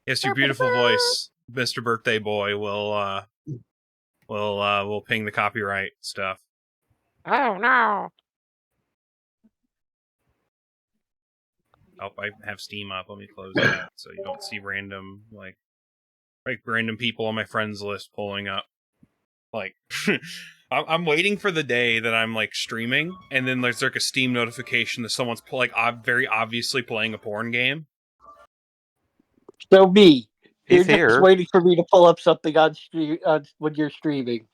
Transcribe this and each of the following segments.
Yes, your beautiful voice, Mr. Birthday Boy, will ping the copyright stuff. Oh no! Oh, I have Steam up. Let me close that so you don't see random random people on my friends list pulling up. Like, I'm waiting for the day that I'm like streaming, and then there's like a Steam notification that someone's very obviously playing a porn game. So me, He's you're just here. waiting for me to pull up something on when you're streaming.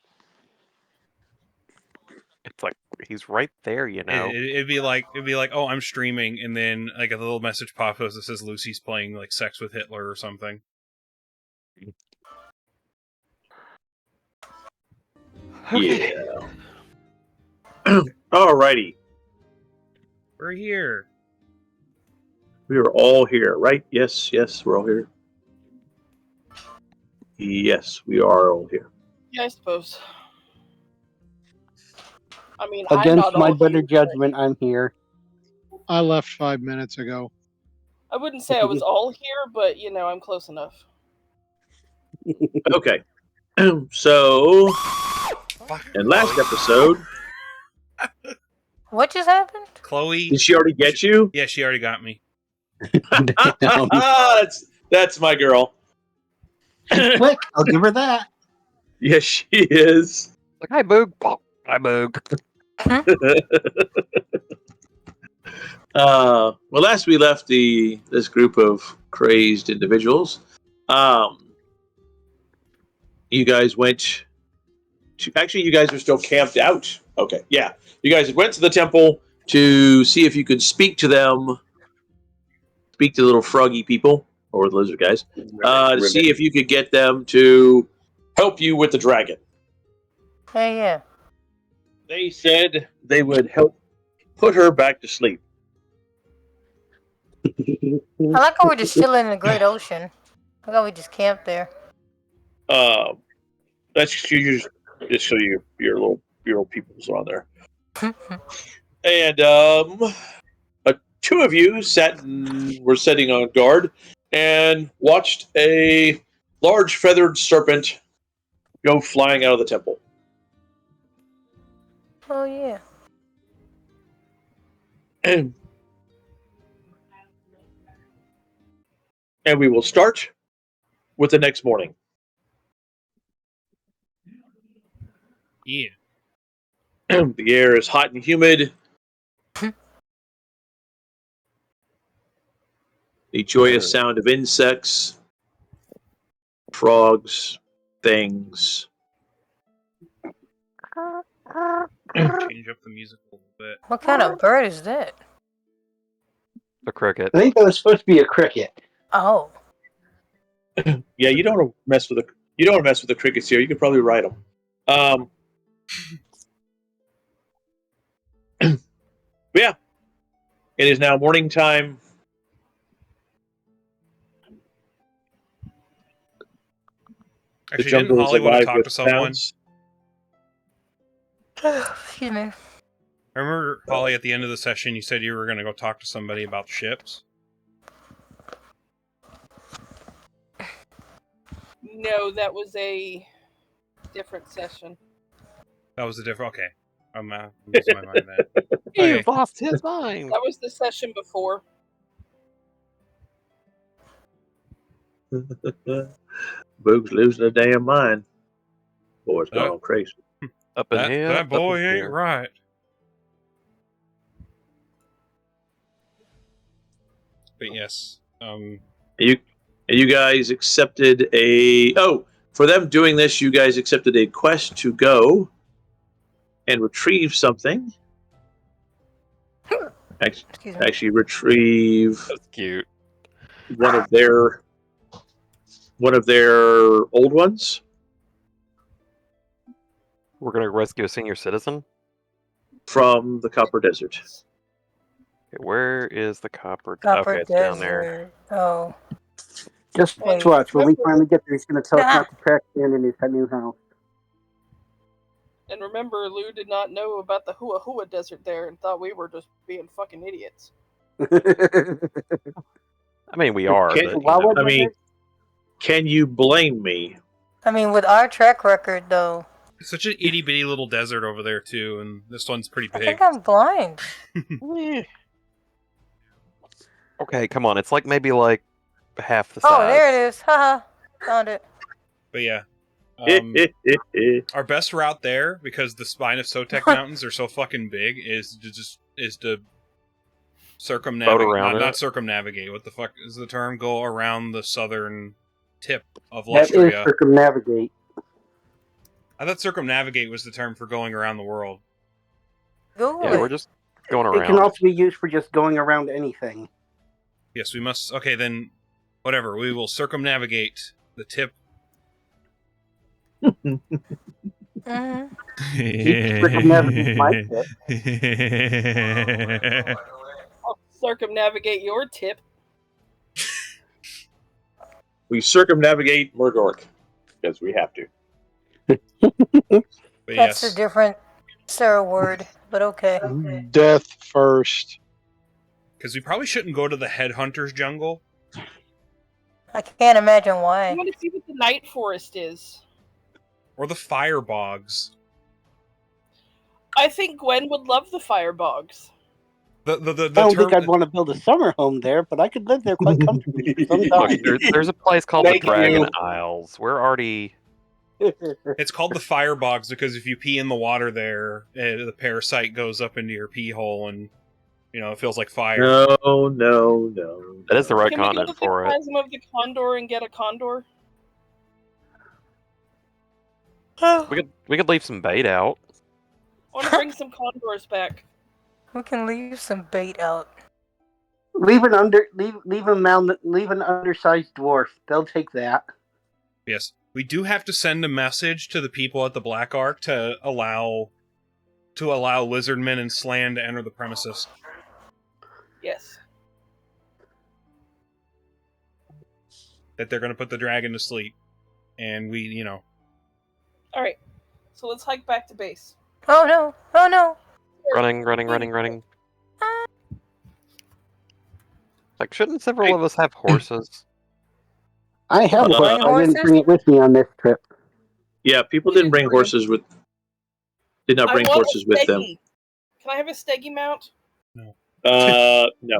It's like he's right there, you know. It'd be like, oh, I'm streaming, and then like a little message pops up that says Lucy's playing like Sex with Hitler or something. Okay. Yeah. Alrighty. We're here. We are all here, right? Yes, we're all here. Yes, we are all here. Yeah, I suppose. I mean, Against I'm not my all better here, judgment, I'm here. I left 5 minutes ago. I wouldn't say I was all here, but I'm close enough. Okay. So, in last episode, What just happened? Chloe. did she already get you? Yeah, she already got me. That's my girl. Quick, I'll give her that. Yes, she is. Like, hi, Boog. Hi, Boog. Well, last we left this group of crazed individuals, you guys went to. Actually, you guys are still camped out. Okay, yeah. You guys went to the temple to see if you could speak to them. Speak to the little froggy people, or the lizard guys, to see if you could get them to help you with the dragon. Hey, yeah. They said they would help put her back to sleep. I like how we're just chilling in the great ocean. I like how we just camped there. That's just so your little peoples are on there. And two of you were sitting on guard and watched a large feathered serpent go flying out of the temple. Oh, yeah. And we will start with the next morning. Yeah. The air is hot and humid. The joyous sound of insects, frogs, things. Change up the music a little bit. What kind of bird is that? The cricket. I think that was supposed to be a cricket. Oh. Yeah, you don't want to mess with the crickets here. You could probably ride them. Yeah, it is now morning time. Actually, didn't Holly want to talk to someone? Excuse me. I remember, Holly, at the end of the session, you said you were going to go talk to somebody about ships. No, that was a different session. That was a different... Okay. I'm losing my mind then. You've lost his mind. That was the session before. Boog's losing a damn mind. Boy's gone crazy. Up in here. That boy ain't right. But yes. You guys accepted for them doing this, you guys accepted a quest to go and retrieve something. Actually retrieve. That's cute. One of their old ones. We're gonna rescue a senior citizen From the Copper Desert. Okay, where is the copper? Copper okay, it's Desert. down there. Oh. Just watch. When we finally get there, he's going to tell us not to track stand in his new house. And remember, Lou did not know about the Hua Hua Desert there and thought we were just being fucking idiots. I mean, we are. But, I mean, Can you blame me? I mean, with our track record, though, It's such an itty bitty little desert over there too, and this one's pretty I big. think I'm blind. Eh. Okay, come on. It's like maybe like half the size. Oh, there it is. Haha. Found it. But yeah, our best route there, because the spine of Sotek Mountains are so fucking big, is to circumnavigate. around Not it. circumnavigate. What the fuck is the term? Go around the southern tip of That is Lustria. circumnavigate. I thought circumnavigate was the term for going around the world. Google Yeah, it. we're just going It can around. also be used for just going around anything. Yes, we must. Okay, then, whatever. We will circumnavigate the tip. Mm-hmm. Circumnavigate my tip. I'll circumnavigate your tip. We circumnavigate Murgork because we have to. But That's yes, a different Sarah word, but okay. Death first. because we probably shouldn't go to the headhunters jungle. I can't imagine I why. want to see what the night forest is. Or the fire bogs. I think Gwen would love the fire bogs. The I don't think term, I'd want to build a summer home there, but I could live there quite comfortably for some Look, time. there's a place called the Thank Dragon you. Isles. We're already. it's called the fire bogs because if you pee in the water there, the parasite goes up into your pee hole and, it feels like fire. No. That is the right Can we go to continent the for it. Chasm of the Condor and get a condor? We could leave some bait out. I want to bring some condors back. We can leave some bait out. leave an undersized dwarf. They'll take that. Yes. We do have to send a message to the people at the Black Ark to allow lizardmen and slan to enter the premises. Yes. That they're going to put the dragon to sleep. And we, Alright. So let's hike back to base. Oh no! Oh no! Running. Like, shouldn't several of us have horses? I have a horse. I didn't bring it with me on this trip. Yeah, people didn't bring horses with. Did not bring I want horses a with them. Steggy. Can I have a Steggy mount? No. Yeah,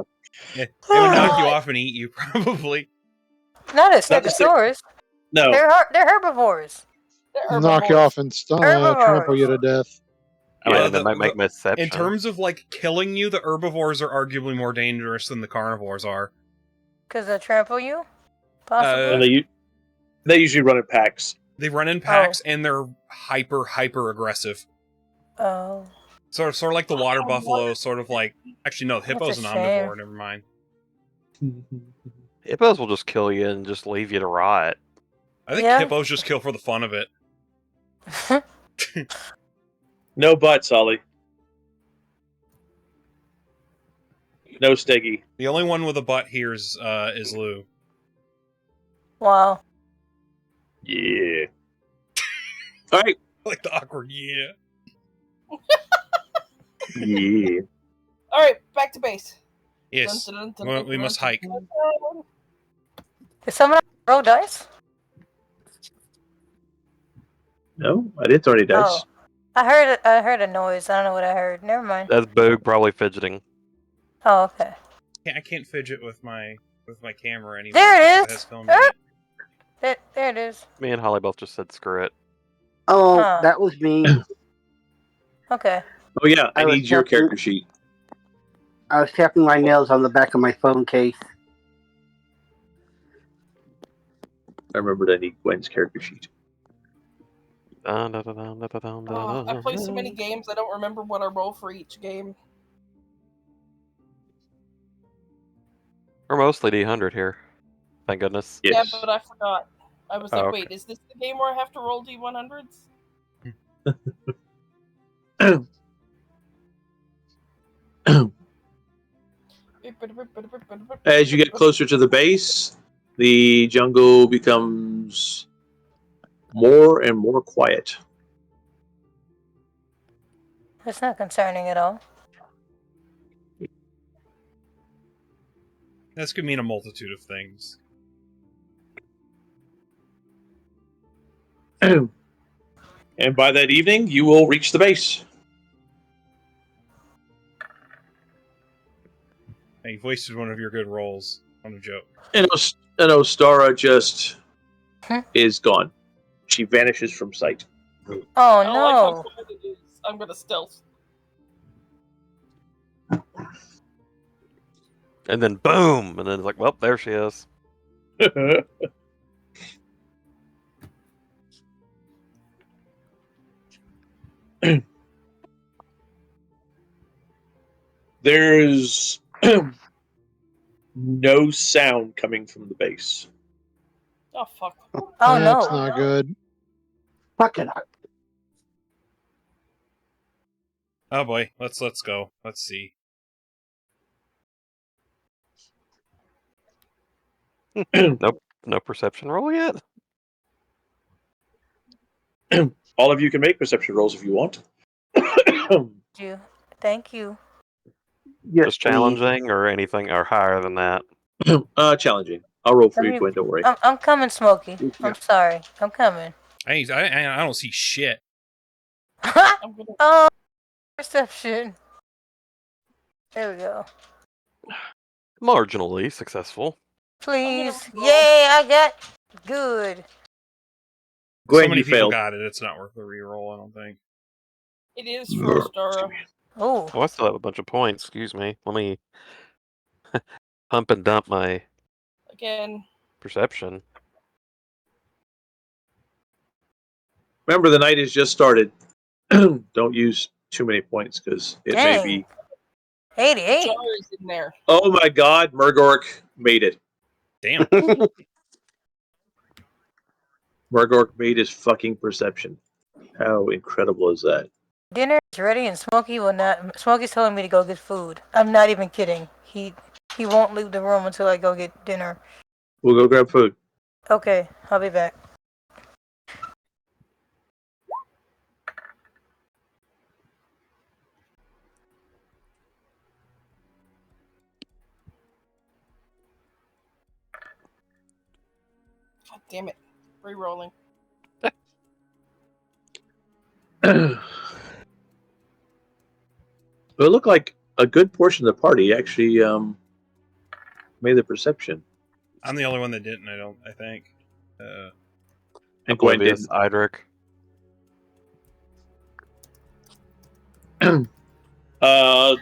they would knock you off and eat you, probably. Not a Not the Stegosaurus. No. They're herbivores. They're Knock you herbivores. off and trample you to death. I mean, Yeah, that might make misception. In terms of, killing you, the herbivores are arguably more dangerous than the carnivores are. Because they'll trample you? Possibly. And they usually run in packs. They run in packs, and they're hyper aggressive. Oh. Sort of like the water buffalo, sort of like... Actually, no, hippo's an That's a omnivore, shame. never mind. Hippos will just kill you and just leave you to rot. I think Yeah. hippos just kill for the fun of it. No butts, Ollie. No Steggy. The only one with a butt here is Lou. Wow. Yeah. All right. Like the awkward yeah. Yeah. Alright, back to base. Yes, well, we must hike. Did someone roll dice? No, I didn't throw any dice. Oh. I heard a noise. I don't know what I heard. Never mind. That's Boog probably fidgeting. Oh, okay. I can't fidget with my camera anymore. There it because is! has filming it. There it is. Me and Holly both just said screw it. Oh, Huh. that was me. Okay. Oh yeah, I I was need your checking- character sheet. I was tapping my nails on the back of my phone case. I remembered I need Gwen's character sheet. I play so many games, I don't remember what I roll for each game. We're mostly D100 here. Thank goodness. Yes. Yeah, but I forgot. I was like, Oh, wait, is this the game where I have to roll D100s? As you get closer to the base, the jungle becomes more and more quiet. That's not concerning at all. This could mean a multitude of things. And by that evening, you will reach the base. Hey, you've wasted one of your good rolls on a joke. And Ostara just Huh? is gone. She vanishes from sight. Oh I like how no. quiet it is. I'm gonna stealth. And then boom! And then it's like, well, there she is. There's no sound coming from the base. Oh fuck. Oh That's no. not good. Fucking Oh boy, let's go. Let's see. Nope. No perception roll yet. All of you can make perception rolls if you want. You. Thank you. yes, Just challenging or anything or higher than that. Challenging. I'll roll for Let you, me- Gwen, don't worry. I'm coming, Smokey. Yeah. I'm sorry. I'm coming. I don't see shit. I'm gonna. Oh, perception. There we go. Marginally successful. Please. roll. Yay, I got good. Gwen, So many you people failed. got it. It's not worth the reroll. I don't think. It is for Ostara. Oh, Oh, I still have a bunch of points. Excuse me. Let me pump and dump my Again. perception. Remember, the night has just started. Don't use too many points because it may dang. be. 88. Jar is in there. Oh my God, Murgork made it. Damn. Murgork made his fucking perception. How incredible is that? Dinner is ready and Smokey will not. Smokey's telling me to go get food. I'm not even kidding. He won't leave the room until I go get dinner. We'll go grab food. Okay, I'll be back. God damn it. Rerolling. It looked like a good portion of the party actually made the perception. I'm the only one that didn't. I think. And Gwen Oblivious, didn't. Idric.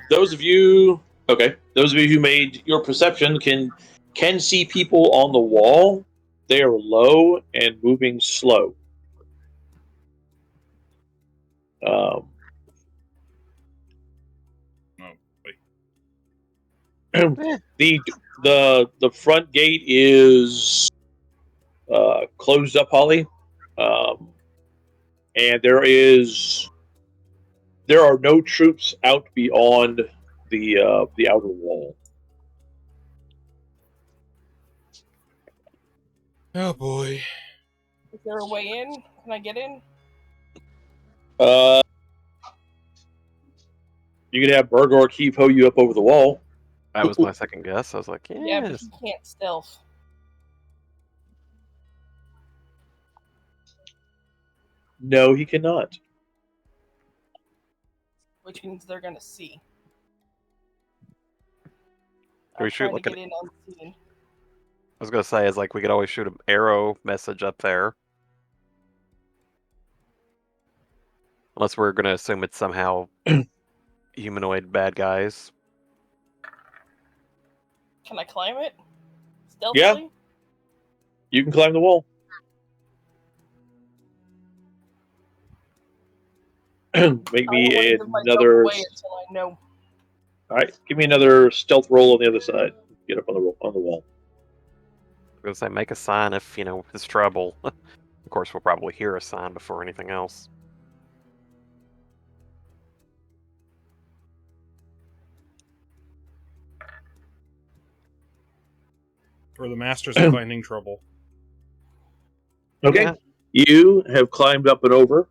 Those of you who made your perception can see people on the wall. They are low and moving slow. Oh wait. The front gate is closed up, Holly, and there are no troops out beyond the outer wall. Oh boy. Is there a way in? Can I get in? You could have Burgor keep hoe you up over the wall. That was my second guess. I was like, Yeah, but yes. he can't stealth. No, he cannot. Which means they're gonna see. Can we I'm shoot trying like to an- get in unseen. I was gonna say is like we could always shoot an arrow message up there. Unless we're gonna assume it's somehow humanoid bad guys. Can I climb it? Stealthily? You can climb the wall. Make I don't me want to give myself another. away until I know. All right, give me another stealth roll on the other side. Get up on the wall. I was gonna say make a sign if it's trouble. Of course, we'll probably hear a sign before anything else. Or the masters of finding trouble. Okay, Yeah. you have climbed up and over.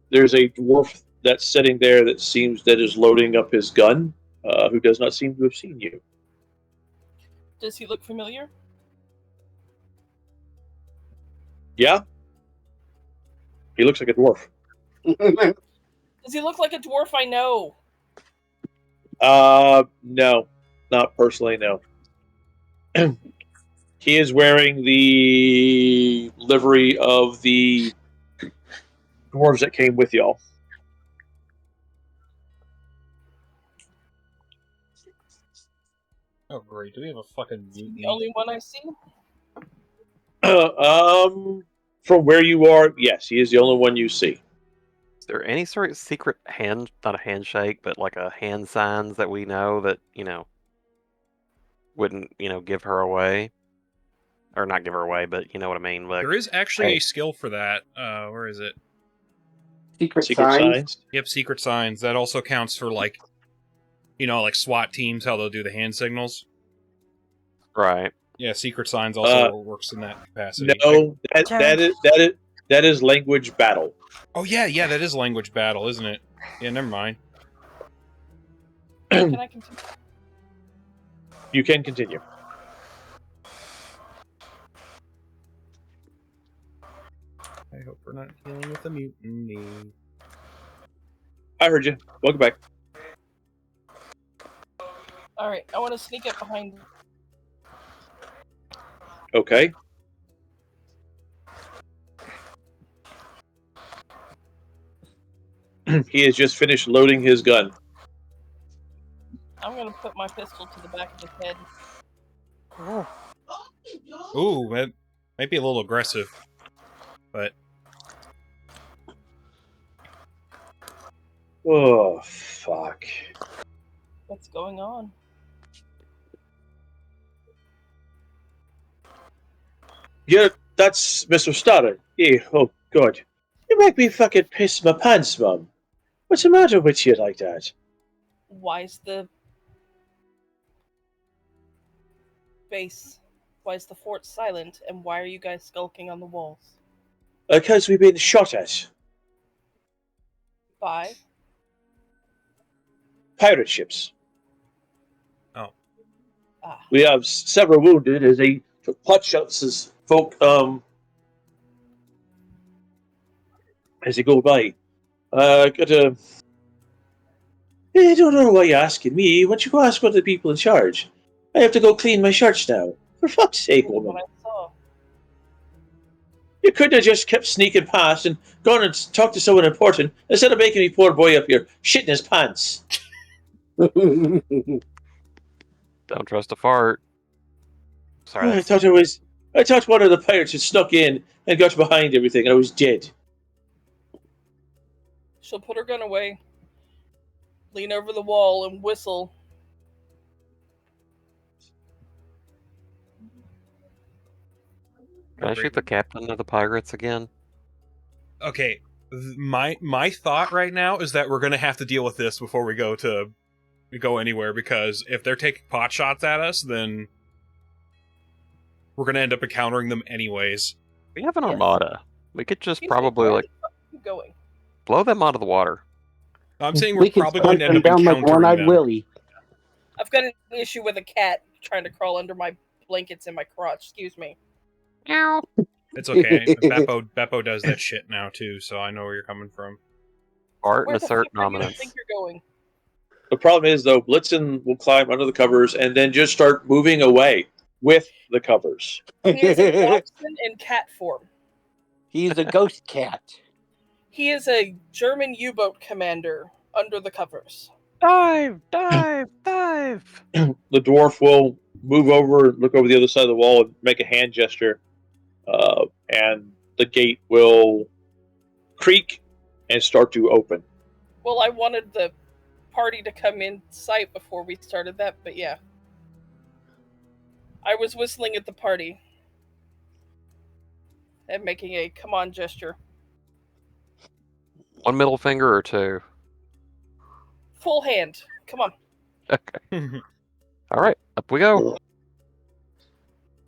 There's a dwarf that's sitting there that is loading up his gun. Who does not seem to have seen you. Does he look familiar? Yeah, He looks like a dwarf. Does he look like a dwarf I know? No. Not personally, no. He is wearing the livery of the dwarves that came with y'all. Oh great, do we have a fucking mutiny? The only one I see? From where you are, yes, he is the only one you see. Is there any sort of secret not a handshake, but like a hand signs that we know that, wouldn't, give her away? Or not give her away, but you know what I mean. Like, There is actually a skill for that. Where is it? Secret signs. Yep, secret signs. That also counts for like SWAT teams, how they'll do the hand signals. right. Yeah, secret signs also works in that capacity. No, that is language battle. Oh yeah, that is language battle, isn't it? Yeah, never mind. Can I continue? You can continue. I hope we're not dealing with a mutiny. I heard you. Welcome back. Alright, I want to sneak up behind. Okay. He has just finished loading his gun. I'm going to put my pistol to the back of his head. Ooh, that might be a little aggressive, but Oh, fuck. What's going on? Yeah, that's Mr. Stoddard. Yeah, oh, God. You make me fucking piss my pants, Mum. What's the matter with you like that? Why is the fort silent, and why are you guys skulking on the walls? Because we've been shot at. By? Pirate ships. oh, We have several wounded as they took pot shots as folk, as they go by. Got a... I don't know why you're asking me. Why don't you go ask one of the people in charge? I have to go clean my shirts now. For fuck's sake, woman. What I saw. You couldn't have just kept sneaking past and gone and talked to someone important instead of making me poor boy up here shitting his pants. Don't trust a fart. Sorry. I thought one of the pirates had snuck in and got behind everything and I was dead. She'll put her gun away, lean over the wall, and whistle. Can I shoot the captain of the pirates again? okay. My thought right now is that we're gonna have to deal with this before we go anywhere, because if they're taking pot shots at us, then we're gonna end up encountering them anyways. We have an Yes. armada. We could just Excuse me, probably where like the fuck are you going? blow them out of the water. I'm saying we we're can probably going to end them up down like encountering one-eyed them. Willie. I've got an issue with a cat trying to crawl under my blankets in my crotch. Excuse me. Ow. It's okay. Beppo does that shit now too, so I know where you're coming from. Art Where and the assert fuck do you dominance. think you're going? The problem is, though, Blitzen will climb under the covers and then just start moving away with the covers. He is a dachshund in cat form. He's a ghost cat. He is a German U-boat commander under the covers. Dive! Dive! Dive! The dwarf will move over, look over the other side of the wall, and make a hand gesture, and the gate will creak and start to open. Well, I wanted the party to come in sight before we started that, but yeah. I was whistling at the party and making a come on gesture. One middle finger or two? Full hand. Come on. Okay. All right, up we go.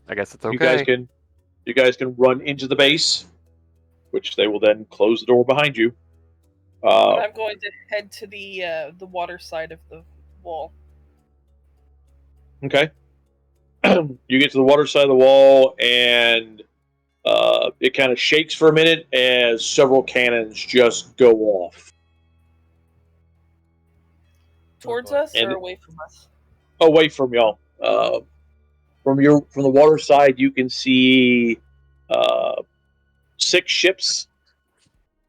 I guess it's okay. You guys can run into the base, which they will then close the door behind you. And I'm going to head to the water side of the wall. Okay. You get to the water side of the wall, and It kind of shakes for a minute as several cannons just go off. Towards us And or away from us? away from y'all. From the water side, you can see 6 ships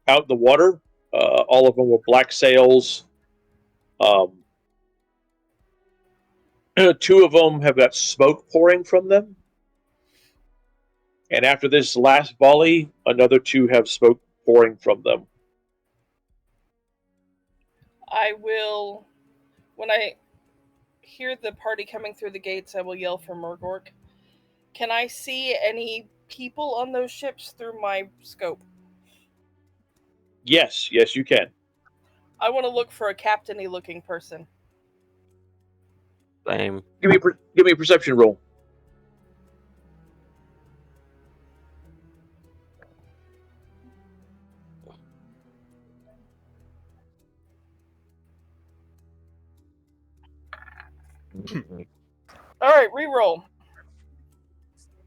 out in the water. All of them with black sails. 2 of them have got smoke pouring from them. And after this last volley, another 2 have smoke pouring from them. I will, when I hear the party coming through the gates, I will yell for Murgork. Can I see any people on those ships through my scope? Yes, you can. I want to look for a captain-y looking person. Same. Give me a perception roll. Alright, reroll.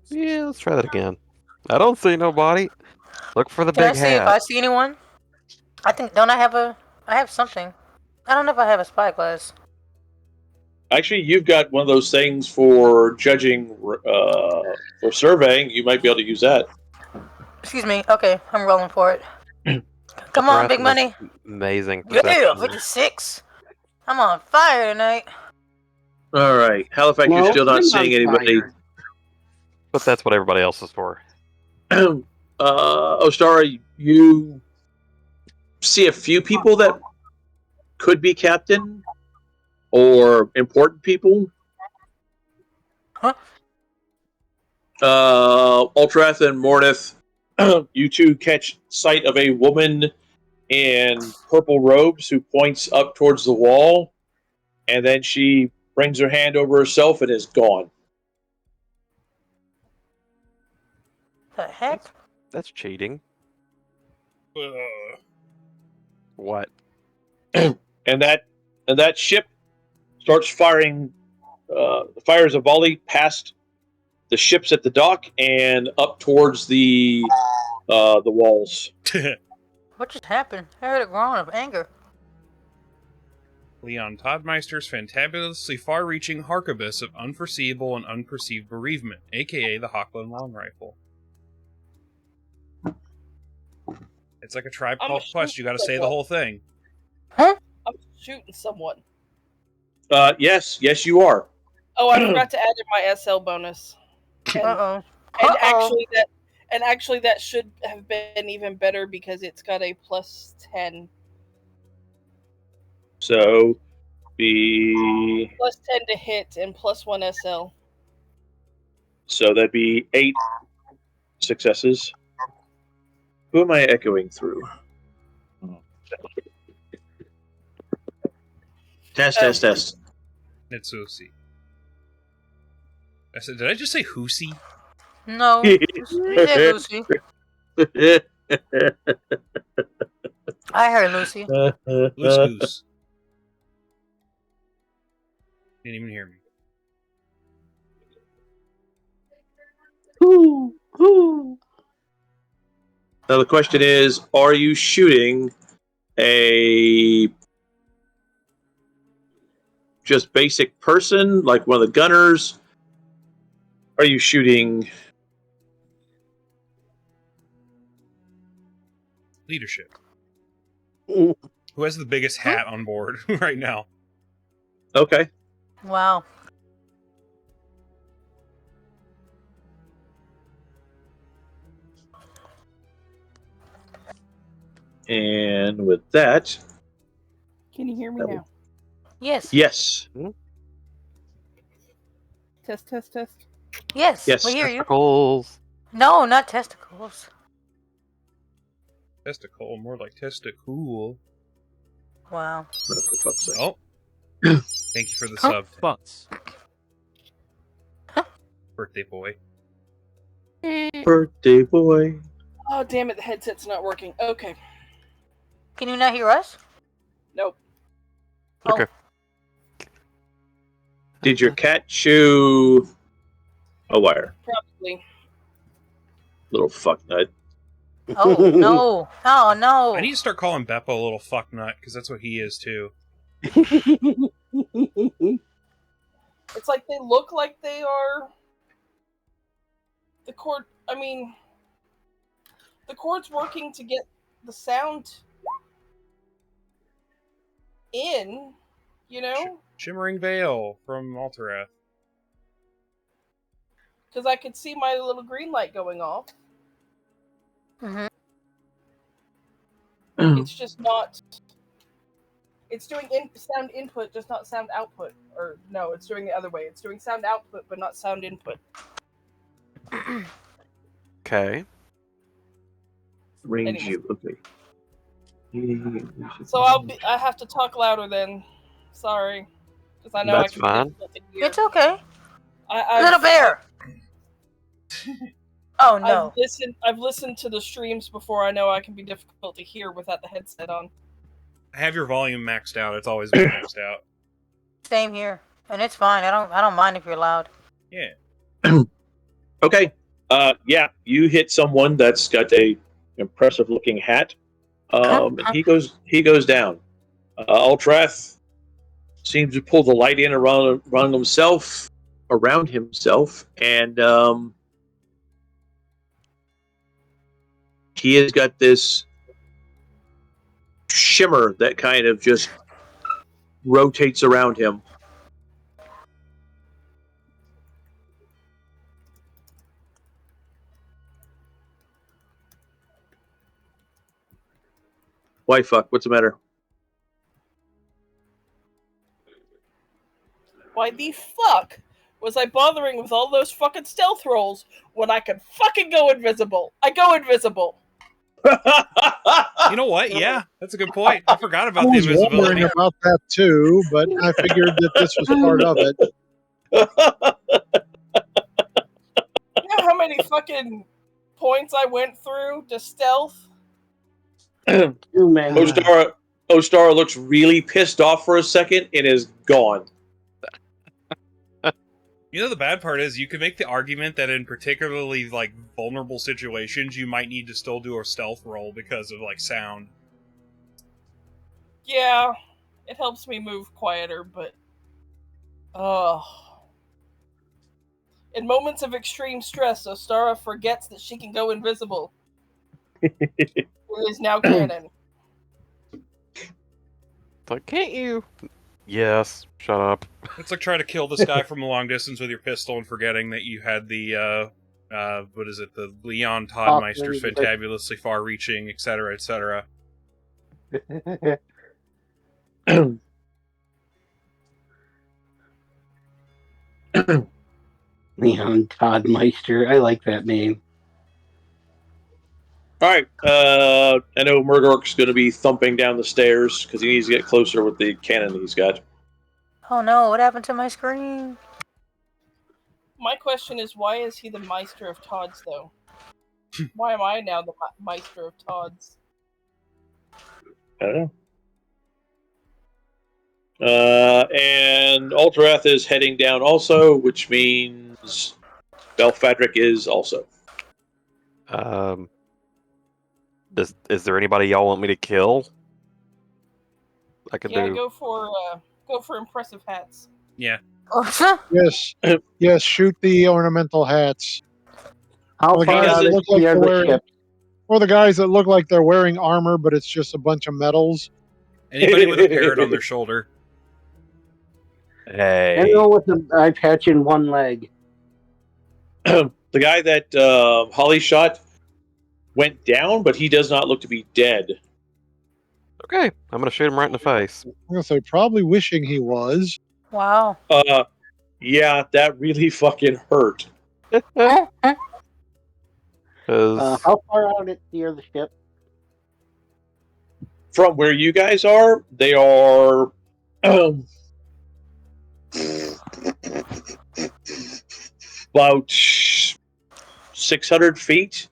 Yeah, let's try that again. I don't see nobody. Look for the Can I big see if hat. I see anyone? I think, don't I have I have something. I don't know if I have a spyglass. Actually, you've got one of those things for judging, for surveying. You might be able to use that. Excuse me. Okay, I'm rolling for it. Come on, big Breath money. is Amazing Yeah, perception. 56. I'm on fire tonight. All right, Halifax, you're still not seeing anybody. But that's what everybody else is for. Ostara, you see a few people that could be captain or important people. Huh? Ultrath and Mornith, you 2 catch sight of a woman in purple robes who points up towards the wall, and then she brings her hand over herself and is gone. The heck? That's cheating. Ugh. What? And that ship starts firing, fires a volley past the ships at the dock and up towards the walls. What just happened? I heard a groan of anger. Leon Toddmeister's fantabulously far-reaching harquebus of unforeseeable and unperceived bereavement, aka the Hochland Long Rifle. It's like a Tribe Called Quest. You got to say the whole thing. Huh? I'm shooting someone. Yes, you are. Oh, I forgot to add in my SL bonus. Uh-oh. And actually that should have been even better because it's got a plus 10. So the Plus 10 to hit and plus 1 SL. so that'd be 8 successes. Who am I echoing through? Test. It's Hoosie. I said, did I just say Hoosie? No. You said Lucy. I heard Lucy. Loose goose. Didn't even hear me. Now the question is, are you shooting a just basic person, like one of the gunners? Are you shooting Leadership. Who has the biggest hat on board right now? Okay. Wow. And with that, Can you hear me now? Yes. yes. Test. Yes. Yes. We hear you. Testicles. No, not testicles. Testicle, more like testicool. Wow. Oh. Thank you for the sub. Butts. Birthday boy. Birthday boy. Oh, damn it, the headset's not working. Okay. Can you not hear us? Nope. Okay. Did your cat chew a wire? Probably. Little fuck nut. Oh no! Oh no! I need to start calling Beppo a little fucknut because that's what he is too. It's like they look like they are. The cord. I mean, the cord's working to get the sound in. You know, Shimmering Veil from Alterath. because I could see my little green light going off. Mm-hmm. It's just not. It's doing sound input, just not sound output. Or no, it's doing the other way. It's doing sound output, but not sound input. Okay. Range Anyway. you. Okay. So I have to talk louder then. Sorry, because I know That's I can fine. be difficult to hear. It's okay. I've, Little bear. Oh no! I've listened to the streams before. I know I can be difficult to hear without the headset on. I have your volume maxed out. It's always been maxed out. Same here, and it's fine. I don't mind if you're loud. Yeah. Okay. Yeah, you hit someone that's got a impressive looking hat. And he goes down. Altrath seems to pull the light in around himself, and he has got this shimmer that kind of just rotates around him. Why fuck? What's the matter? Why the fuck was I bothering with all those fucking stealth rolls when I could fucking go invisible? I go invisible. You know what? Yeah, that's a good point. I forgot I about the was invisibility. wondering about that too, but I figured that this was part of it. You know how many fucking points I went through to stealth? Too many. Ostara looks really pissed off for a second and is gone. You know, the bad part is you could make the argument that in particularly like vulnerable situations, you might need to still do a stealth roll because of like sound. Yeah, it helps me move quieter, but in moments of extreme stress, Ostara forgets that she can go invisible. It is now canon. Like, can't you? Yes. Shut up. It's like trying to kill this guy from a long distance with your pistol and forgetting that you had the what is it? The Leon Toddmeister's fantabulously far-reaching, etc., etc. Leon Toddmeister. I like that name. All right. I know Murgork's going to be thumping down the stairs because he needs to get closer with the cannon he's got. Oh no! What happened to my screen? My question is, why is he the Meister of Todds, though? Why am I now the Meister of Todds? I don't know. And Alterath is heading down also, which means Belfadric is also. Is there anybody y'all want me to kill? I could Yeah, do. go for impressive hats. Yeah. Yes, yes. Shoot the ornamental hats. How Well, the far guys out that is look like the they're other wearing, ship? or the guys that look like they're wearing armor, but it's just a bunch of medals. Anybody with a parrot on their shoulder. Hey. Anyone with an eye patch in one leg. The guy that Holly shot went down, but he does not look to be dead. Okay, I'm gonna shoot him right in the face. I'm gonna say probably wishing he was. Wow. Yeah, that really fucking hurt. Because How far out is the other ship? From where you guys are, they are about 600 feet.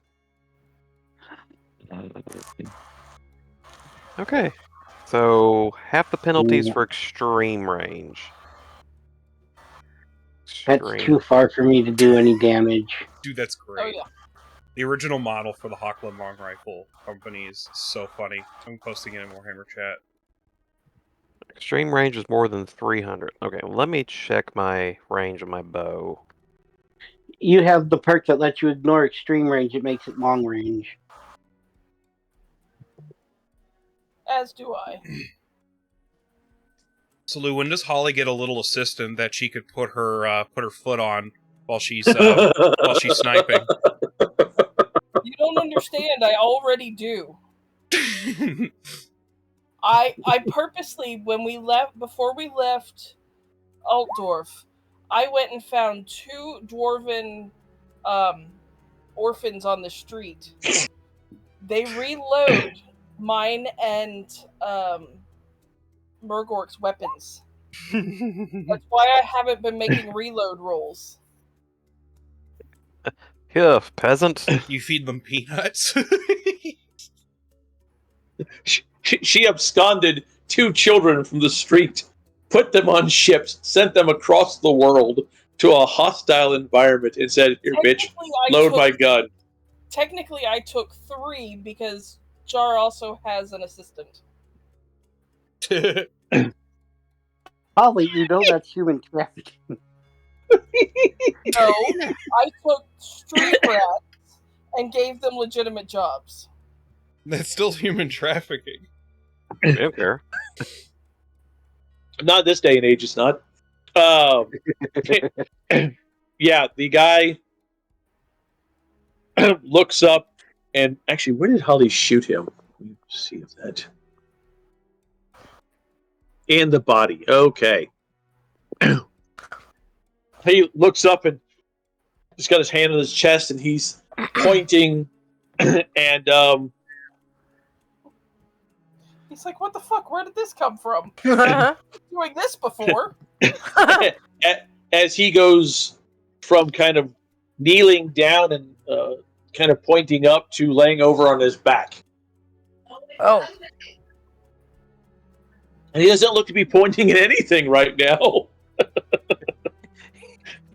okay, so half the penalties Ooh. for extreme range. That's too far for me to do any damage. Dude, that's Oh great. yeah. The original model for the Hochland Long Rifle Company is so funny. I'm posting it in Warhammer chat. Extreme range is more than 300. Okay, well, let me check my range of my bow. You have the perk that lets you ignore extreme range. It makes it long range. As do I. So Lou, when does Holly get a little assistant that she could put her foot on while she's sniping? You don't understand. I already do. I purposely, before we left Altdorf, I went and found 2 dwarven orphans on the street. They reload mine and Murgork's weapons. That's why I haven't been making reload rolls. Here, peasant. You feed them peanuts. She absconded 2 children from the street, put them on ships, sent them across the world to a hostile environment, and said, "Here, bitch, load my gun." Technically, I took 3 because Jar also has an assistant. Holly, you know that's human trafficking. No, I took street rats and gave them legitimate jobs. That's still human trafficking. I don't care. Not this day and age, it's not. Yeah, the guy looks up, and actually, where did Holly shoot him? Let me see if that. In the body. Okay. He looks up and he's got his hand on his chest, and he's pointing, and he's like, "What the fuck? Where did this come from? Doing this before?" As he goes from kind of kneeling down and kind of pointing up to laying over on his back. Oh. And he doesn't look to be pointing at anything right now.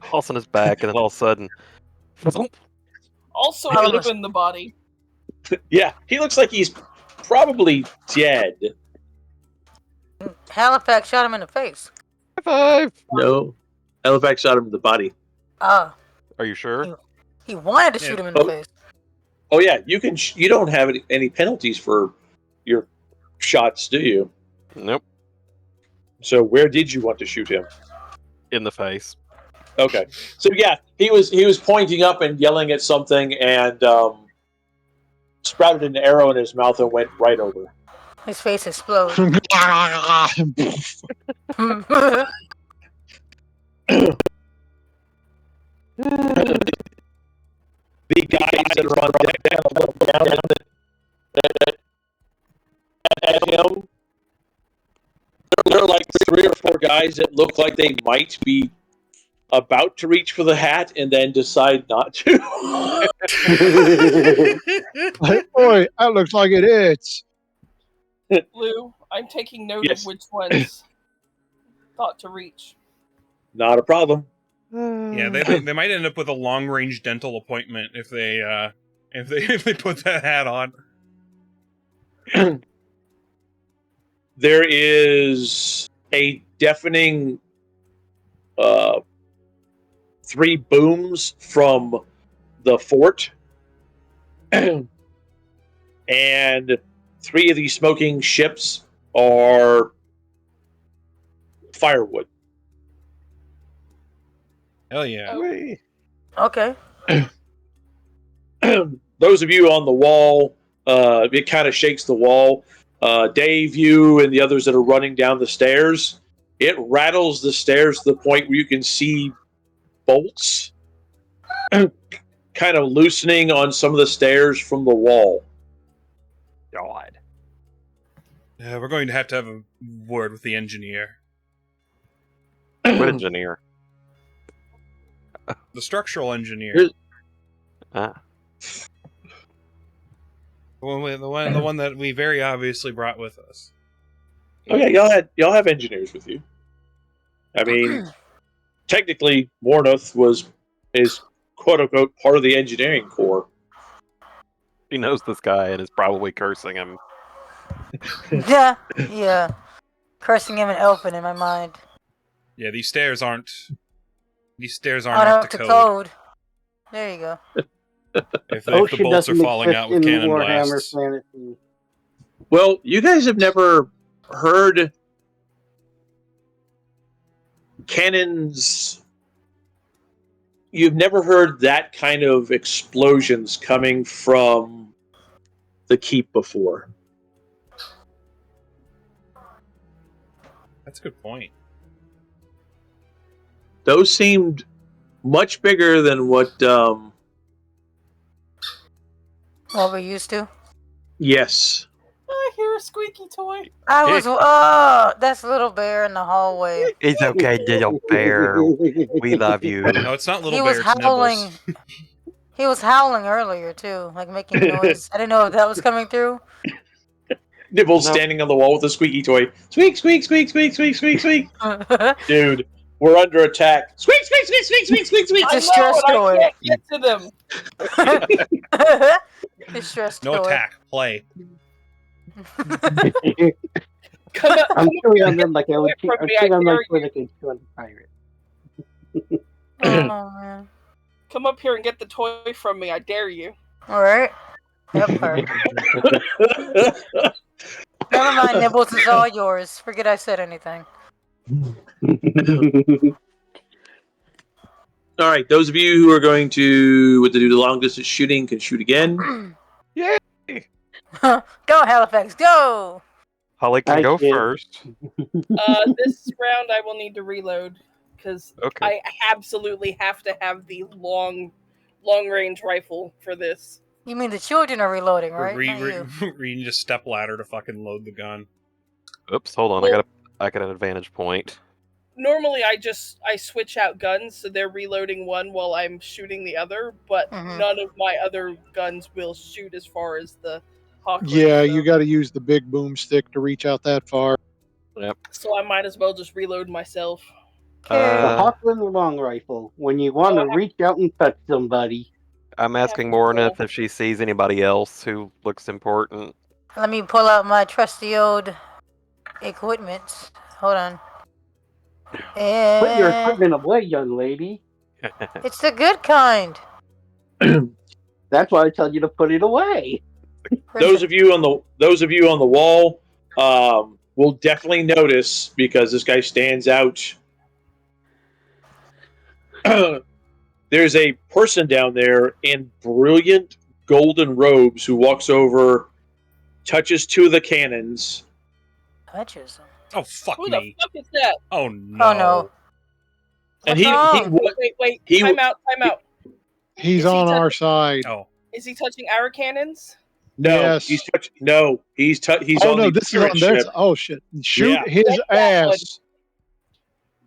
Pulse on his back, and then all of a sudden, Also in the body. Yeah, he looks like he's probably dead. Halifax shot him in the face. High five! No, Halifax shot him in the body. Ah. Are you sure? He wanted to shoot him in the face. Oh yeah, you can. You don't have any penalties for your shots, do you? Nope. So where did you want to shoot him? In the face. Okay, so yeah, he was pointing up and yelling at something, and sprouted an arrow in his mouth and went right over. His face exploded. The guys that are on deck kind of look down at him. There are like 3 or 4 guys that look like they might be about to reach for the hat and then decide not to. Boy, that looks like it is. Lou, I'm taking note Yes. of which ones thought to reach. Not a problem. Yeah, they might end up with a long range dental appointment if they put that hat on. There is a deafening 3 booms from the fort, and 3 of these smoking ships are firewood. Hell yeah. Okay. Those of you on the wall, it kind of shakes the wall. Dave, you, and the others that are running down the stairs, it rattles the stairs to the point where you can see bolts kind of loosening on some of the stairs from the wall. God. Yeah, we're going to have a word with the engineer. What engineer? The structural engineer. Ah. The one that we very obviously brought with us. Okay, y'all have engineers with you. I mean, technically, Mornoth is quote unquote part of the engineering corps. She knows this guy and is probably cursing him. Yeah, yeah. Cursing him in Elfin in my mind. Yeah, these stairs aren't. These stairs Oh, aren't no, up to to code. code. There you go. If the Ocean bolts are doesn't falling exist out with in cannon Warhammer blasts. Fantasy. Well, you guys have never heard cannons. You've never heard that kind of explosions coming from the keep before. That's a good point. Those seemed much bigger than what. What we're used to. Yes. I hear a squeaky toy. I was, that's Little Bear in the hallway. It's okay, little bear. We love you. No, it's not Little He Bear, was it's howling. Nibbles. He was howling earlier, too, like making noise. I didn't know if that was coming through. Nibbles No. standing on the wall with a squeaky toy. Squeak, squeak, squeak, squeak, squeak, squeak, squeak. Distress Dude, we're under attack. Squeak, squeak, squeak, squeak, squeak, squeak, squeak. I know, and toy. I can't get to them. Distress No toy. attack, play. Come up, I'm come chewing up on them like I would. from I'm me, I chewing on my dare toy you. like I chew on a pirate. Oh, man. Come up here and get the toy from me. I dare you. Alright. Yep, alright. Never mind, Nibbles, it's all yours. Forget I said anything. All right, those of you who are going to do the long distance shooting can shoot again. Go, Halifax, go! Holly can I go did. first. This round I will need to reload because Okay. I absolutely have to have the long range rifle for this. You mean the children are reloading, right? Re Not you. you need a step ladder to fucking load the gun. Oops, hold on. Well- I got an advantage point. Normally I switch out guns so they're reloading one while I'm shooting the other, but Mhm. none of my other guns will shoot as far as the hawk range Yeah, goes. you got to use the big boomstick to reach out that far. So I might as well just reload myself. The Uh, Hawkland long rifle. When you want to reach out and touch somebody. I'm asking to roll. Mornith if she sees anybody else who looks important. Let me pull out my trusty old equipment. Hold on. Put your And equipment away, young lady. it's the good kind. That's why I tell you to put it away. Those of you on the wall will definitely notice because this guy stands out. There's a person down there in brilliant golden robes who walks over, touches two of the cannons. Touches them. Oh, fuck Who me. the fuck is that? Oh, no. Oh no. And What's wrong? Wait, He- time out. He's Is he on our touching- side. Oh, Is he touching our cannons? No, Yes. he's Oh on no, the this is on pirate their. ship. Oh shit! Shoot Yeah. his Get that ass.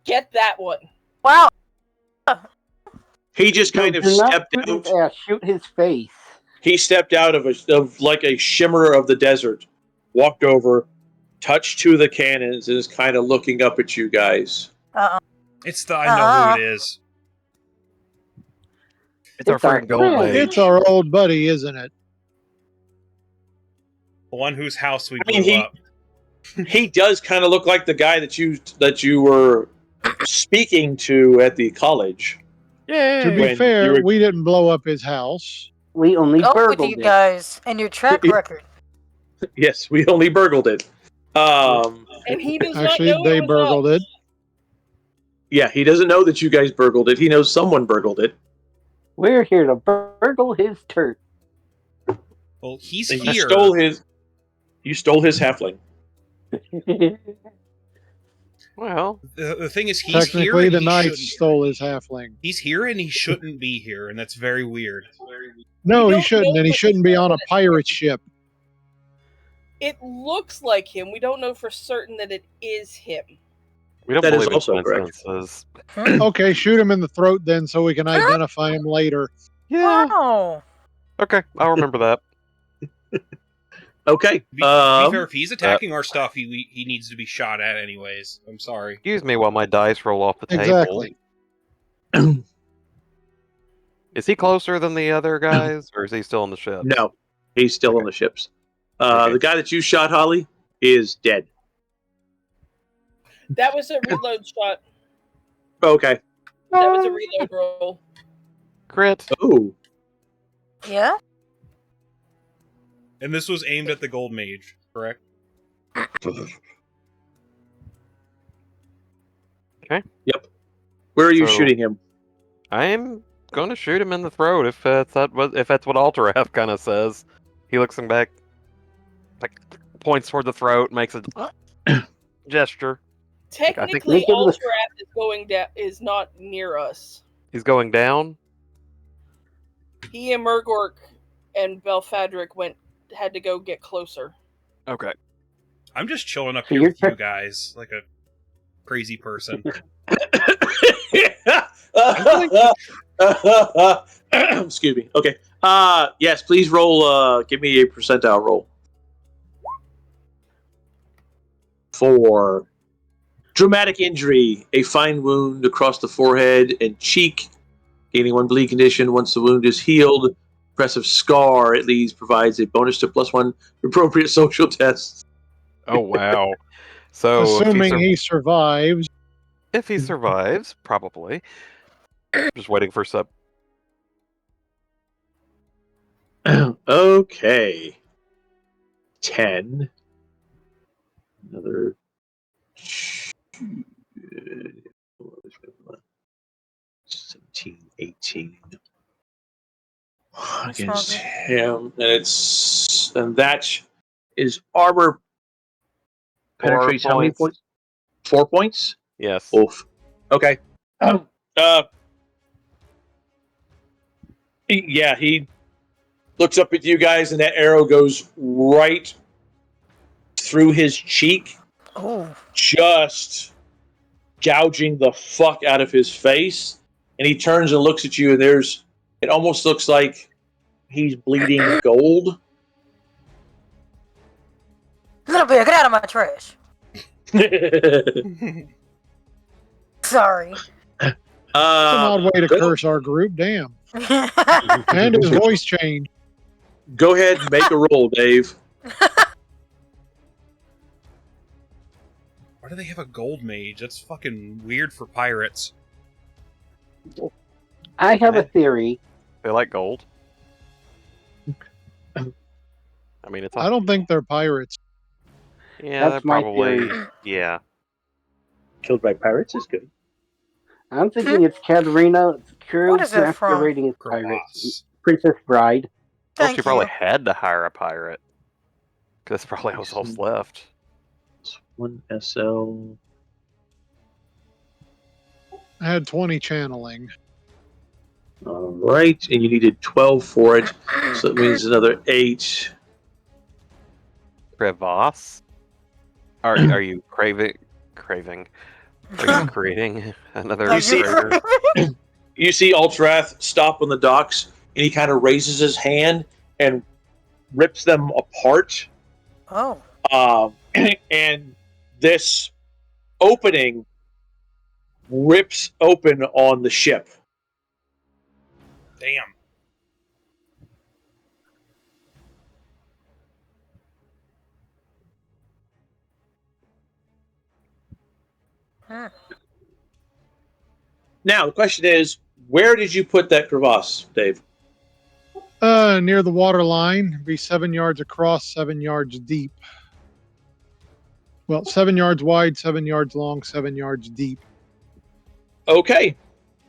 Get that one. Wow. He just kind of Do not stepped shoot his out. ass. Shoot his face. He stepped out of like a shimmer of the desert, walked over, touched two of the cannons, and is kind of looking up at you guys. it's the. I know who it is. It's our It's our friend Gold friend. Lake. It's our old buddy, isn't it? The one whose house we I mean, blew up. He does kind of look like the guy that you were speaking to at the college. To be When you fair, were- we didn't blow up his house. We only Up with burgled you it. guys and your track record. Yes, we only burgled it. And he does Actually, not know they it was burgled us. it. Yeah, he doesn't know that you guys burgled it. He knows someone burgled it. We're here to burgle his turf. Well, he's And here. You stole his halfling. Well, The thing is, he's here. Technically, And the he knight shouldn't- stole his halfling. He's here and he shouldn't be here, and that's very weird. No, We he don't shouldn't, know and he for shouldn't be on a certain. pirate ship. It looks like him. We don't know for certain that it is him. we don't That is believe in also correct. coincidences. Okay, shoot him in the throat then, so we can identify him later. Yeah. Wow. Okay, I'll remember that. Okay. To be fair, if he's attacking our stuff, he needs to be shot at anyways. I'm sorry. Excuse me while my dice roll off the table. Exactly. Is he closer than the other guys, or is he still on the ship? No. He's still Okay. on the ships. Okay. The guy that you shot, Holly, is dead. That was a reload shot. Okay. That was a reload roll. Crit. Oh. Yeah? And this was aimed at the gold mage, correct? Yep. Where are you So- shooting him? I'm going to shoot him in the throat if that's what Alterath kind of says. He looks him back, like points toward the throat, makes a gesture. Technically, Make him the- Alterath is going down. Is not near us. He's going down. He and Murgork and Belfadric had to go get closer. Okay. I'm just chilling up So here you're with you guys like a crazy person. Excuse me. Okay. Yes, please roll. Give me a percentile roll. 4. Dramatic injury. A fine wound across the forehead and cheek. Gaining 1 bleed condition. Once the wound is healed, impressive scar at least provides a bonus to +1 for appropriate social tests. Oh wow. So Assuming he survives. if he survives, probably. Just waiting for sub. Okay. 10. Another. 17, 18. Against Smokey. him. And that is armor penetrates how many points? 4 points? Yes. Oof. Okay. He looks up at you guys, and that arrow goes right through his cheek, Oh. just gouging the fuck out of his face. And he turns and looks at you, and it almost looks like he's bleeding gold. Little bear, get out of my trash. Sorry. That's an odd way to go- curse our group. Damn. And his voice changed. Go ahead and make a roll, Dave. Why do they have a gold mage? That's fucking weird for pirates. I have a theory. They like gold. I mean, it's. I don't think they're pirates. Yeah, That's they're my probably. theory. Yeah. Killed by pirates is good. I'm thinking it's Katarina's crew What is that from? masquerading as pirates. Crevasse. Princess Bride. Well, Thank she probably you. had to hire a pirate. Because that's probably what's else left. 1 SL. I had 20 channeling. All right, and you needed 12 for it, so that means another 8. Crevasse? Are you craving? Are you creating another Are you trigger? You see Ultrath stop on the docks, and he kind of raises his hand and rips them apart. Oh. And this opening rips open on the ship. Damn. Huh. Now, the question is, where did you put that crevasse, Dave? Near the water line, be 7 yards across, 7 yards deep. Well, 7 yards wide, 7 yards long, 7 yards deep. Okay.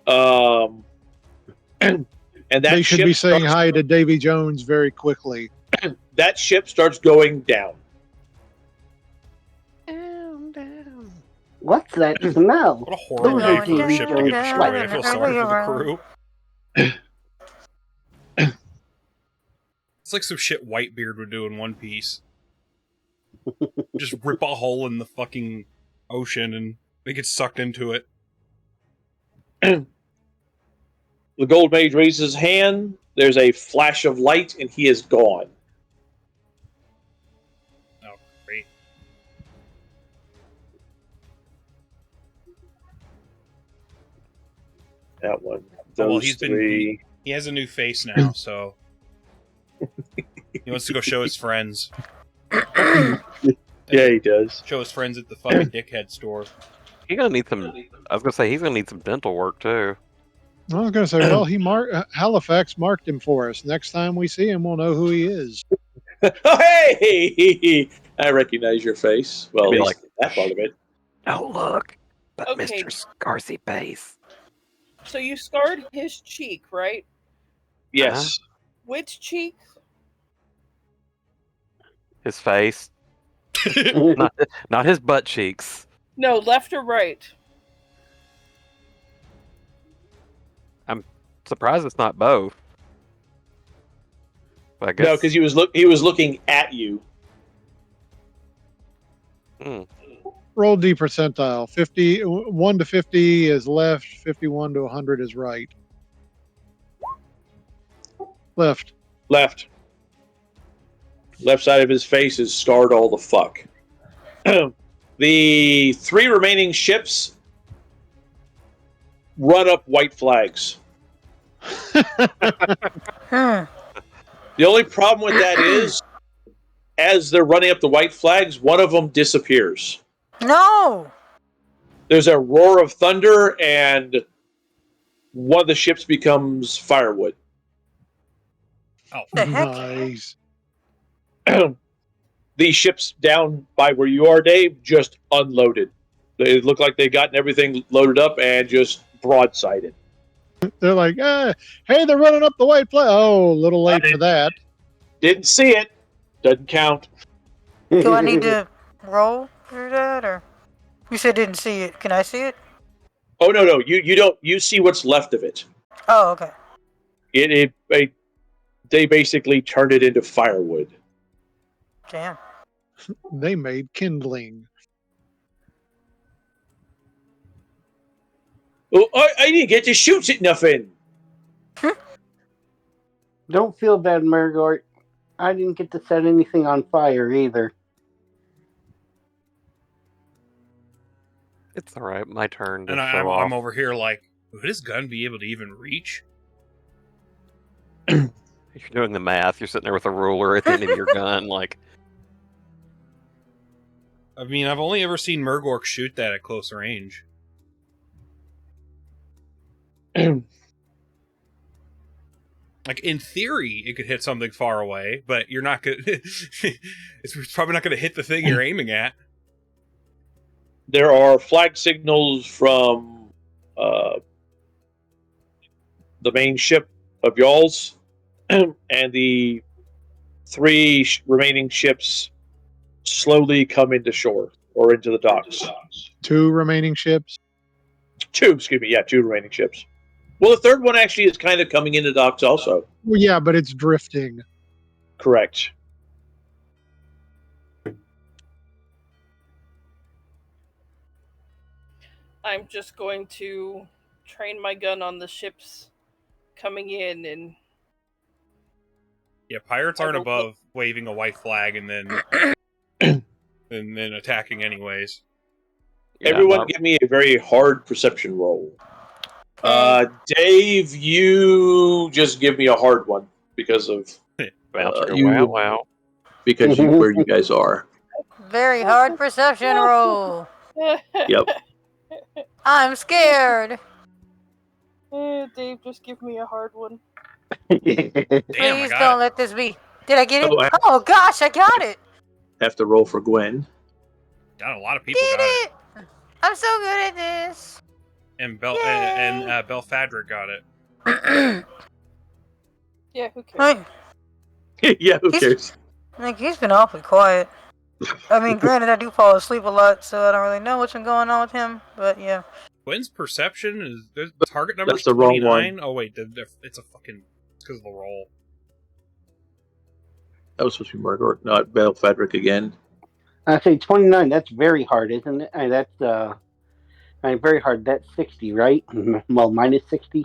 And that They should ship be saying starts- hi to Davy Jones very quickly. That ship starts going down. What's that smell? What a horrible Those are way for their Davy ship to get Jones destroyed. I feel flights. sorry for the crew. It's like some shit Whitebeard would do in One Piece. Just rip a hole in the fucking ocean and they get sucked into it. The gold mage raises his hand. There's a flash of light, and he is gone. Oh, great. That one. Oh, well, Those he's been- three. He has a new face now, so He wants to go show his friends. Yeah, he does. Show his friends at the fucking dickhead store. He's gonna need some. I was gonna say he's gonna need some dental work too. I was going to say, well, Halifax marked him for us. Next time we see him, we'll know who he is. Oh, hey! I recognize your face. Well, at Maybe least that part of it. Oh look, but Okay. Mr. Scarsy face. So you scarred his cheek, right? Yes. Which cheek? His face, not his butt cheeks. No, left or right? Surprised it's not both. But I guess, No, because he was looking at you. Roll D percentile. 1 to 50 is left. 51 to 100 is right. Left. Left. Left side of his face is scarred all the fuck. The 3 remaining ships run up white flags. The only problem with that is, as they're running up the white flags, one of them disappears. No! There's a roar of thunder, and one of the ships becomes firewood. Oh, The heck? Nice. The ships down by where you are, Dave, just unloaded. They look like they gotten everything loaded up and just broadsided. They're like, hey, they're running up the white flag. Oh, a little late for that. Didn't see it. Doesn't count. Do I need to roll for that, or you said didn't see it? Can I see it? Oh no, you don't. You see what's left of it. Oh, okay. They basically turned it into firewood. Damn. They made kindling. Oh, I didn't get to shoot it nothing. Don't feel bad, Margort. I didn't get to set anything on fire either. it's all right. My turn to and show I'm off. over here like, would his gun be able to even reach? If you're doing the math, you're sitting there with a ruler at the end of your gun, like. I mean, I've only ever seen Murgork shoot that at close range. Like, in theory, it could hit something far away, but you're not gonna... it's probably not gonna hit the thing you're aiming at. There are flag signals from the main ship of y'all's, and the 3 remaining ships slowly come into shore or into the docks. 2 remaining ships. 2 remaining ships. Well, the third one actually is kind of coming into docks also. Well, yeah, but it's drifting. Correct. I'm just going to train my gun on the ships coming in and... Yeah, pirates aren't above waving a white flag and then and then attacking anyways. Yeah, Everyone give me a very hard perception roll. Dave, you just give me a hard one because of wow. because you where you guys are. Very hard perception roll. Yep. I'm scared. Dave, just give me a hard one. Damn, I Please got don't it. let this be. Did I get it? Oh, I- Oh gosh, I got it. Have to roll for Gwen. Got a lot of people Did got it. it. I'm so good at this. And Yay. Belfadric got it. Yeah, who cares? Like, Yeah, who cares? he's been awfully quiet. I mean, granted, I do fall asleep a lot, so I don't really know what's been going on with him. But yeah. Gwen's perception is the target number That's the wrong 29. Oh wait, it's a fucking because of the roll. That was supposed to be Margaret, not Belfadric again. I say 29. That's very hard, isn't it? That's very hard. That's 60, right? Well, minus 60.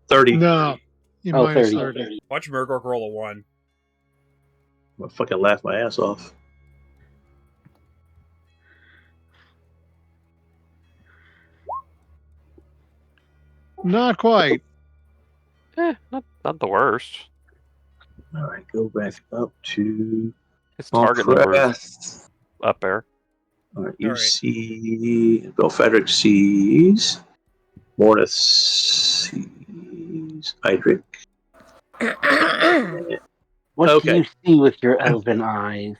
30. No. You Oh, minus 30. 30. Watch Murgork roll a 1. I'm gonna fucking laugh my ass off. Not quite. Not the worst. All right, go back up to His target number is Maltrath. up there. All right, you All right. see Belfedric sees. Mortis sees. Hydric. What Okay. do you see with your elven eyes?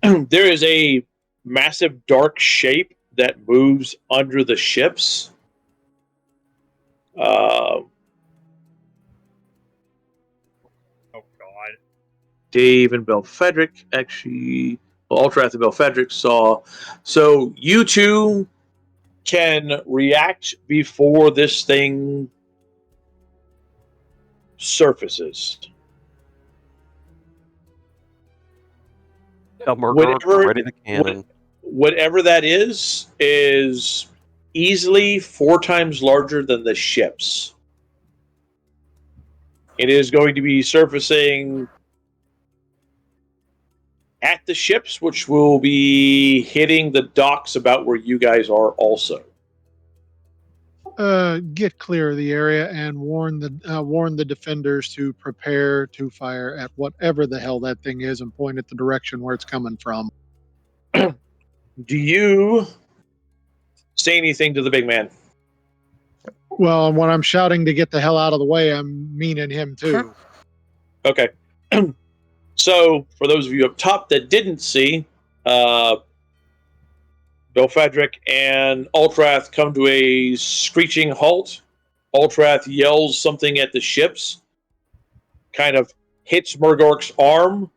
There is a massive dark shape that moves under the ships. Oh God. Dave and Belfedric actually, well, Ultrath and Belfedric saw. So you two can react before this thing surfaces. Tell Murgorg, Whatever- ready the cannon. Whatever that is easily 4 times larger than the ships. It is going to be surfacing at the ships, which will be hitting the docks about where you guys are also. Get clear of the area and warn the defenders to prepare to fire at whatever the hell that thing is and point at the direction where it's coming from. Do you say anything to the big man? Well, when I'm shouting to get the hell out of the way, I'm meaning him too. Okay. So, for those of you up top that didn't see, Belfedric and Ultrath come to a screeching halt. Ultrath yells something at the ships, kind of hits Murgork's arm,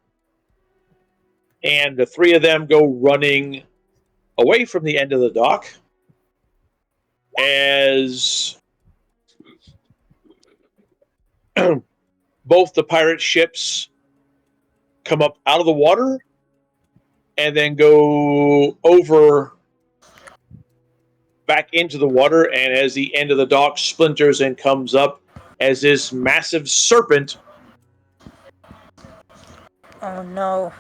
and the 3 of them go running away from the end of the dock as both the pirate ships come up out of the water and then go over back into the water, and as the end of the dock splinters and comes up as this massive serpent Oh no.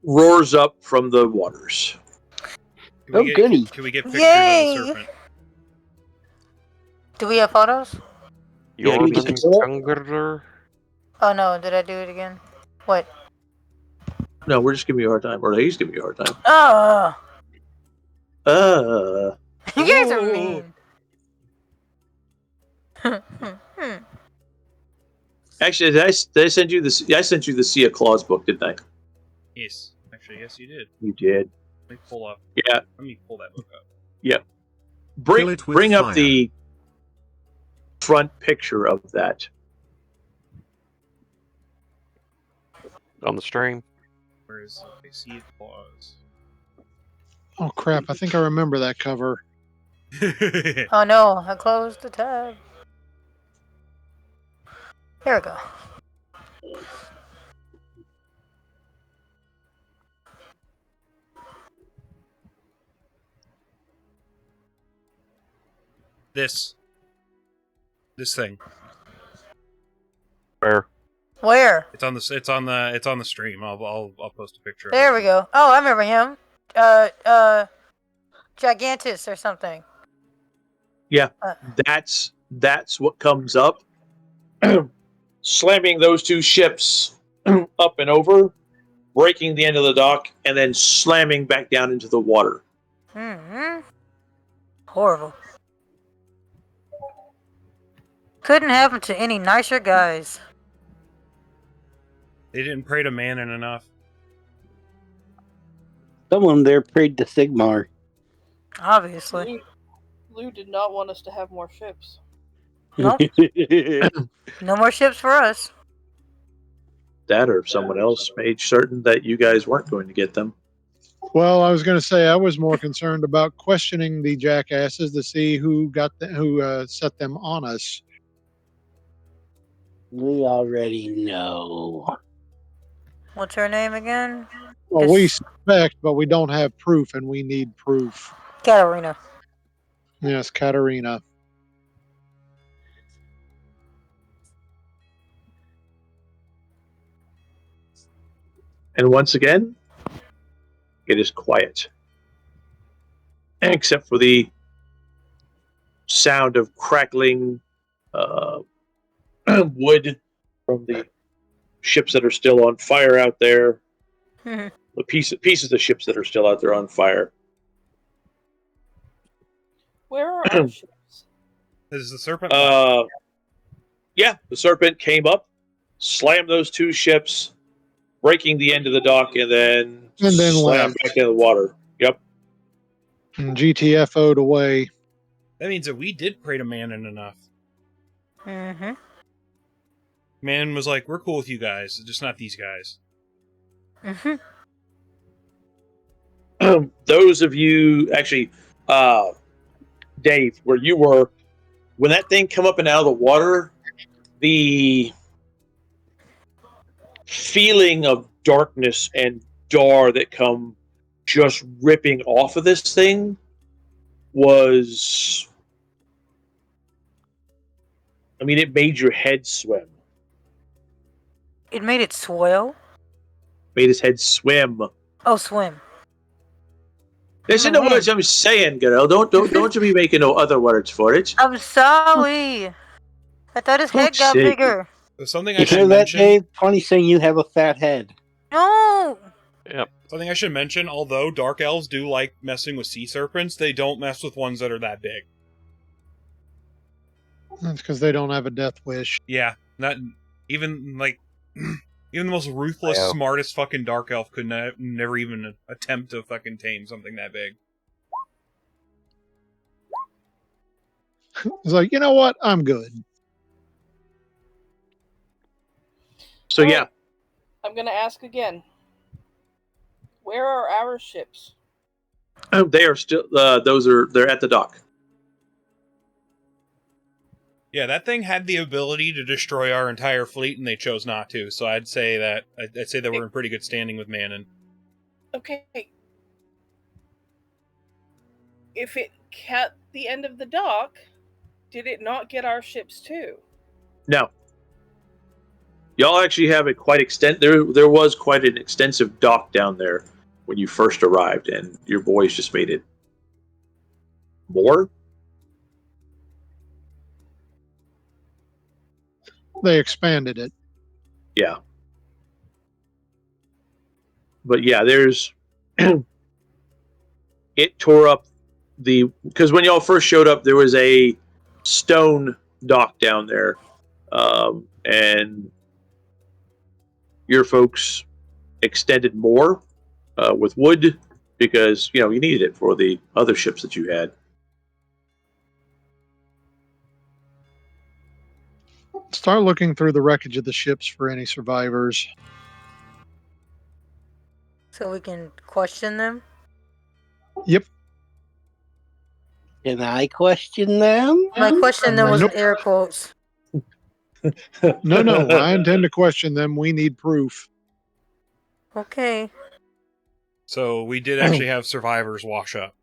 roars up from the waters. Oh, goody. Can we get pictures Yay! of the serpent? Do we have photos? Yeah, you can Jormungandr. Oh no, did I do it again? What? No, we're just giving you a hard time. Or he's giving you a hard time. Oh! Uh, You guys are mean. Actually, did I send you this? I sent you the Sea of Claws book, didn't I? Yes. Actually, yes, you did. You did. Let me pull up. Yeah. Let me pull that book up. Yep. Kill it with Bring up fire. the front picture of that. On the stream. Where is it? Sea of Claws. Oh crap! I think I remember that cover. Oh no, I closed the tab. Here we go. This thing. Where? Where? It's on the stream. I'll post a picture. There of it. we go. Oh, I remember him. Gigantus or something. Yeah, that's what comes up, slamming those 2 ships up and over, breaking the end of the dock, and then slamming back down into the water. Mm-hmm. Horrible. Couldn't happen to any nicer guys. They didn't pray to Manon enough. Someone there prayed to Sigmar. Obviously. Lou did not want us to have more ships. Nope. No more ships for us. That or someone else made certain that you guys weren't going to get them. Well, I was going to say I was more concerned about questioning the jackasses to see who set them on us. We already know. What's her name again? Well, we suspect, but we don't have proof, and we need proof. Katarina. Yes, Katarina. And once again, it is quiet. Except for the sound of crackling wood from the ships that are still on fire out there. Mhm. The pieces of ships that are still out there on fire. Where are our ships? Is the serpent? Left? Yeah, the Serpent came up, slammed those 2 ships, breaking the end of the dock, and then slammed left. back into the water. Yep. And GTFO'd away. That means that we did pray to Manon enough. Mm-hmm. Manon was like, "We're cool with you guys, just not these guys." Mm-hmm. Those of you, actually, Dave, where you were, when that thing come up and out of the water, the feeling of darkness and dar that come just ripping off of this thing was, I mean, it made your head swim. It made it swell. Made his head swim. Oh, swim. Listen to words I'm saying, girl. Don't you be making no other words for it. I'm sorry. I thought his head Fuck's got sake. bigger. So something You I should hear that, mention. Dave? Funny saying you have a fat head. No. Yep. Something I should mention. Although dark elves do like messing with sea serpents, they don't mess with ones that are that big. That's because they don't have a death wish. Yeah, not even like even the most ruthless, Wow. smartest fucking dark elf could never even attempt to fucking tame something that big. It's like, you know what? I'm good. So All yeah, right. I'm going to ask again. Where are our ships? they are still. They're at the dock. Yeah, that thing had the ability to destroy our entire fleet, and they chose not to. So I'd say that we're in pretty good standing with Manon. Okay. If it cut the end of the dock, did it not get our ships too? No. Y'all actually have a quite extent. There was quite an extensive dock down there when you first arrived, and your boys just made it more. They expanded it. Yeah. But yeah, there's it tore up because when y'all first showed up, there was a stone dock down there, and your folks extended more with wood because you needed it for the other ships that you had. Start looking through the wreckage of the ships for any survivors. So we can question them? Yep. Can I question them? My question then was Nope. in air quotes. No. I intend to question them. We need proof. Okay. So we did actually have survivors wash up.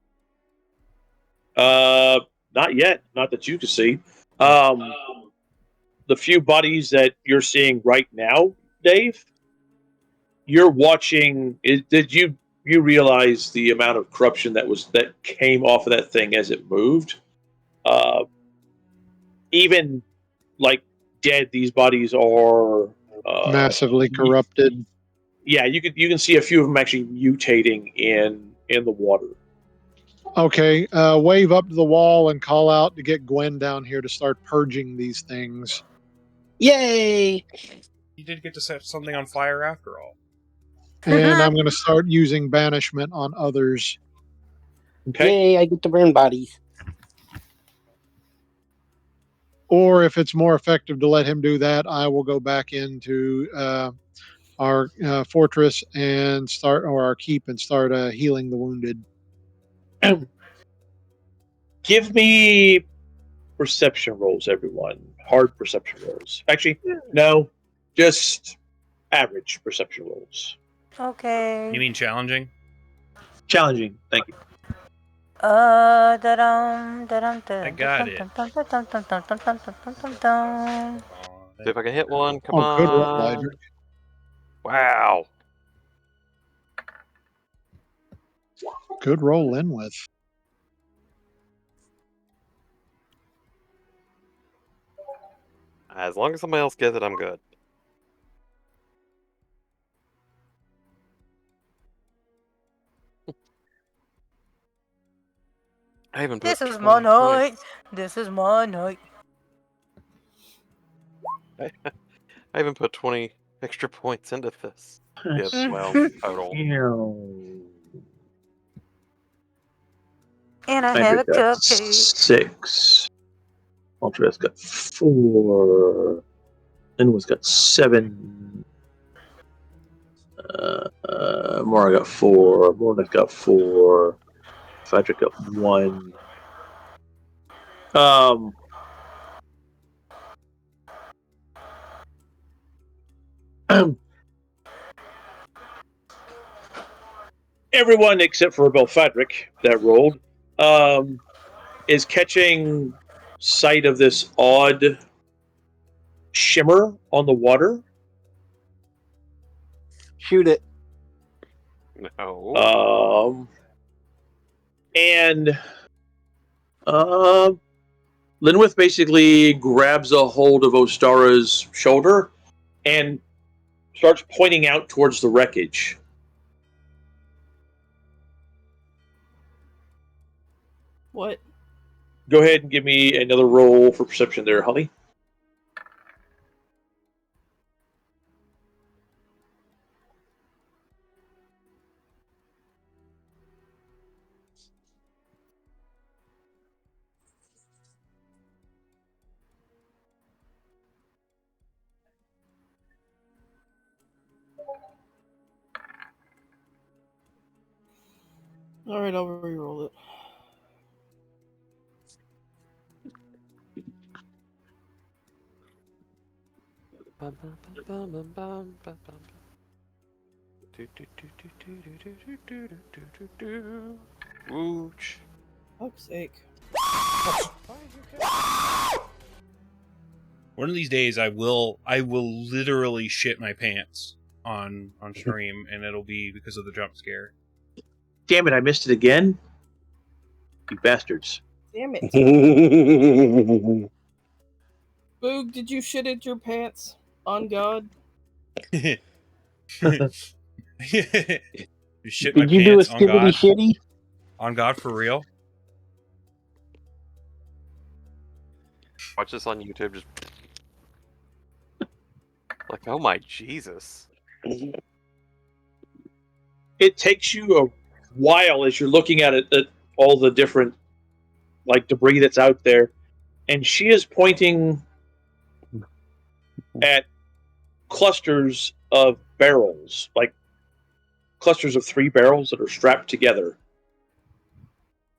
Not yet. Not that you can see. The few bodies that you're seeing right now, Dave, you're watching. Did you realize the amount of corruption that came off of that thing as it moved? Even like dead, these bodies are Massively corrupted. Yeah, you can see a few of them actually mutating in the water. Okay, wave up to the wall and call out to get Gwen down here to start purging these things. Yay! You did get to set something on fire after all. And I'm going to start using banishment on others. Okay. Yay, I get to burn bodies. Or if it's more effective to let him do that, I will go back into our fortress and or our keep and start healing the wounded. Give me perception rolls, everyone. Hard perception rolls. Actually, no, just average perception rolls. Okay. You mean challenging? Challenging. Thank you. I I got it. See if I can hit one. Come Oh, good roll, on. Hydra. Wow. Good roll in with. As long as somebody else gets it, I'm good. I even put This is 20 my night. points. This is my night. I even put 20 extra points into this. Yes, well, total. And I have a Got cupcake. 6. Ultra's got 4. Linwood's got 7. Mara got 4. Morgan's got 4. Frederick got 1. Everyone except for Belfadric that rolled is catching sight of this odd shimmer on the water. Shoot it. No. And Linwith basically grabs a hold of Ostara's shoulder and starts pointing out towards the wreckage. What? Go ahead and give me another roll for perception there, Holly. All right, I'll re-roll it. Wooch. Fuck's sake. One of these days, I will literally shit my pants on stream, and it'll be because of the jump scare. Damn it, I missed it again. You bastards. Damn it. Boog, Boog, did you shit at your pants? On God? You shit Did my you do a pants on skibbity God. shitty? On God, for real. Watch this on YouTube. Just like, oh my Jesus. It takes you a while as you're looking at it, at all the different like debris that's out there, and she is pointing at clusters of barrels, like clusters of 3 barrels that are strapped together.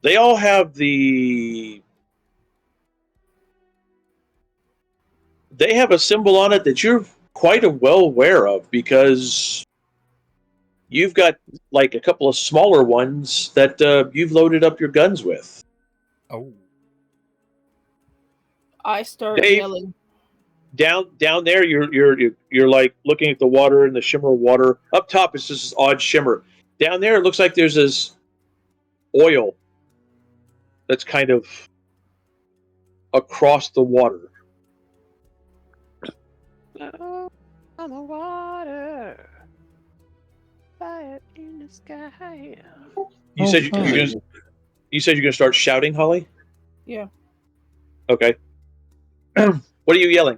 They all have a symbol on it that you're quite well aware of, because you've got like a couple of smaller ones that you've loaded up your guns with. Oh. I start Dave, yelling. Down there, you're like looking at the water and the shimmer of water. Up top, it's just this odd shimmer. Down there, it looks like there's this oil that's kind of across the water. On the water. Fire in the sky. You said you're gonna start shouting, Holly? Yeah. Okay. What are you yelling?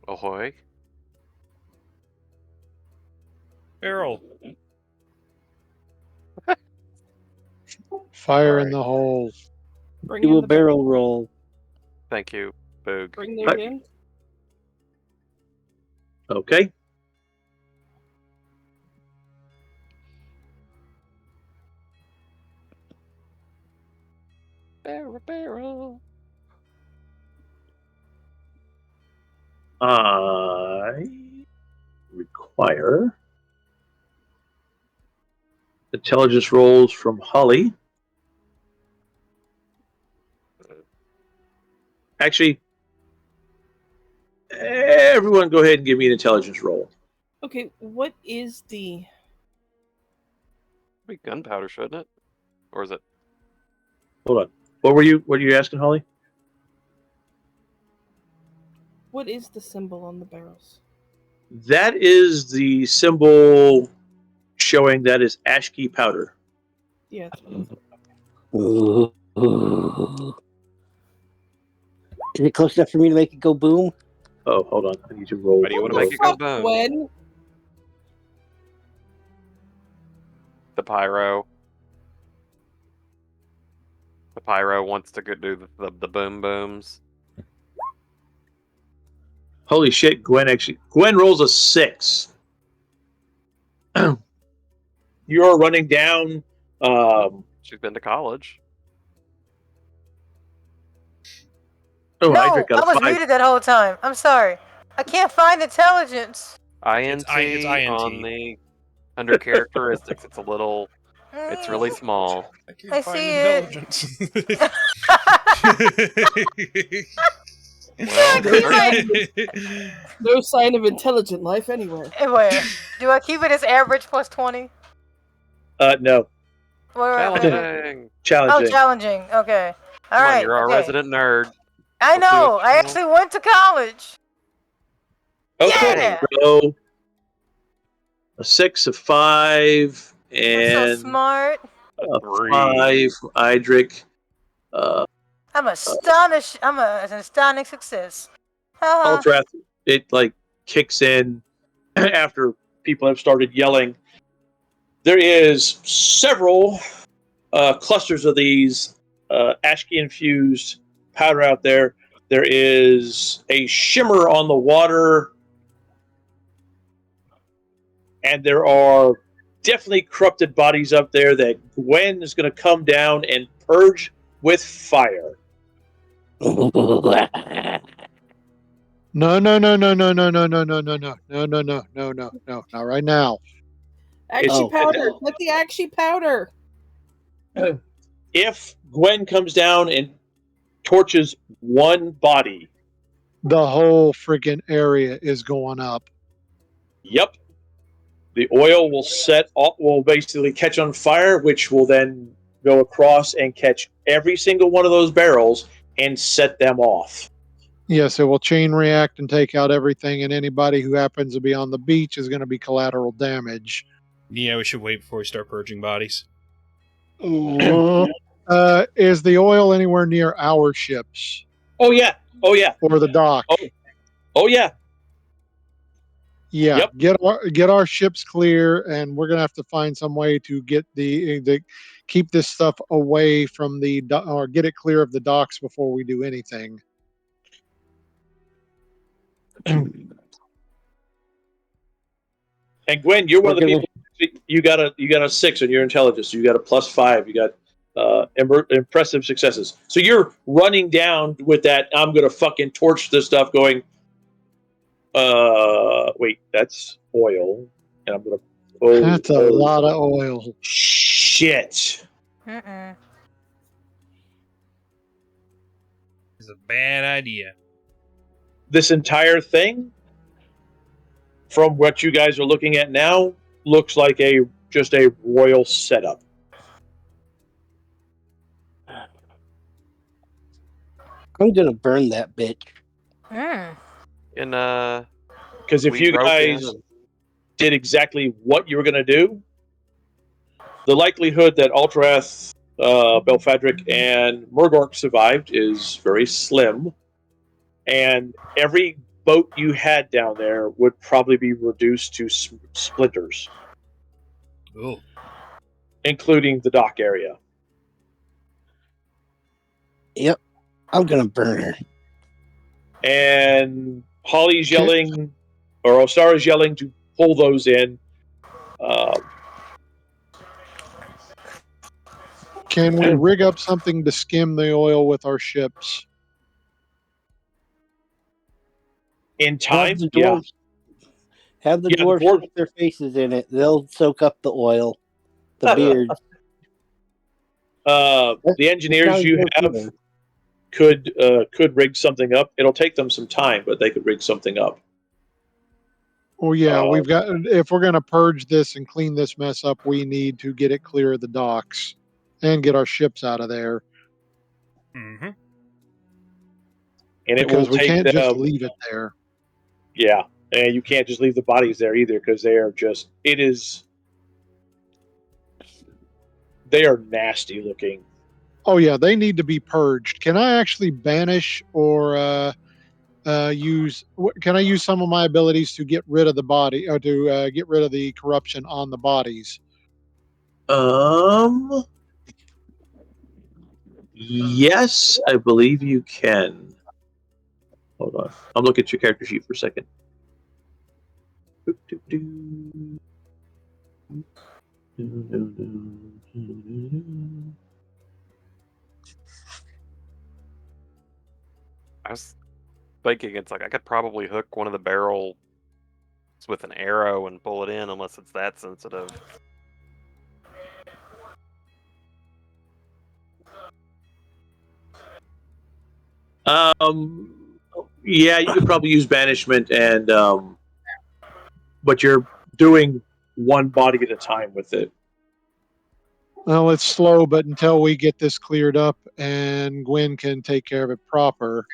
Ahoy. Barrel. Fire Alright. in the hole. Bring Do in a the barrel roll. Thank you, Boog. Bring those in. Okay. Barrel. I require intelligence rolls from Holly. Actually, everyone go ahead and give me an intelligence roll. Okay, what is the... Be gunpowder, shouldn't it? Or is it? Hold on. What were you asking, Holly? What is the symbol on the barrels? That is the symbol showing that is ash key powder. Yeah. Ooh. Is it close enough for me to make it go boom? Oh, hold on. I need to roll. Why do you want to What make the it go fuck, boom? Gwen? The pyro. The pyro wants to go do the boom booms. Holy shit, Gwen rolls a 6. You're running down. She's been to college. Oh, No, Idric got I a was 5. muted that whole time. I'm sorry. I can't find intelligence. INT, It's INT. on the under characteristics. It's a little. It's really small. I can't I find see it. intelligence. Well, Do I keep No sign of intelligent life anywhere. Where? Do I keep it as average plus 20? No. challenging. Challenging. Oh, challenging. Okay. All Come right. on, you're our okay. resident nerd. I Let's see know. what I you actually went to college. Okay. Yeah. So a 6, a 5, I'm so and smart. a 3. 5 for Idric. I'm astonished. I'm an astounding success. Ultrath, it like kicks in after people have started yelling. There is several clusters of these ash key infused powder out there. There is a shimmer on the water, and there are definitely corrupted bodies up there that Gwen is going to come down and purge with fire. No, no, no, no, no, no, no, no, no, no, no, no, no, no, no, no, no, not right now. Axie powder. Get the Axie powder. If Gwen comes down and torches one body, The whole freaking area is going up. yep, the oil will basically catch on fire, which will then go across and catch every single one of those barrels and set them off. Yes, it will chain react and take out everything, and anybody who happens to be on the beach is going to be collateral damage. Yeah, we should wait before we start purging bodies. Is the oil anywhere near our ships Oh yeah, or the dock? oh yeah. Yeah, Yep. get our ships clear, and we're gonna have to find some way to get the keep this stuff away from or get it clear of the docks before we do anything. And Gwen, you're one of the people. You got a 6 on your intelligence. You got a +5. You got impressive successes. So you're running down with that. I'm gonna fucking torch this stuff. Going. Wait, that's oil, and I'm gonna. Oh, That's a lot of oil. Shit. Mm-mm. It's a bad idea. This entire thing, from what you guys are looking at now, looks like just a royal setup. I'm gonna burn that bitch. Mm. Because if we you broke guys in. did exactly what you were going to do, the likelihood that Ultrath, Belfadric, and Murgork survived is very slim. And every boat you had down there would probably be reduced to splinters, Ooh. including the dock area. Yep, I'm gonna burn her. And Holly's yelling, or Ostara's yelling to pull those in. Can we rig up something to skim the oil with our ships? In time, Have the dwarves, have the Yeah, the dwarves dwarves- put their faces in it. They'll soak up the oil, the beards. The engineers you have could rig something up. It'll take them some time, but they could rig something up. Oh yeah, we've got. If we're gonna purge this and clean this mess up, we need to get it clear of the docks and get our ships out of there. Mm-hmm. And because it will we take can't them, just leave it there. Yeah, And you can't just leave the bodies there either, because they are just... They are nasty looking. Oh yeah, they need to be purged. Can I actually banish or Can I use some of my abilities to get rid of the body, or to get rid of the corruption on the bodies? Yes, I believe you can. Hold on. I'm looking at your character sheet for a second. I was thinking it's like I could probably hook one of the barrels with an arrow and pull it in, unless it's that sensitive. Yeah, you could probably use banishment, and but you're doing one body at a time with it. Well, it's slow, but until we get this cleared up and Gwen can take care of it proper.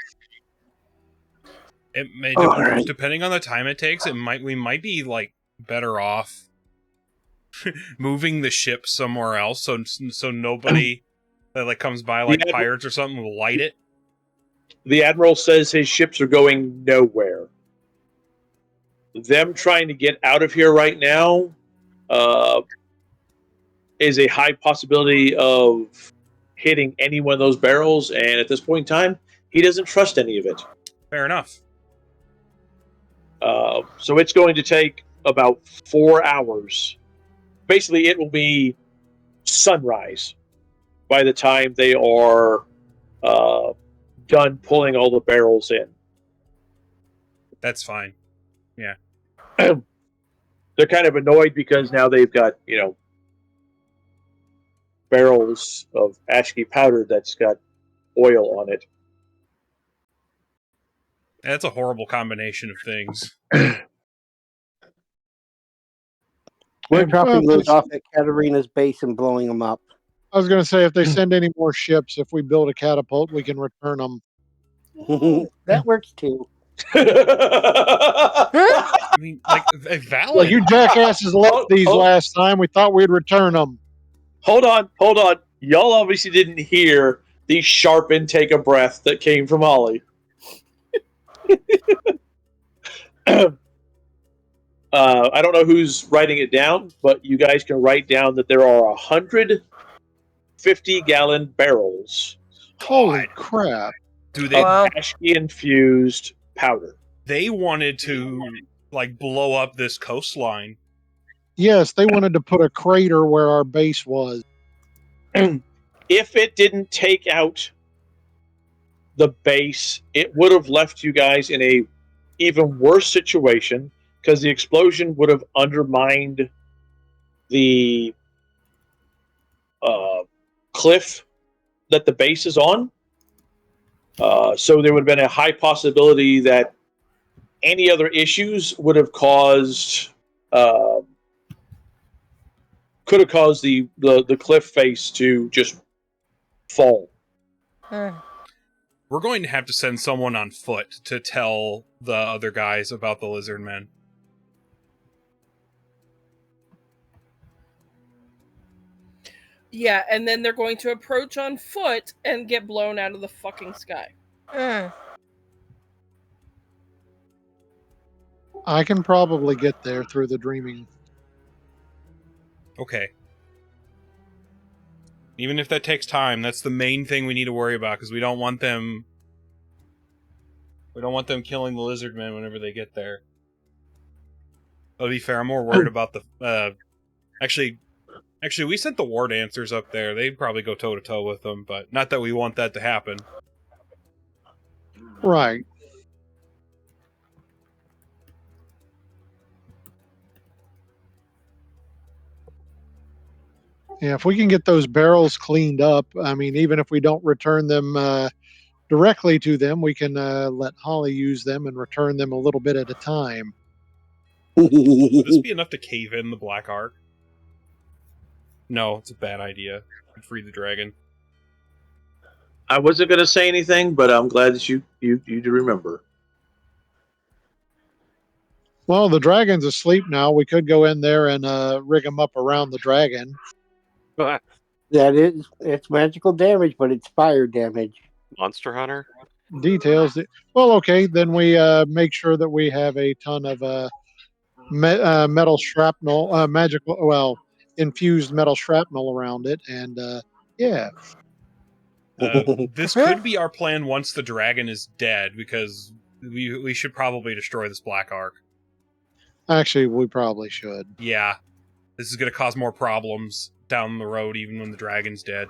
It may, Alright. depending on the time it takes, we might be like better off moving the ship somewhere else, so nobody that like comes by like Yeah. pirates or something will light it. The Admiral says his ships are going nowhere. Them trying to get out of here right now is a high possibility of hitting any one of those barrels, and at this point in time, he doesn't trust any of it. Fair enough. So it's going to take about 4 hours. Basically, it will be sunrise by the time they are done pulling all the barrels in. That's fine. Yeah. They're kind of annoyed because now they've got, barrels of ashky powder that's got oil on it. That's a horrible combination of things. We're And, dropping well, those off at Katarina's base and blowing them up. I was going to say, if they send any more ships, if we build a catapult, we can return them. That works too. I mean, like, valid. Well, you jackasses left these last time. We thought we'd return them. Hold on. Y'all obviously didn't hear the sharp intake of breath that came from Holly. I don't know who's writing it down, but you guys can write down that there are 150-gallon barrels Holy crap. Dude, they, Wow. ashky-infused powder. they wanted to, like, blow up this coastline. Yes, they wanted to put a crater where our base was. If it didn't take out the base, it would have left you guys in a even worse situation, because the explosion would have undermined the cliff that the base is on. So there would have been a high possibility that any other issues would have caused could have caused the cliff face to just fall. We're going to have to send someone on foot to tell the other guys about the lizard men. Yeah, and then they're going to approach on foot and get blown out of the fucking sky. I can probably get there through the dreaming. Okay. Even if that takes time, that's the main thing we need to worry about, because we don't want them killing the lizard men whenever they get there. To be fair, I'm more worried about the actually we sent the war dancers up there. They'd probably go toe to toe with them, but not that we want that to happen. Right. Yeah, if we can get those barrels cleaned up, I mean, even if we don't return them directly to them, we can let Holly use them and return them a little bit at a time. Would this be enough to cave in the Black Ark? No, it's a bad idea. Free the dragon. I wasn't going to say anything, but I'm glad that you do remember. Well, the dragon's asleep now. We could go in there and rig him up around the dragon. It's magical damage, but it's fire damage. Monster Hunter. Details. Well, okay, then we make sure that we have a ton of metal shrapnel, infused metal shrapnel around it, and yeah. This could be our plan once the dragon is dead, because we should probably destroy this Black Ark. Actually, we probably should. Yeah. This is going to cause more problems down the road, even when the dragon's dead.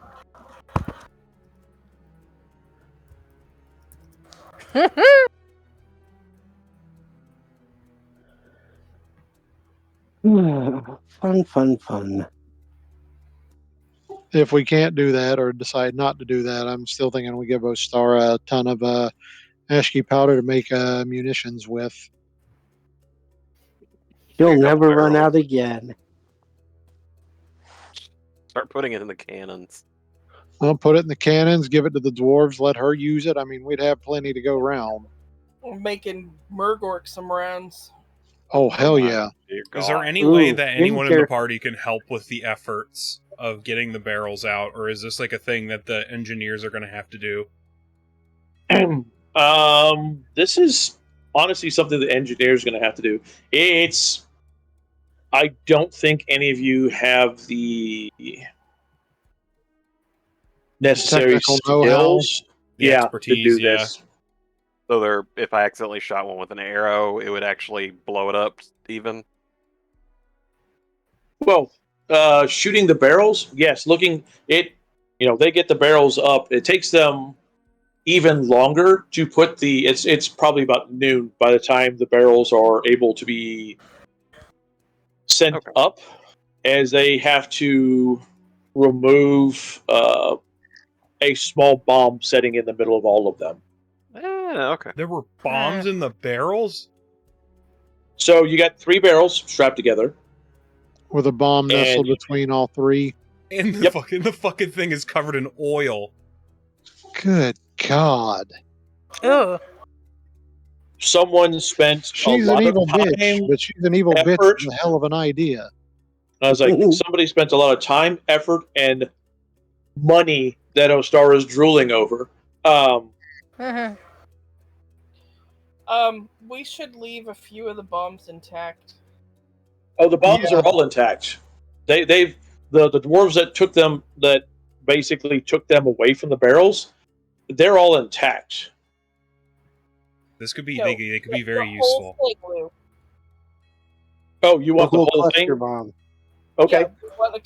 Fun. If we can't do that or decide not to do that, I'm still thinking we give Ostara a ton of ashky powder to make munitions with. You'll never run out again. Start putting it in the cannons. I'll put it in the cannons, give it to the dwarves, let her use it. I mean, we'd have plenty to go round. We're making Murgork some rounds. Oh, hell yeah. Is there any way Ooh, that anyone in the Winter. party can help with the efforts of getting the barrels out, or is this like a thing that the engineers are going to have to do? This is honestly something the engineer's going to have to do. I don't think any of you have the necessary Technical know-how. skills. The To expertise, do this. So if I accidentally shot one with an arrow, it would actually blow it up even. Well, shooting the barrels, yes. They get the barrels up. It takes them even longer to put it's probably about noon by the time the barrels are able to be sent up, as they have to remove a small bomb setting in the middle of all of them. Okay. There were bombs in the barrels? So you got 3 barrels strapped together. With a bomb nestled between all 3. And the fucking thing is covered in oil. Good God. Ugh. Someone spent She's a lot an evil of time, bitch, but she's an evil effort. bitch with a hell of an idea. I was like, somebody spent a lot of time, effort, and money that Ostara is drooling over. We should leave a few of the bombs intact. Oh, the bombs are all intact. The dwarves that basically took them away from the barrels, they're all intact. This could be they could be very useful. Oh, you want the whole thing? Bomb. Okay. Yeah, we want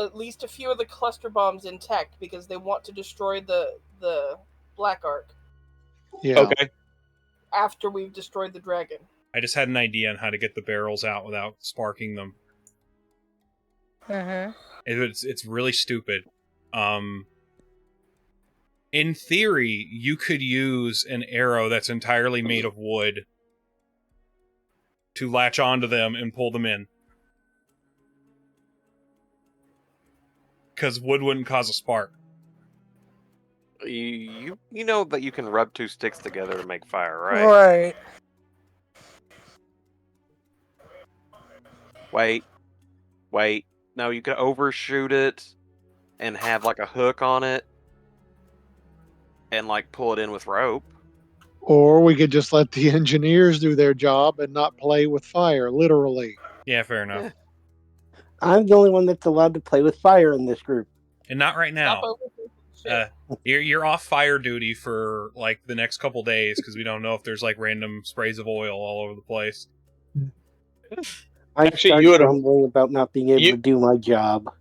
at least a few of the cluster bombs intact because they want to destroy the Black Ark. Yeah. Okay. After we've destroyed the dragon. I just had an idea on how to get the barrels out without sparking them. It's really stupid. In theory, you could use an arrow that's entirely made of wood to latch onto them and pull them in. Because wood wouldn't cause a spark. You know that you can rub 2 sticks together to make fire, right? Right. Wait. No, you could overshoot it and have like a hook on it and like pull it in with rope. Or we could just let the engineers do their job and not play with fire, literally. Yeah, fair enough. I'm the only one that's allowed to play with fire in this group. And not right now. You're off fire duty for like the next couple days because we don't know if there's like random sprays of oil all over the place. I started grumbling about not being able to do my job.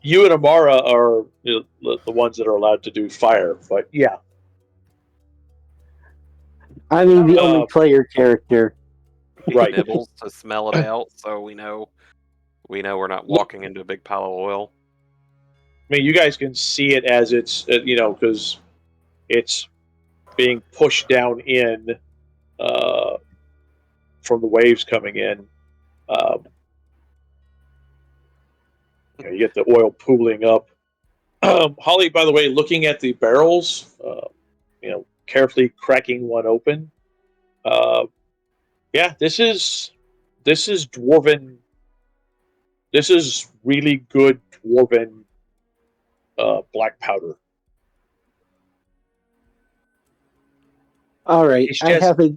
You and Amara are the ones that are allowed to do fire, but yeah. I mean, the only player character. Right. Nibbles to smell it out, so we know we're not walking into a big pile of oil. I mean, you guys can see it as it's, because it's being pushed down in from the waves coming in. You get the oil pooling up. Holly, by the way, looking at the barrels, carefully cracking one open. This is This is dwarven. This is really good dwarven black powder. All right, It's I just- have a.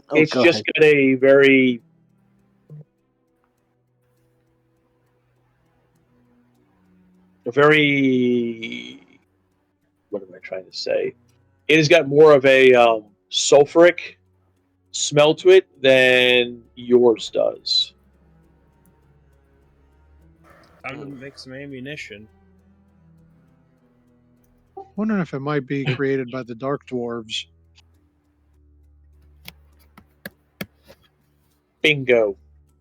Oh, It's go just ahead. got a very what am I trying to say? It has got more of a sulfuric smell to it than yours does. Time to make some ammunition. Wondering if it might be created by the Dark Dwarves. Bingo.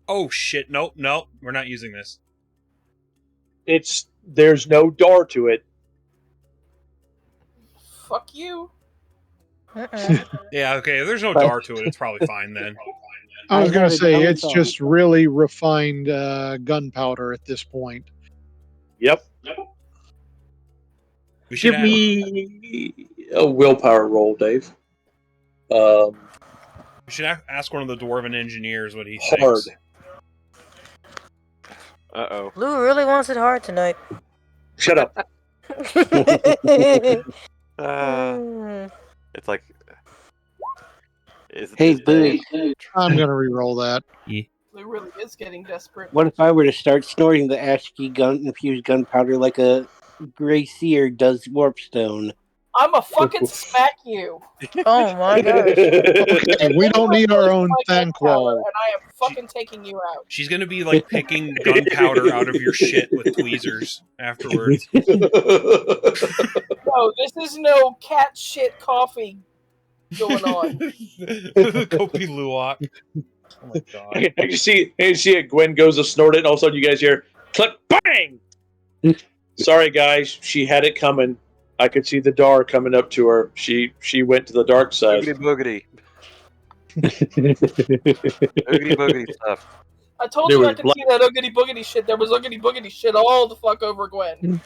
Oh shit! Nope, we're not using this. There's no dar to it. Fuck you. Yeah, okay. If there's no But- dar to it, it's probably fine then. I was I going have to a say it's downside. just really refined gunpowder at this point. Yep. We should Give me a willpower roll, Dave. we should ask one of the dwarven engineers what he Hard. thinks. Uh-oh. Lou really wants it hard tonight. Shut up. It's like... Hey, is Boo. I'm going to re-roll that. Lou really is getting desperate. What if I were to start snorting the ASCII infused gunpowder like a Grey Seer does Warpstone? I'ma fucking smack you. Oh my gosh. Okay, we don't need our own My gunpowder, Thanquol. and I am fucking taking you out. She's gonna be like picking gunpowder out of your shit with tweezers afterwards. No, this is no cat shit coffee going on. Kopi Luwak. Oh my god. I can see it. Gwen goes to snort it, and all of a sudden you guys hear click, bang. Sorry, guys. She had it coming. I could see the dar coming up to her. She went to the dark side. boogity boogity. Boogity boogity stuff. I told There you I was could see that uggity boogity shit. There was uggity boogity shit all the fuck over Gwen.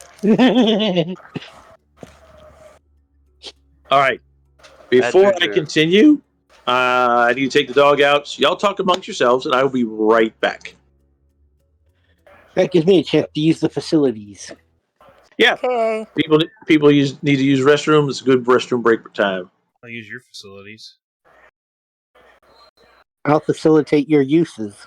All right. Before That's I your- continue, I need to take the dog out. So y'all talk amongst yourselves, and I will be right back. That gives me a chance to use the facilities. Okay. People need to use restrooms. It's a good restroom break time. I'll use your facilities. I'll facilitate your uses.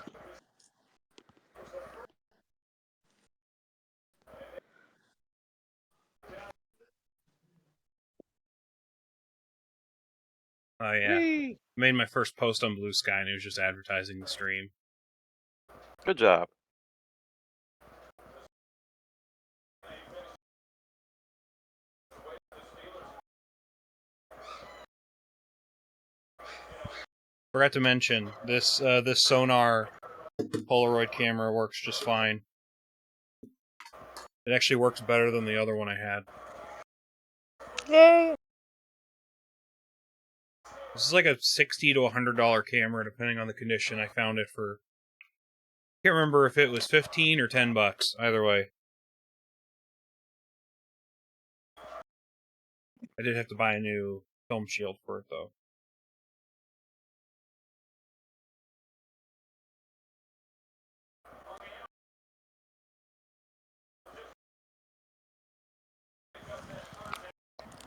Oh yeah. Made my first post on Blue Sky and it was just advertising the stream. Good job. Forgot to mention this this sonar Polaroid camera works just fine. It actually works better than the other one I had. Yay. This is like a $60 to $100 camera, depending on the condition. I found it for. Can't remember if it was 15 or $10. Either way, I did have to buy a new film shield for it though.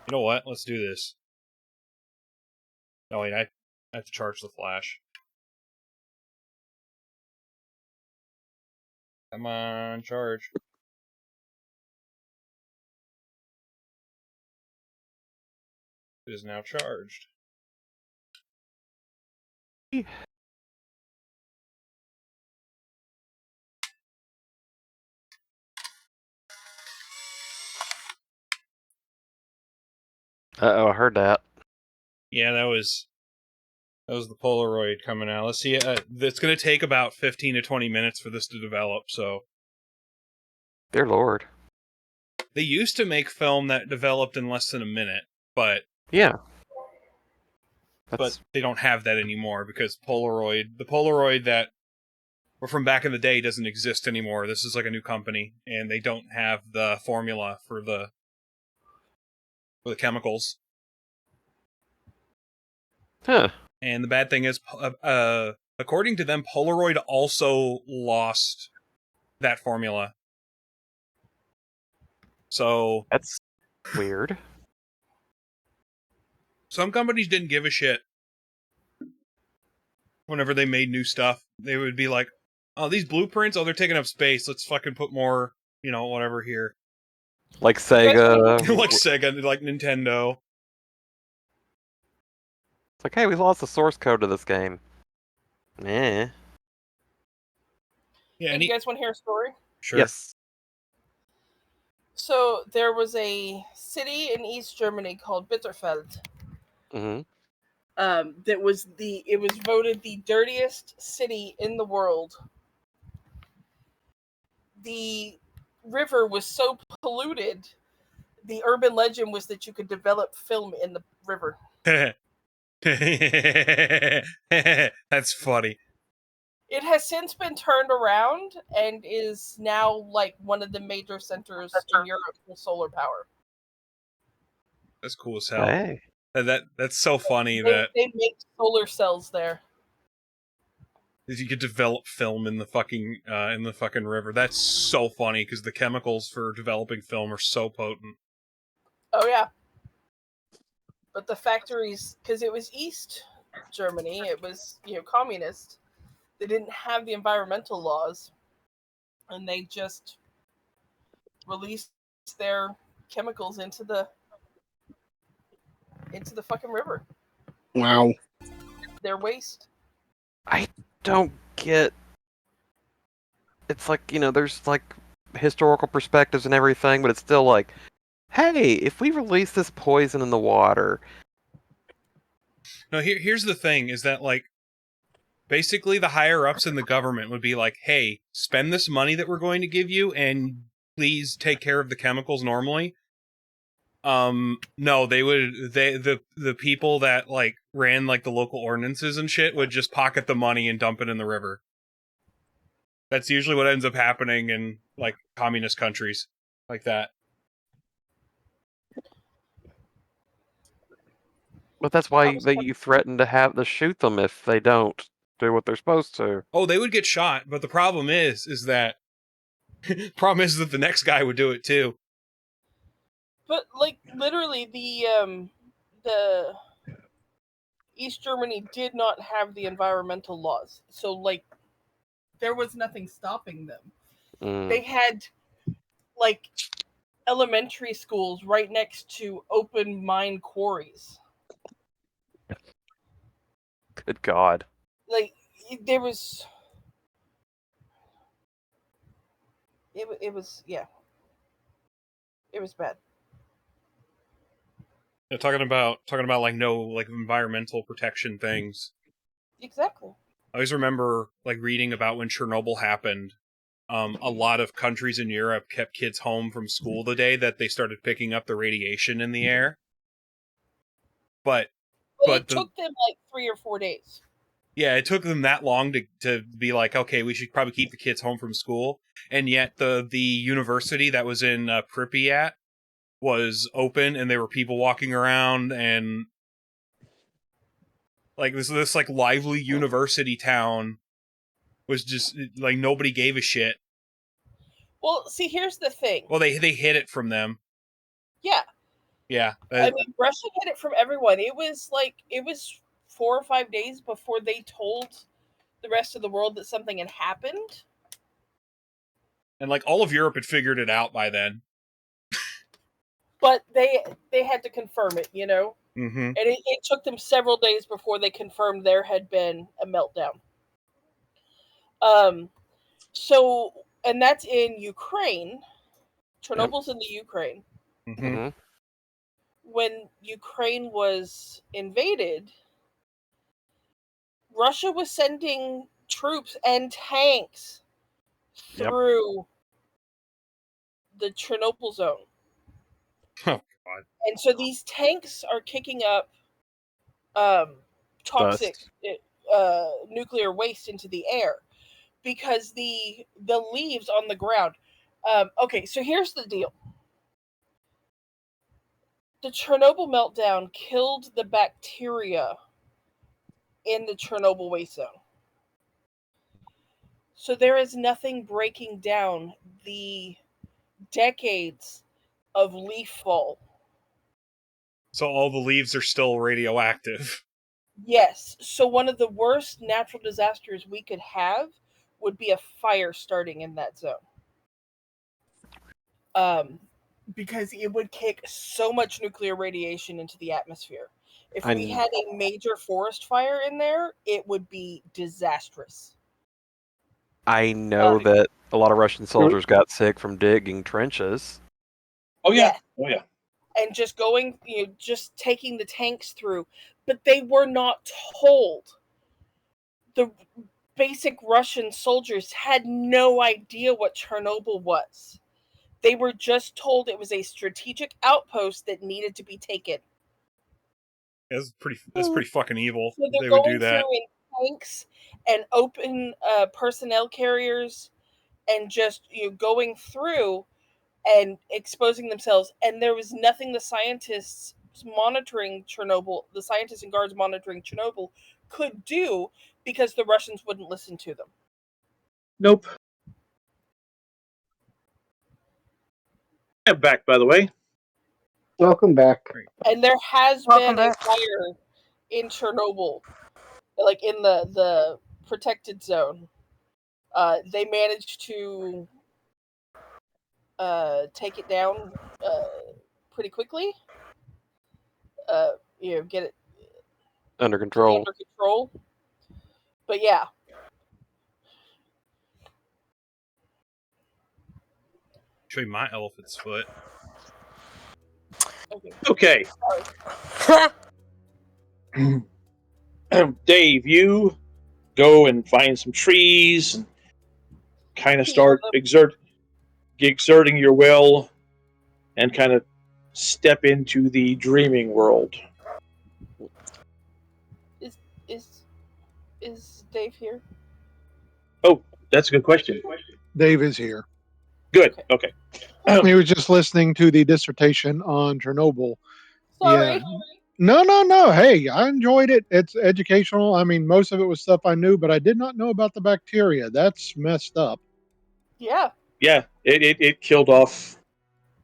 You know what? Let's do this. Oh wait, I have to charge the flash. Come on, charge. It is now charged. Uh-oh, I heard that. Yeah, that was the Polaroid coming out. Let's see. It's going to take about 15 to 20 minutes for this to develop. So Dear Lord. they used to make film that developed in less than a minute, but Yeah. That's... but they don't have that anymore because the Polaroid that were from back in the day doesn't exist anymore. This is like a new company, and they don't have the formula for the chemicals. Huh. And the bad thing is, according to them, Polaroid also lost that formula. So That's weird. some companies didn't give a shit. Whenever they made new stuff, they would be like, "Oh, these blueprints, they're taking up space. Let's fucking put more, whatever here." Like guys Sega. Like Sega, like Nintendo. It's like, hey, we lost the source code to this game. Eh. Yeah, Hey, you guys want to hear a story? sure. Yes. So there was a city in East Germany called Bitterfeld. Mm-hmm. It was voted the dirtiest city in the world. The river was so polluted, the urban legend was that you could develop film in the river. That's funny. It has since been turned around and is now like one of the major centers in Europe for solar power. That's cool as hell. Hey. That's so funny They that make solar cells there. you could develop film in the fucking river. That's so funny because the chemicals for developing film are so potent. Oh yeah. But the factories, because it was East Germany, it was communist. They didn't have the environmental laws, and they just released their chemicals into the fucking river. Wow. Their waste. I don't get. It's like, there's like historical perspectives and everything, but it's still like, hey, if we release this poison in the water. No, here's the thing: is that like basically the higher ups in the government would be like, "Hey, spend this money that we're going to give you, and please take care of the chemicals normally." No, the people that like ran like the local ordinances and shit would just pocket the money and dump it in the river. That's usually what ends up happening in like communist countries like that. But that's why you threaten to shoot them if they don't do what they're supposed to. Oh, they would get shot, but the problem is that the next guy would do it too. But like literally, the East Germany did not have the environmental laws, so like there was nothing stopping them. They had like elementary schools right next to open mine quarries. Good God. Like there was, it was it was bad. Talking about like no like environmental protection things. Exactly. I always remember like reading about when Chernobyl happened. A lot of countries in Europe kept kids home from school the day that they started picking up the radiation in the air. But it took them like 3 or 4 days. Yeah, it took them that long to be like, okay, we should probably keep the kids home from school. And yet the university that was in Pripyat was open, and there were people walking around, and like this like lively university town was just like nobody gave a shit. Well, see, here's the thing. Well, they hid it from them. Yeah. Yeah. I mean, Russia hid it from everyone. It was 4 or 5 days before they told the rest of the world that something had happened. And like all of Europe had figured it out by then. But they had to confirm it, Mm-hmm. And it took them several days before they confirmed there had been a meltdown. So, and that's in Ukraine. Chernobyl's in the Ukraine. Mm-hmm. When Ukraine was invaded, Russia was sending troops and tanks through the Chernobyl zone. Oh God! And so these tanks are kicking up toxic nuclear waste into the air because the leaves on the ground. Okay, so here's the deal. The Chernobyl meltdown killed the bacteria in the Chernobyl waste zone. So there is nothing breaking down the decades of leaf fall. So all the leaves are still radioactive. Yes. So one of the worst natural disasters we could have would be a fire starting in that zone. Because it would kick so much nuclear radiation into the atmosphere. If we had a major forest fire in there, it would be disastrous. I know that a lot of Russian soldiers got sick from digging trenches. Oh yeah. Yes. Oh yeah. And just going, just taking the tanks through. But they were not told. The basic Russian soldiers had no idea what Chernobyl was. They were just told it was a strategic outpost that needed to be taken. That's pretty fucking evil. So they're They would do going that. through in tanks and open personnel carriers and just going through and exposing themselves. And there was nothing the scientists monitoring Chernobyl, the scientists and guards monitoring Chernobyl, could do because the Russians wouldn't listen to them. Nope. I'm back, by the way. Welcome back. And there has Welcome been back. a fire in Chernobyl, like in the protected zone. They managed to take it down pretty quickly. Get it Under control. under control. But yeah. Show you my elephant's foot. Okay. Dave, you go and find some trees and kind of start exerting your will and kind of step into the dreaming world. Is Dave here? Oh, that's a good question. Dave is here. Good. Okay. He was just listening to the dissertation on Chernobyl. Sorry. Yeah. No. Hey, I enjoyed it. It's educational. I mean, most of it was stuff I knew, but I did not know about the bacteria. That's messed up. Yeah. Yeah, it killed off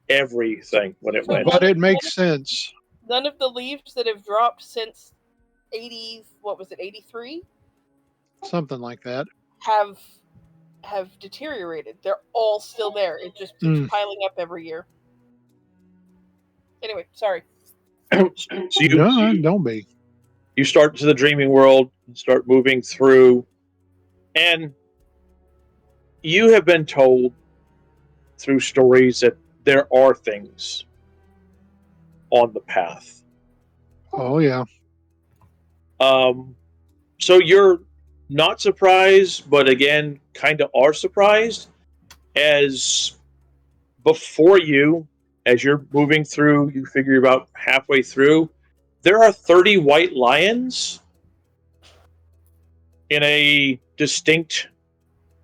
everything when it went. But it makes sense. None of the leaves that have dropped since 83? Something like that. Have deteriorated. They're all still there. It just keeps piling up every year. Anyway, sorry. So don't be. You start to the dreaming world, start moving through, and you have been told through stories that there are things on the path. Oh yeah. So you're not surprised, but again, kind of are surprised, as before you, as you're moving through, you figure about halfway through, there are 30 white lions in a distinct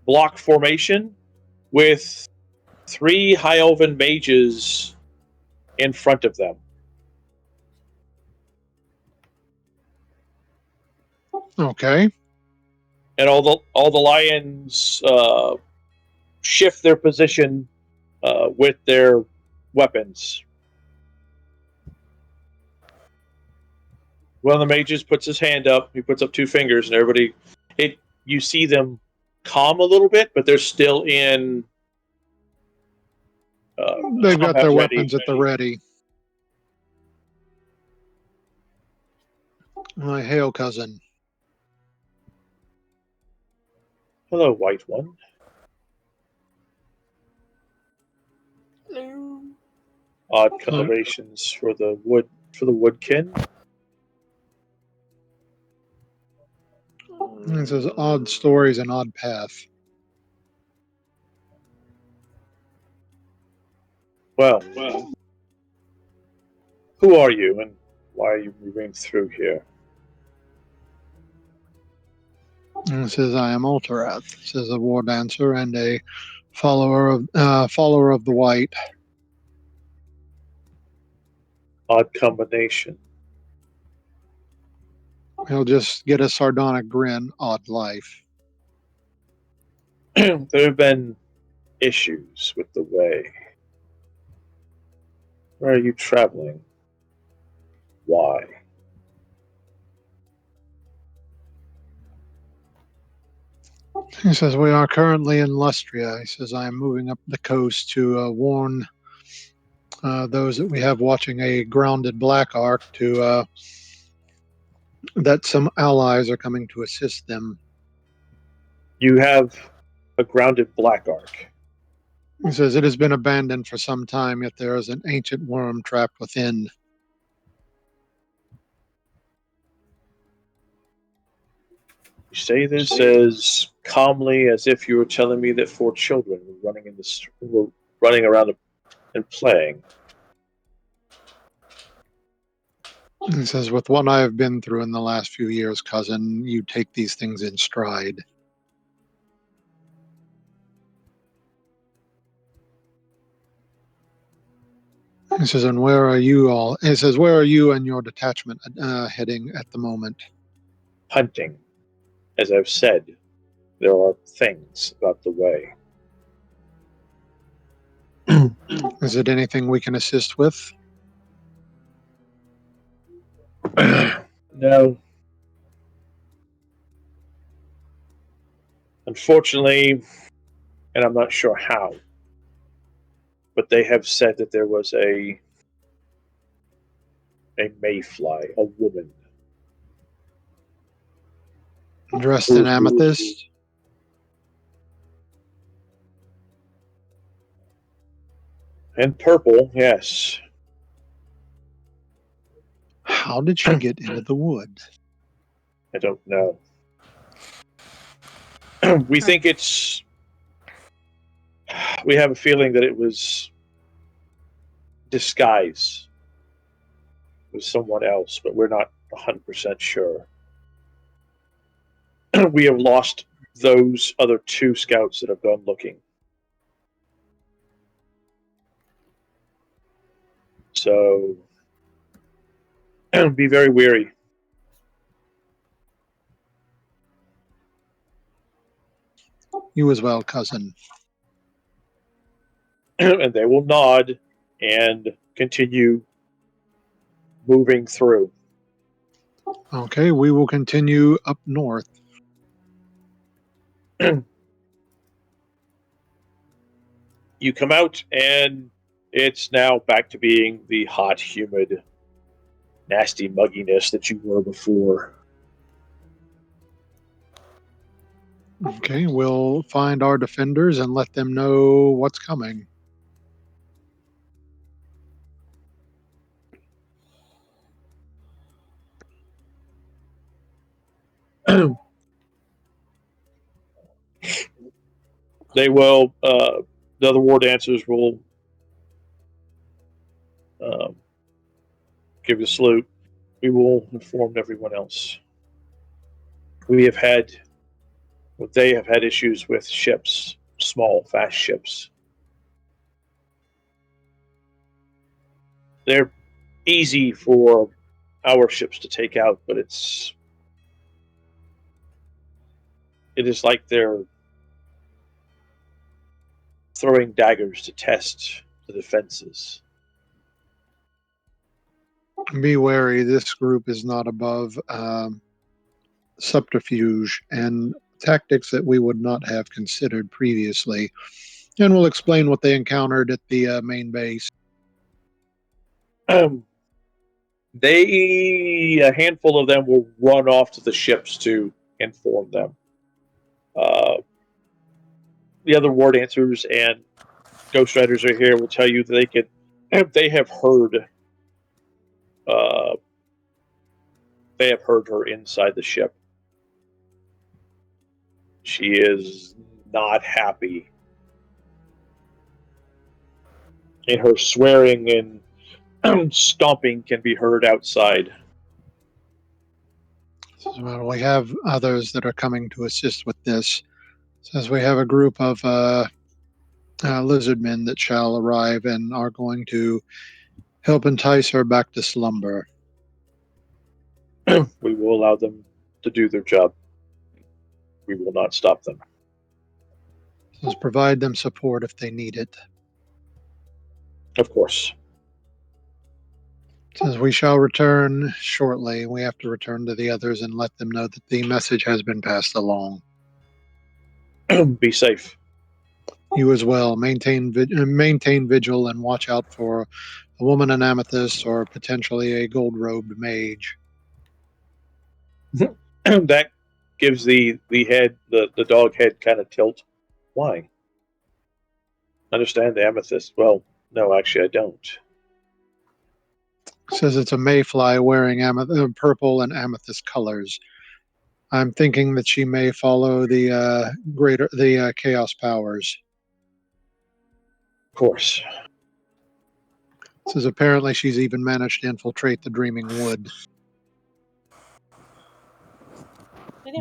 block formation with 3 high elven mages in front of them. Okay. And all the lions shift their position with their weapons. One of the mages puts his hand up. He puts up 2 fingers, and everybody, you see them calm a little bit, but they're still in. They've got their weapons at the ready. My hail cousin. Hello, white one. Hello. Odd combinations for the woodkin. It says odd stories and odd path. Well, who are you and why are you moving through here? And it says I am Alterath. It says a war dancer and a follower of the white. Odd combination. He'll just get a sardonic grin. Odd life. There have been issues with the way. Where are you traveling? Why? He says, we are currently in Lustria. He says, I am moving up the coast to warn those that we have watching a grounded Black Ark to that some allies are coming to assist them. You have a grounded Black Ark. He says, it has been abandoned for some time, yet there is an ancient worm trapped within. You say this as calmly as if you were telling me that 4 children were running around and playing. He says, with what I have been through in the last few years, cousin, you take these things in stride. He says, and where are you all? He says, where are you and your detachment heading at the moment? Hunting. As I've said, there are things about the way. Is it anything we can assist with? No. Unfortunately, and I'm not sure how, but they have said that there was a mayfly, a woman. Dressed in amethyst? And purple, yes. How did she get into the wood? I don't know. We think it's... We have a feeling that it was disguise with someone else, but we're not 100% sure. We have lost those other 2 scouts that have gone looking. So, be very wary. You as well, cousin. And they will nod and continue moving through. Okay, we will continue up north. You come out, and it's now back to being the hot, humid, nasty mugginess that you were before. Okay, we'll find our defenders and let them know what's coming. They will, the other war dancers will give the salute. We will inform everyone else. They have had issues with ships, small, fast ships. They're easy for our ships to take out, but it is like they're throwing daggers to test the defenses. Be wary, this group is not above subterfuge and tactics that we would not have considered previously. And we'll explain what they encountered at the main base. A handful of them will run off to the ships to inform them. The other war dancers and ghost riders are here will tell you that they have heard her inside the ship. She is not happy. And her swearing and stomping can be heard outside. Well, we have others that are coming to assist with this. Says we have a group of lizard men that shall arrive and are going to help entice her back to slumber. We will allow them to do their job. We will not stop them. Let's provide them support if they need it. Of course. Says we shall return shortly. We have to return to the others and let them know that the message has been passed along. Be safe. You as well. Maintain vigil and watch out for a woman in amethyst or potentially a gold-robed mage. That gives the head, the dog head kind of tilt. Why? Understand the amethyst? Well, no, actually I don't. Says it's a mayfly wearing purple and amethyst colors. I'm thinking that she may follow the chaos powers. Of course. Says apparently she's even managed to infiltrate the Dreaming Wood.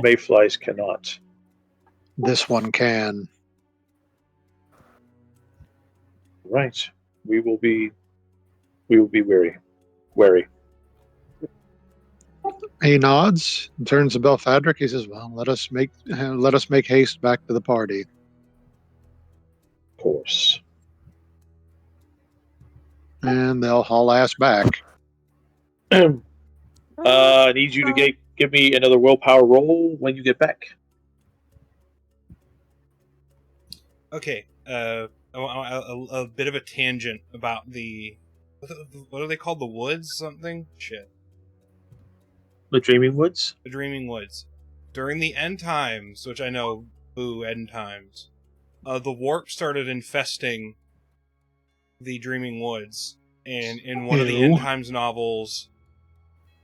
Mayflies cannot. This one can. Right. We will be wary. He nods and turns to Belfadric. He says, "Well, let us make haste back to the party." Of course. And they'll haul ass back. I need you to give me another willpower roll when you get back. Okay, a bit of a tangent about what are they called? The woods? Something? Shit. The Dreaming Woods? The Dreaming Woods. During the end times, which I know, boo, end times, the warp started infesting the Dreaming Woods. And in one of the end times novels,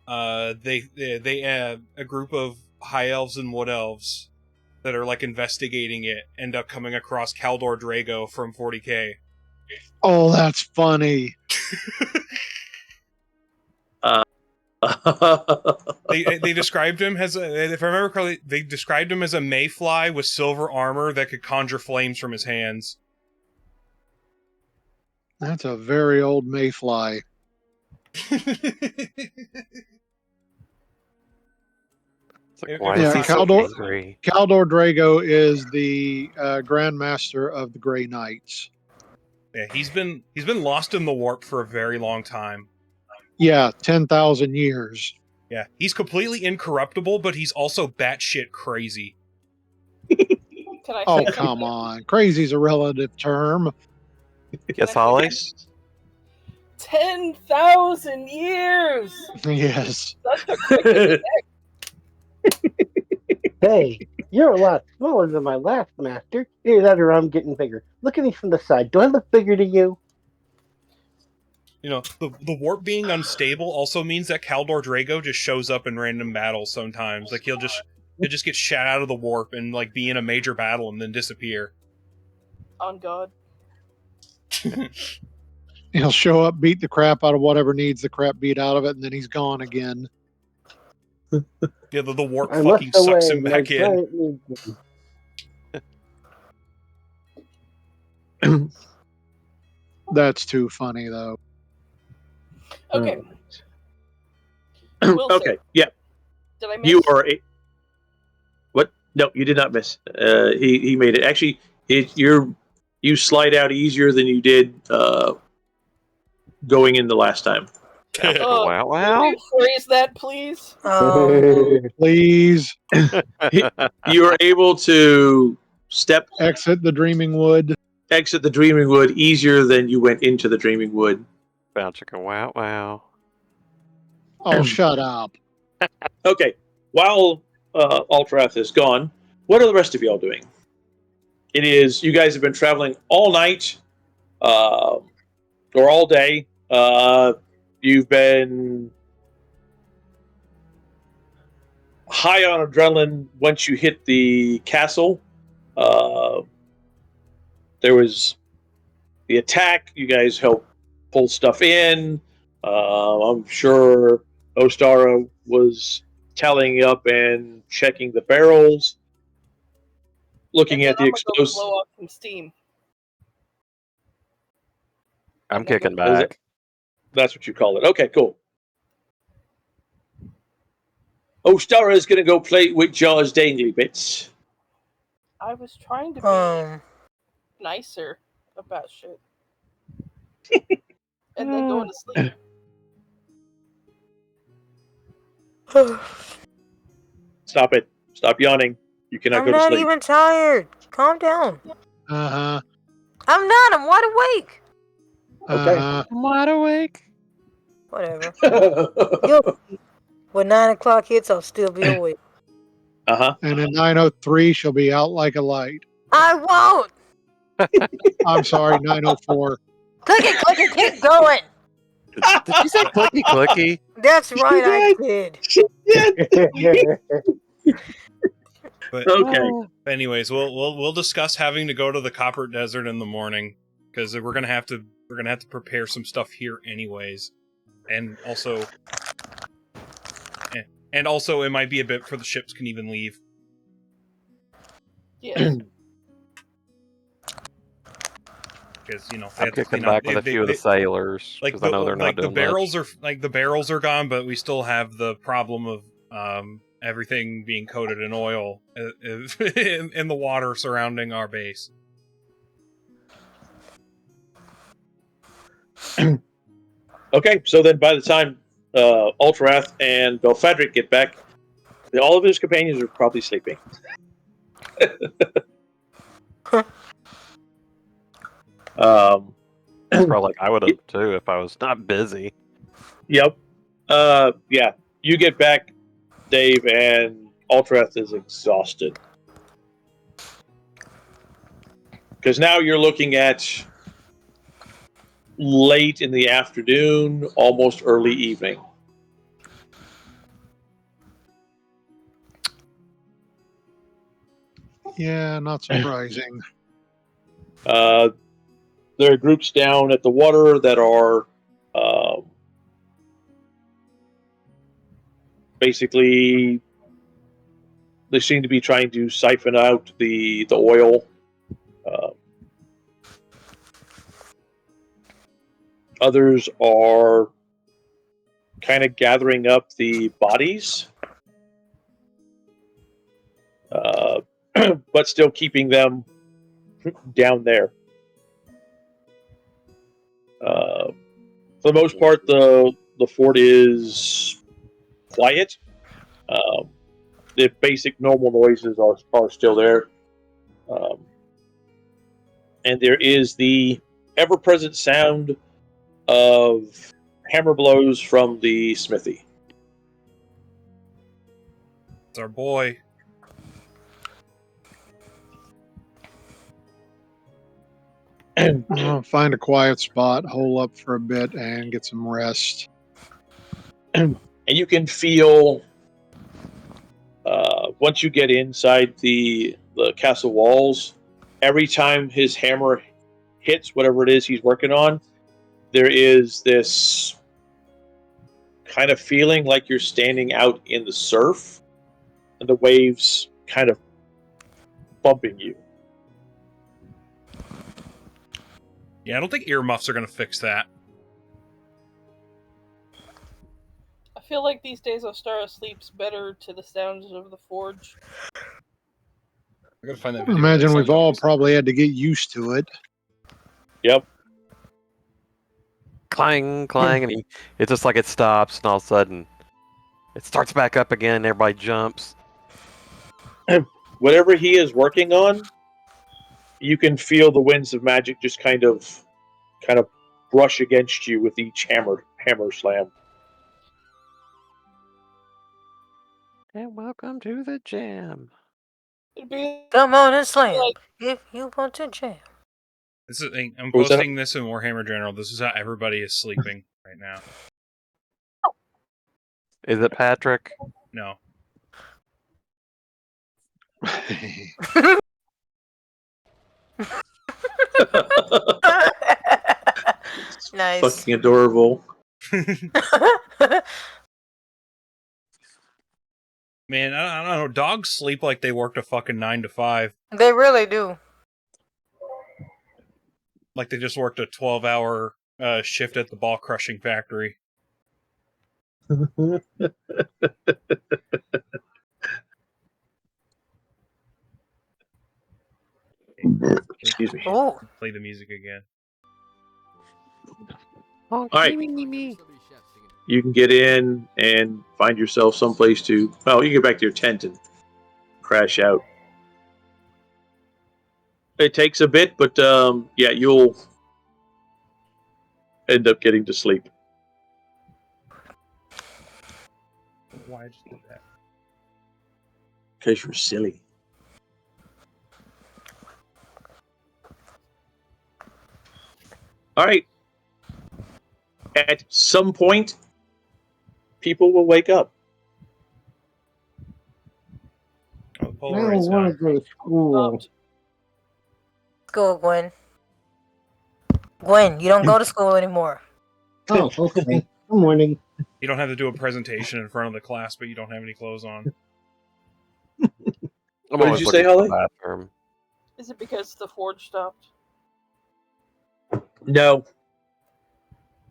a group of high elves and wood elves that are like investigating it end up coming across Kaldor Drago from 40K. Oh, that's funny. They described him as if I remember correctly, they described him as a mayfly with silver armor that could conjure flames from his hands. That's a very old mayfly. Kaldor Drago is the Grandmaster of the Grey Knights. Yeah, he's been lost in the warp for a very long time. Yeah, 10,000 years. Yeah, he's completely incorruptible, but he's also batshit crazy. Oh, come on. Crazy's a relative term. Yes, Holly? 10,000 years! Yes. Hey, you're a lot smaller than my last master. Either that or I'm getting bigger. Look at me from the side. Do I look bigger to you? You know, the warp being unstable also means that Kaldor Drago just shows up in random battles sometimes. Like, he'll just get shot out of the warp and, like, be in a major battle and then disappear. On God. He'll show up, beat the crap out of whatever needs the crap beat out of it, and then he's gone again. Yeah, the warp fucking sucks him back in. That's too funny, though. Okay. Okay, yeah. Did I miss? You are a... What? No, you did not miss. He made it. Actually, you slide out easier than you did going in the last time. Wow. Rephrase that, please. Please. You are able to exit the Dreaming Wood. Exit the Dreaming Wood easier than you went into the Dreaming Wood. Bow chicka wow. Oh, shut up. Okay. While Altrath is gone, what are the rest of y'all doing? You guys have been traveling all night, or all day. You've been high on adrenaline once you hit the castle. There was the attack. You guys helped pull stuff in. I'm sure Ostara was tallying up and checking the barrels, looking at the explosives. Blow off some steam. I'm kicking back. That's what you call it. Okay, cool. Ostara is going to go play with Jaws Daily Bits. I was trying to be nicer about shit. And then going to sleep. Stop it. Stop yawning. You cannot I'm go to not sleep. even tired. Calm down. Uh-huh. I'm not. I'm wide awake. Okay. Uh-huh. I'm wide awake. Whatever. Uh-huh. When 9 o'clock hits, I'll still be awake. And at 9:03, she'll be out like a light. I won't. I'm sorry, 9:04. Click it, keep going. Did you say clicky clicky? That's right, I did. did. But Okay. anyways, we'll discuss having to go to the Copper Desert in the morning because we're gonna have to prepare some stuff here anyways, and also it might be a bit before the ships can even leave. Yes. Because they I'm have to kicking clean back up. with a few of the sailors because I know they're not doing barrels much. the barrels are gone, but we still have the problem of everything being coated in oil in the water surrounding our base. Okay, so then by the time Ultrath and Belfedric get back, all of his companions are probably sleeping. It's probably like I would have too if I was not busy. Yep. Yeah. You get back, Dave, and Ultrath is exhausted. Because now you're looking at late in the afternoon, almost early evening. Yeah, not surprising. There are groups down at the water that are basically, they seem to be trying to siphon out the oil. Others are kind of gathering up the bodies, but still keeping them down there. For the most part, the fort is quiet. The basic normal noises are still there. And there is the ever-present sound of hammer blows from the smithy. It's our boy. I'll find a quiet spot, hole up for a bit, and get some rest. And you can feel once you get inside the castle walls, every time his hammer hits whatever it is he's working on, there is this kind of feeling like you're standing out in the surf and the waves kind of bumping you. Yeah, I don't think earmuffs are gonna fix that. I feel like these days Ostara sleeps better to the sounds of the forge. I gotta find that I video. imagine that we've sent all me. probably had to get used to it. Yep. Clang, clang, and it's just like it stops, and all of a sudden it starts back up again. Everybody jumps. Whatever he is working on, you can feel the winds of magic just kind of brush against you with each hammer slam. And welcome to the jam. It'd be Come on and slam like, if you want to jam. I'm What was that? posting this in Warhammer General. This is how everybody is sleeping right now. Is it Patrick? No. Nice. Fucking adorable. Man, I don't know. Dogs sleep like they worked a fucking 9 to 5. They really do. Like they just worked a 12-hour shift at the ball crushing factory. Excuse me. Oh, Play the music again. All right. me. You can get in and find yourself someplace to. Well, you can get back to your tent and crash out. It takes a bit, but yeah, you'll end up getting to sleep. Why I just did that? Because you're silly. All right. At some point, people will wake up. Oh, the I don't Polaroid's want done. to go to school. Stopped. go, Gwen. Gwen, you don't go to school anymore. Oh, okay. Good morning. You don't have to do a presentation in front of the class, but you don't have any clothes on. I'm What did always you looking say, for Holly? the bathroom. Is it because the forge stopped? No.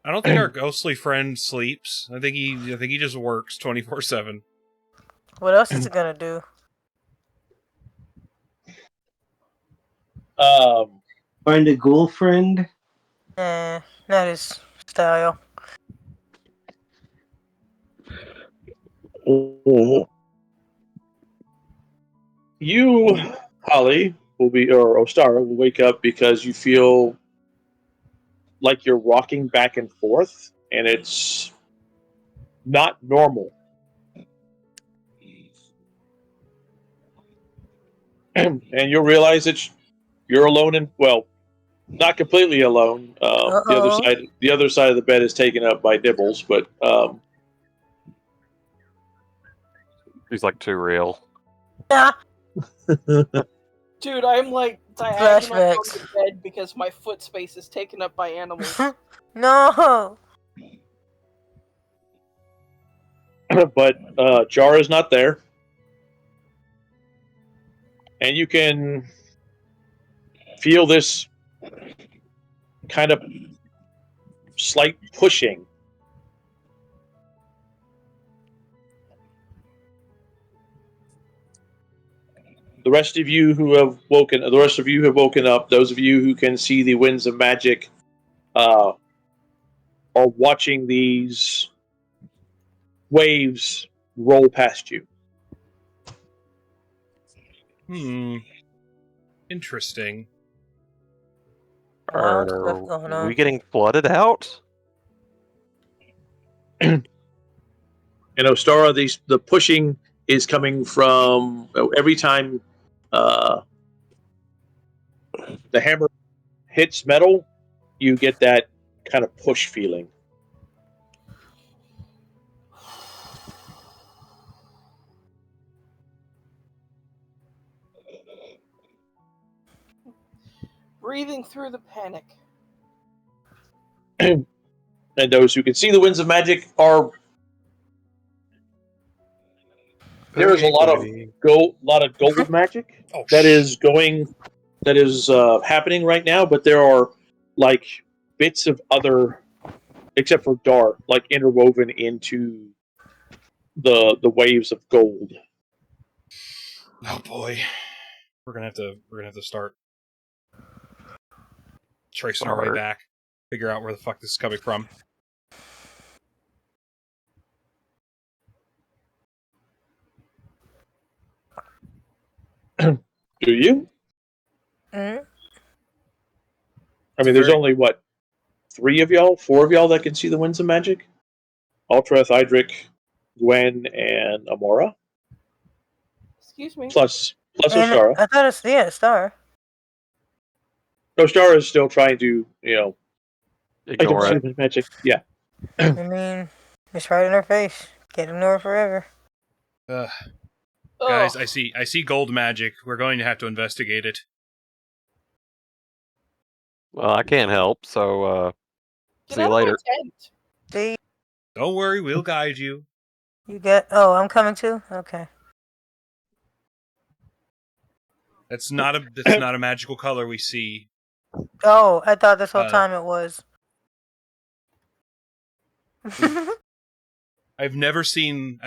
I don't think our ghostly friend sleeps. I think he just works 24/7. What else is it gonna do? Find a ghoul friend. Not his style. You, Holly, will be, or Ostara, will wake up because you feel like you're rocking back and forth, and it's not normal. And you'll realize that you're alone, and well, not completely alone. Uh-oh. The other side of the bed is taken up by Dibbles, but He's like too real. Yeah. Dude, I'm like diagonal from Flashbacks. the bed because my foot space is taken up by animals. No. but Jar is not there, and you can feel this kind of slight pushing. The rest of you who have woken up. Those of you who can see the winds of magic are watching these waves roll past you. Interesting. Wild stuff Are going on. we getting flooded out? And Ostara, the pushing is coming from every time the hammer hits metal, you get that kind of push feeling. Breathing through the panic. And those who can see the winds of magic are there is a lot of gold magic Oh, that is happening right now, but there are like bits of other, except for Dar, like interwoven into the waves of gold. Oh boy, we're gonna have to start tracing our way back, figure out where the fuck this is coming from. Do you? Mm-hmm. I mean, there's only what, 4 of y'all that can see the winds of magic? Ultreth, Idric, Gwen, and Amora. Excuse me. Plus And Ostara. I thought it's a star. Ostara is still trying to, I don't Ignore see it. the magic. Yeah. I mean, it's right in her face. Can't ignore it forever. Guys, Ugh. I see gold magic. We're going to have to investigate it. Well, I can't help, so Get see you out of my later. tent. See, Don't worry, we'll guide you. you get. Oh, I'm coming too. Okay. That's not a magical color we see. Oh, I thought this whole Uh, time it was. I've never seen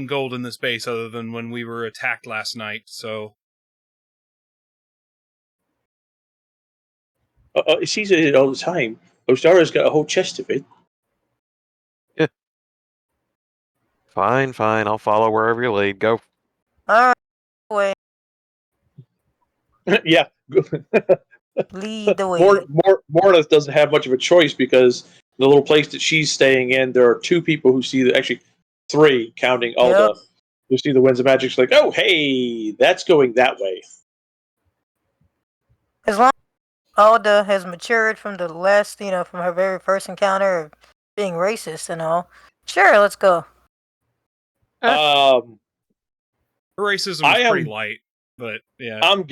gold in this base other than when we were attacked last night. So He sees it all the time. Ostara's got a whole chest of it. Fine, fine. I'll follow wherever you lead. Go. All right, way. Yeah. Lead the way. Mornith doesn't have much of a choice because the little place that she's staying in, there are 2 people who see actually 3, counting Alda, who see the winds of magic. She's like, oh, hey, that's going that way. As long as Alda has matured from the last, from her very first encounter of being racist and all, sure, let's go. Her racism is pretty light, but yeah. I'm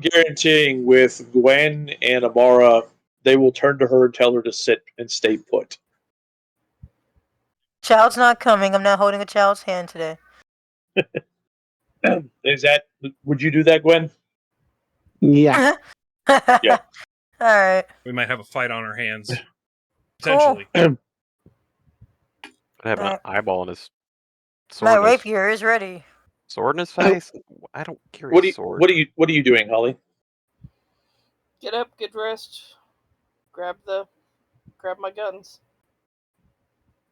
guaranteeing with Gwen and Amara, they will turn to her and tell her to sit and stay put. Child's not coming. I'm not holding a child's hand today. Would you do that, Gwen? Yeah. Yeah. All right. We might have a fight on our hands. Potentially. I have an eyeball in his sword. My rapier is ready. Sword in his face? I don't carry a sword. What are you doing, Holly? Get up, get dressed, grab my guns.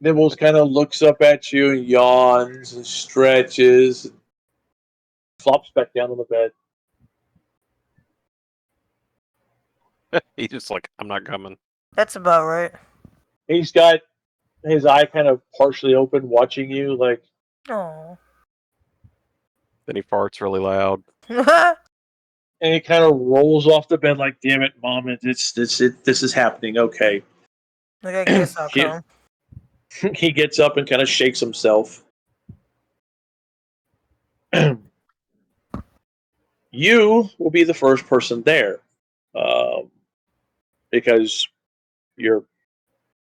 Nibbles kind of looks up at you and yawns and stretches, and flops back down on the bed. He's just like, I'm not coming. That's about right. He's got his eye kind of partially open, watching you, like. Oh. Then he farts really loud. And he kind of rolls off the bed, like, "Damn it, Mom! This is happening." Okay. Like, I guess I'll come. He gets up and kind of shakes himself. You will be the first person there, because you're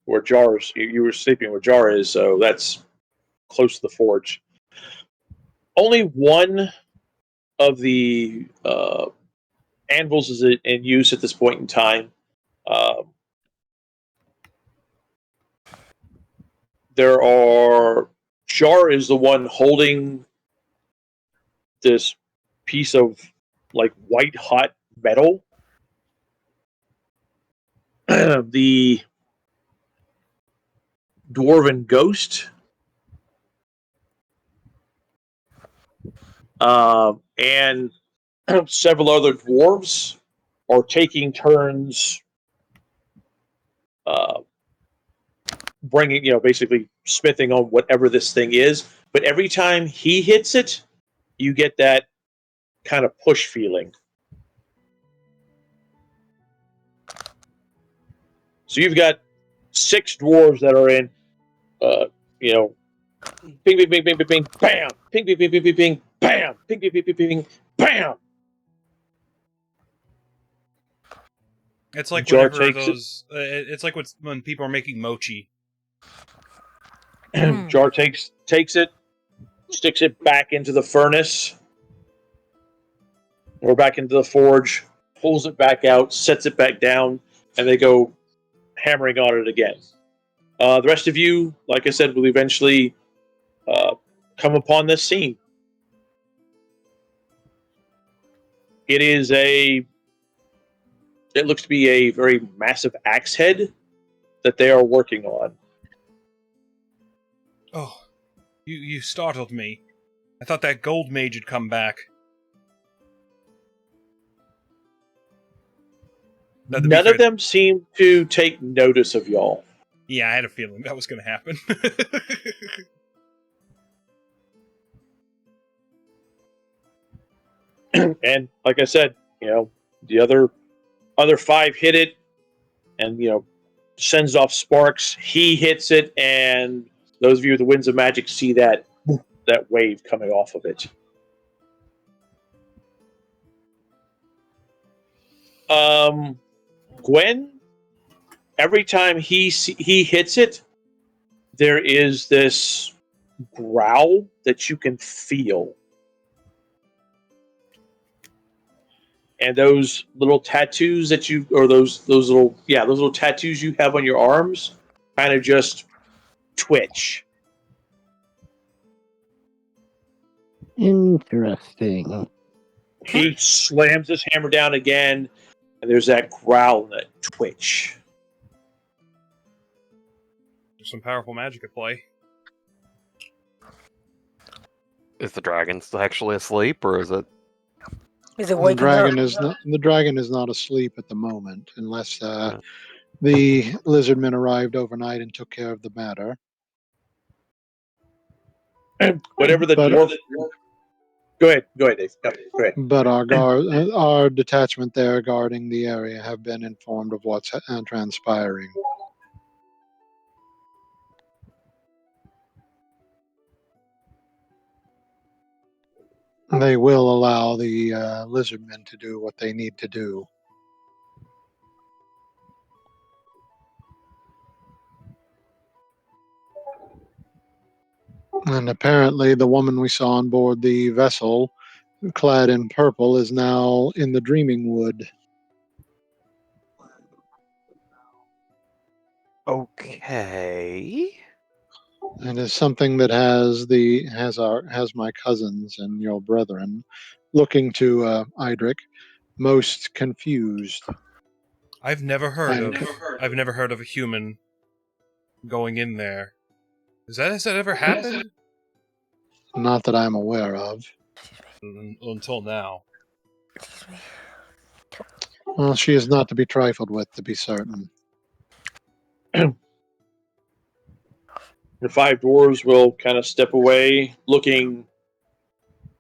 where Jar's. You were sleeping where Jar is, so that's close to the forge. Only one of the anvils is in use at this point in time. There are. Jar is the one holding this piece of like white hot metal. The dwarven ghost and several other dwarves are taking turns bringing, basically smithing on whatever this thing is. But every time he hits it, you get that kind of push feeling. So you've got 6 dwarves that are in, ping, ping, ping, ping, ping, ping, bam, ping, ping, ping, ping, ping, ping, bam, ping, ping, ping, ping, ping, bam. It's like Jar whenever takes those. It's like when people are making mochi. Jar takes it, sticks it back into the furnace, or back into the forge, pulls it back out, sets it back down, and they go hammering on it again. The rest of you, like I said, will eventually come upon this scene. It looks to be a very massive axe head that they are working on. Oh, you startled me. I thought that gold mage had come back. None of them seem to take notice of y'all. Yeah, I had a feeling that was going to happen. And like I said, the other 5 hit it, and sends off sparks. He hits it, and those of you with the winds of magic see that wave coming off of it. Gwen, every time he hits it, there is this growl that you can feel. And those little tattoos that those little tattoos you have on your arms kind of just twitch. Interesting. He slams his hammer down again, and there's that growl and that twitch. There's some powerful magic at play. Is the dragon actually asleep, or is it? Is it The waking dragon up? is not. The dragon is not asleep at the moment, unless the lizardmen arrived overnight and took care of the matter. Whatever the But- dwarf. Go ahead, Dave. Go ahead. But our detachment there guarding the area have been informed of what's transpiring. They will allow the lizardmen to do what they need to do. And apparently, the woman we saw on board the vessel, clad in purple, is now in the Dreaming Wood. Okay. It is something that has my cousins and your brethren looking to Idric most confused. I've never heard And- of a human going in there. Has that ever happened? Not that I'm aware of. Until now. Excuse me. Well, she is not to be trifled with, to be certain. The five dwarves will kind of step away, looking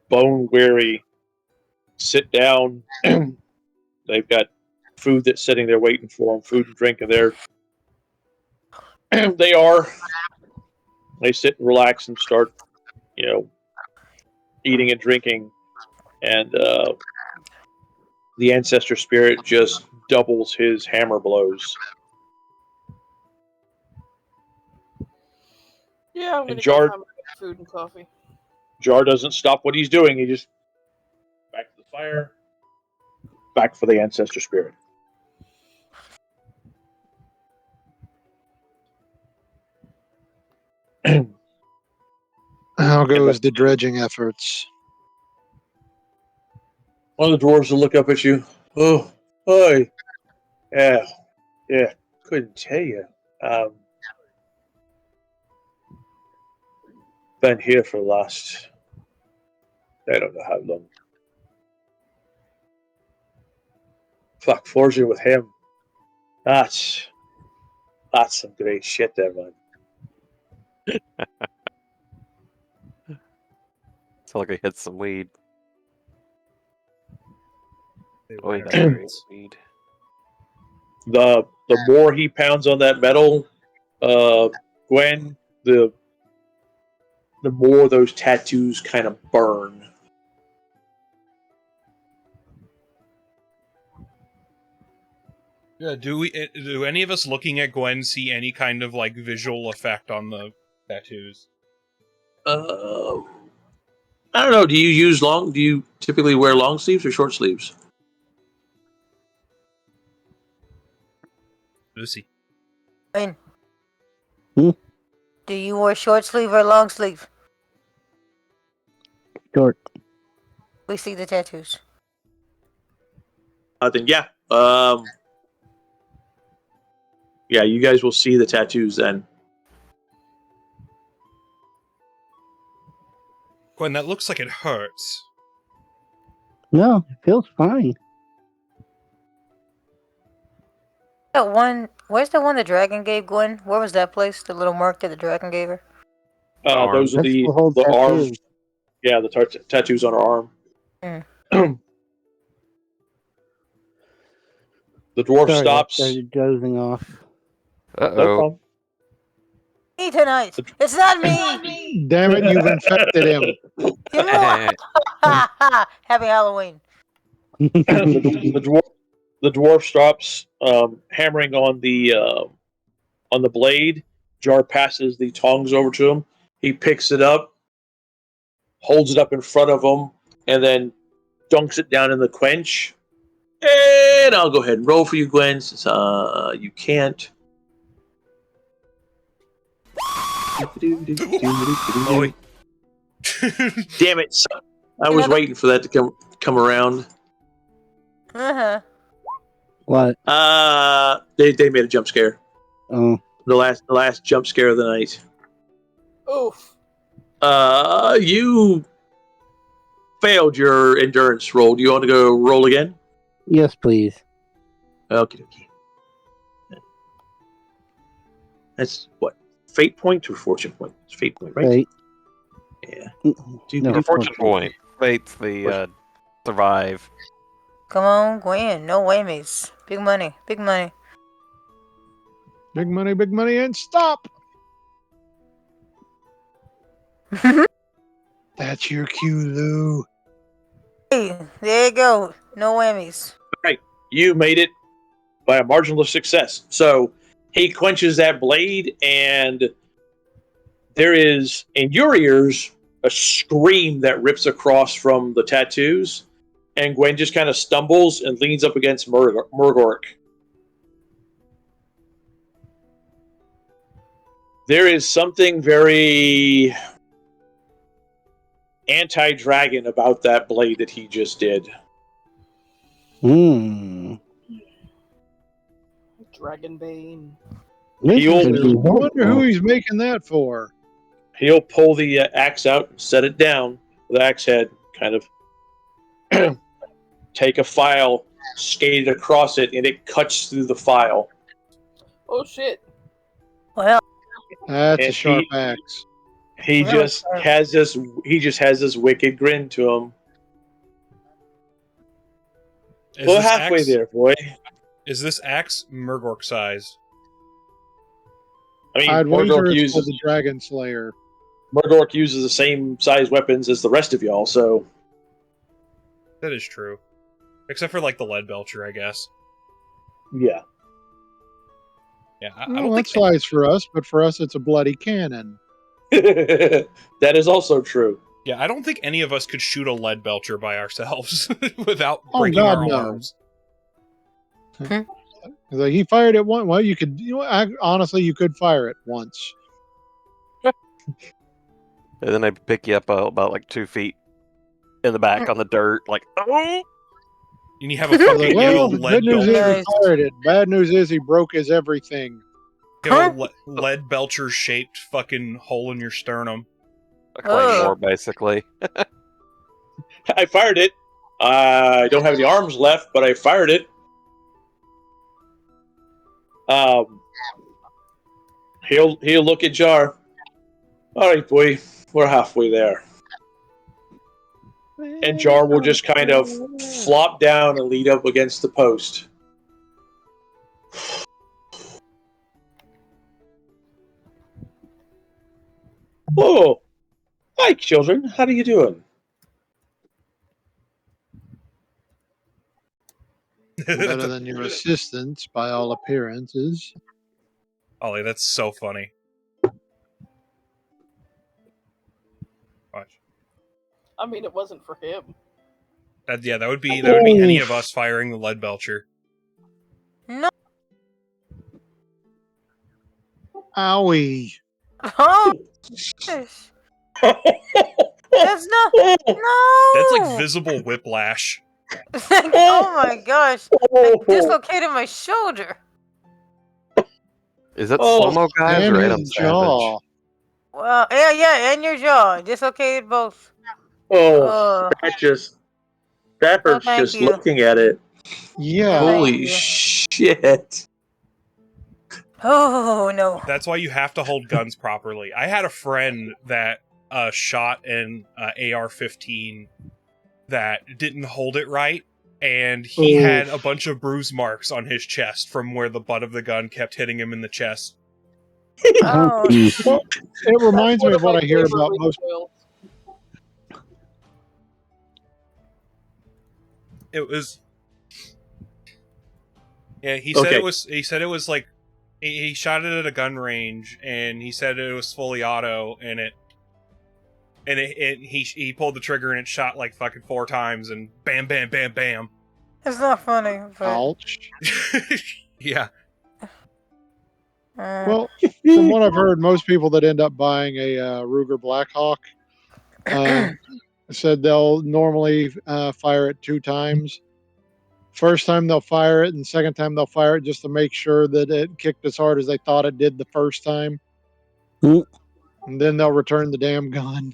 bone weary. Sit down. They've got food that's sitting there waiting for them, food and drink, and they sit and relax and start, eating and drinking, and the ancestor spirit just doubles his hammer blows. Yeah, I'm And gonna Jar- go have my food and coffee. Jar doesn't stop what he's doing. He just back to the fire, back for the ancestor spirit. How goes the dredging efforts? One of the dwarves will look up at you. Oh, hi. Yeah, couldn't tell you. Been here for the last, I don't know how long. Fuck, forging with him. That's some great shit there, man. It's like I hit some weed. They Oh, were that's there. great weed. The more he pounds on that metal, Gwen, the more those tattoos kind of burn. Yeah, do any of us looking at Gwen see any kind of like visual effect on the tattoos? I don't know. Do you typically wear long sleeves or short sleeves? Lucy. And Hmm? do you wear short sleeve or long sleeve? Short. We see the tattoos. Then yeah. Yeah, you guys will see the tattoos then. Gwen, that looks like it hurts. No, it feels fine. That one. Where's the one the dragon gave Gwen? Where was that place? The little mark that the dragon gave her. Those are That's the whole arm. tattoo. Yeah, the tattoos on her arm. Mm. The dwarf Sorry, stops. I started dozing off. No Uh-oh. problem. Me tonight. It's not me. Damn it, you've infected him. You know. Happy Halloween. The dwarf stops, hammering on the blade. Jar passes the tongs over to him. He picks it up, holds it up in front of him, and then dunks it down in the quench. And I'll go ahead and roll for you, Gwen, since you can't. Boy. Damn it! I was waiting for that to come around. Uh huh. What? They made a jump scare. Oh. The last jump scare of the night. Oof. You failed your endurance roll. Do you want to go roll again? Yes, please. Okay. That's what? Fate point or fortune point? It's fate point, right? Fate. Yeah. No, Your fortune point. Fate's the survive. Come on, Gwen. No whammies. Big money. Big money. Big money, and stop! That's your cue, Lou. Hey, there you go. No whammies. You made it by a margin of success. So he quenches that blade, and there is, in your ears, a scream that rips across from the tattoos, and Gwen just kind of stumbles and leans up against Murgork. There is something very anti-dragon about that blade that he just did. Dragonbane. I wonder who he's making that for. He'll pull the axe out and set it down. The axe head kind of take a file, skate it across it, and it cuts through the file. Oh shit. Well, That's a And sharp axe. He Really just sharp. has this. He just has this wicked grin to him. Is Well, this halfway axe, there, boy. Is this axe Murgork size? I mean, I'd wager Murgork it's for uses the Dragon Slayer. the same size weapons as the rest of y'all, so That is true. Except for like the lead belcher, I guess. yeah. Yeah, I Well, don't think that's size for us, but for us, it's a bloody cannon. That is also true. Yeah, I don't think any of us could shoot a lead belcher by ourselves without Oh, breaking God, our no. arms. Like, he fired it once. Well, you could. Honestly, you could fire it once. And then they pick you up about like 2 feet in the back on the dirt, like, oh! And you have a fucking Well, you the have a good lead news is belcher. he fired it. Bad news is he broke his everything. You have a lead belcher shaped fucking hole in your sternum. A claymore, basically. I fired it. I don't have any arms left, but I fired it. He'll look at Jar. All right, boy, we're halfway there. And Jar will just kind of flop down and lean up against the post. Oh, hi, children. How are you doing? Better than your assistants, by all appearances. Ollie, that's so funny. Watch. I mean, it wasn't for him. That would be any of us firing the lead belcher. No. Owie. Oh, gosh. That's not. No. That's like visible whiplash. Oh my gosh! I dislocated my shoulder. Is that slow-mo guys And or his Adam jaw. Savage? Well, yeah, and your jaw dislocated both. That hurts thank just you. looking at it. Yeah. Holy shit. Oh no. That's why you have to hold guns properly. I had a friend that shot an AR-15 that didn't hold it right, and he had a bunch of bruise marks on his chest from where the butt of the gun kept hitting him in the chest. Oh. Well, it reminds me of what I hear Favorite about most. recoils. It was. Yeah, he said Okay. it was. He said it was like he shot it at a gun range, and he said it was fully auto, and he pulled the trigger and it shot like fucking 4 times, and bam, bam, bam, bam. It's not funny. But, Ouch. Yeah. Well, from what I've heard, most people that end up buying a Ruger Blackhawk said they'll normally fire it 2 times. First time they'll fire it, and second time they'll fire it just to make sure that it kicked as hard as they thought it did the first time. Mm. And then they'll return the damn gun.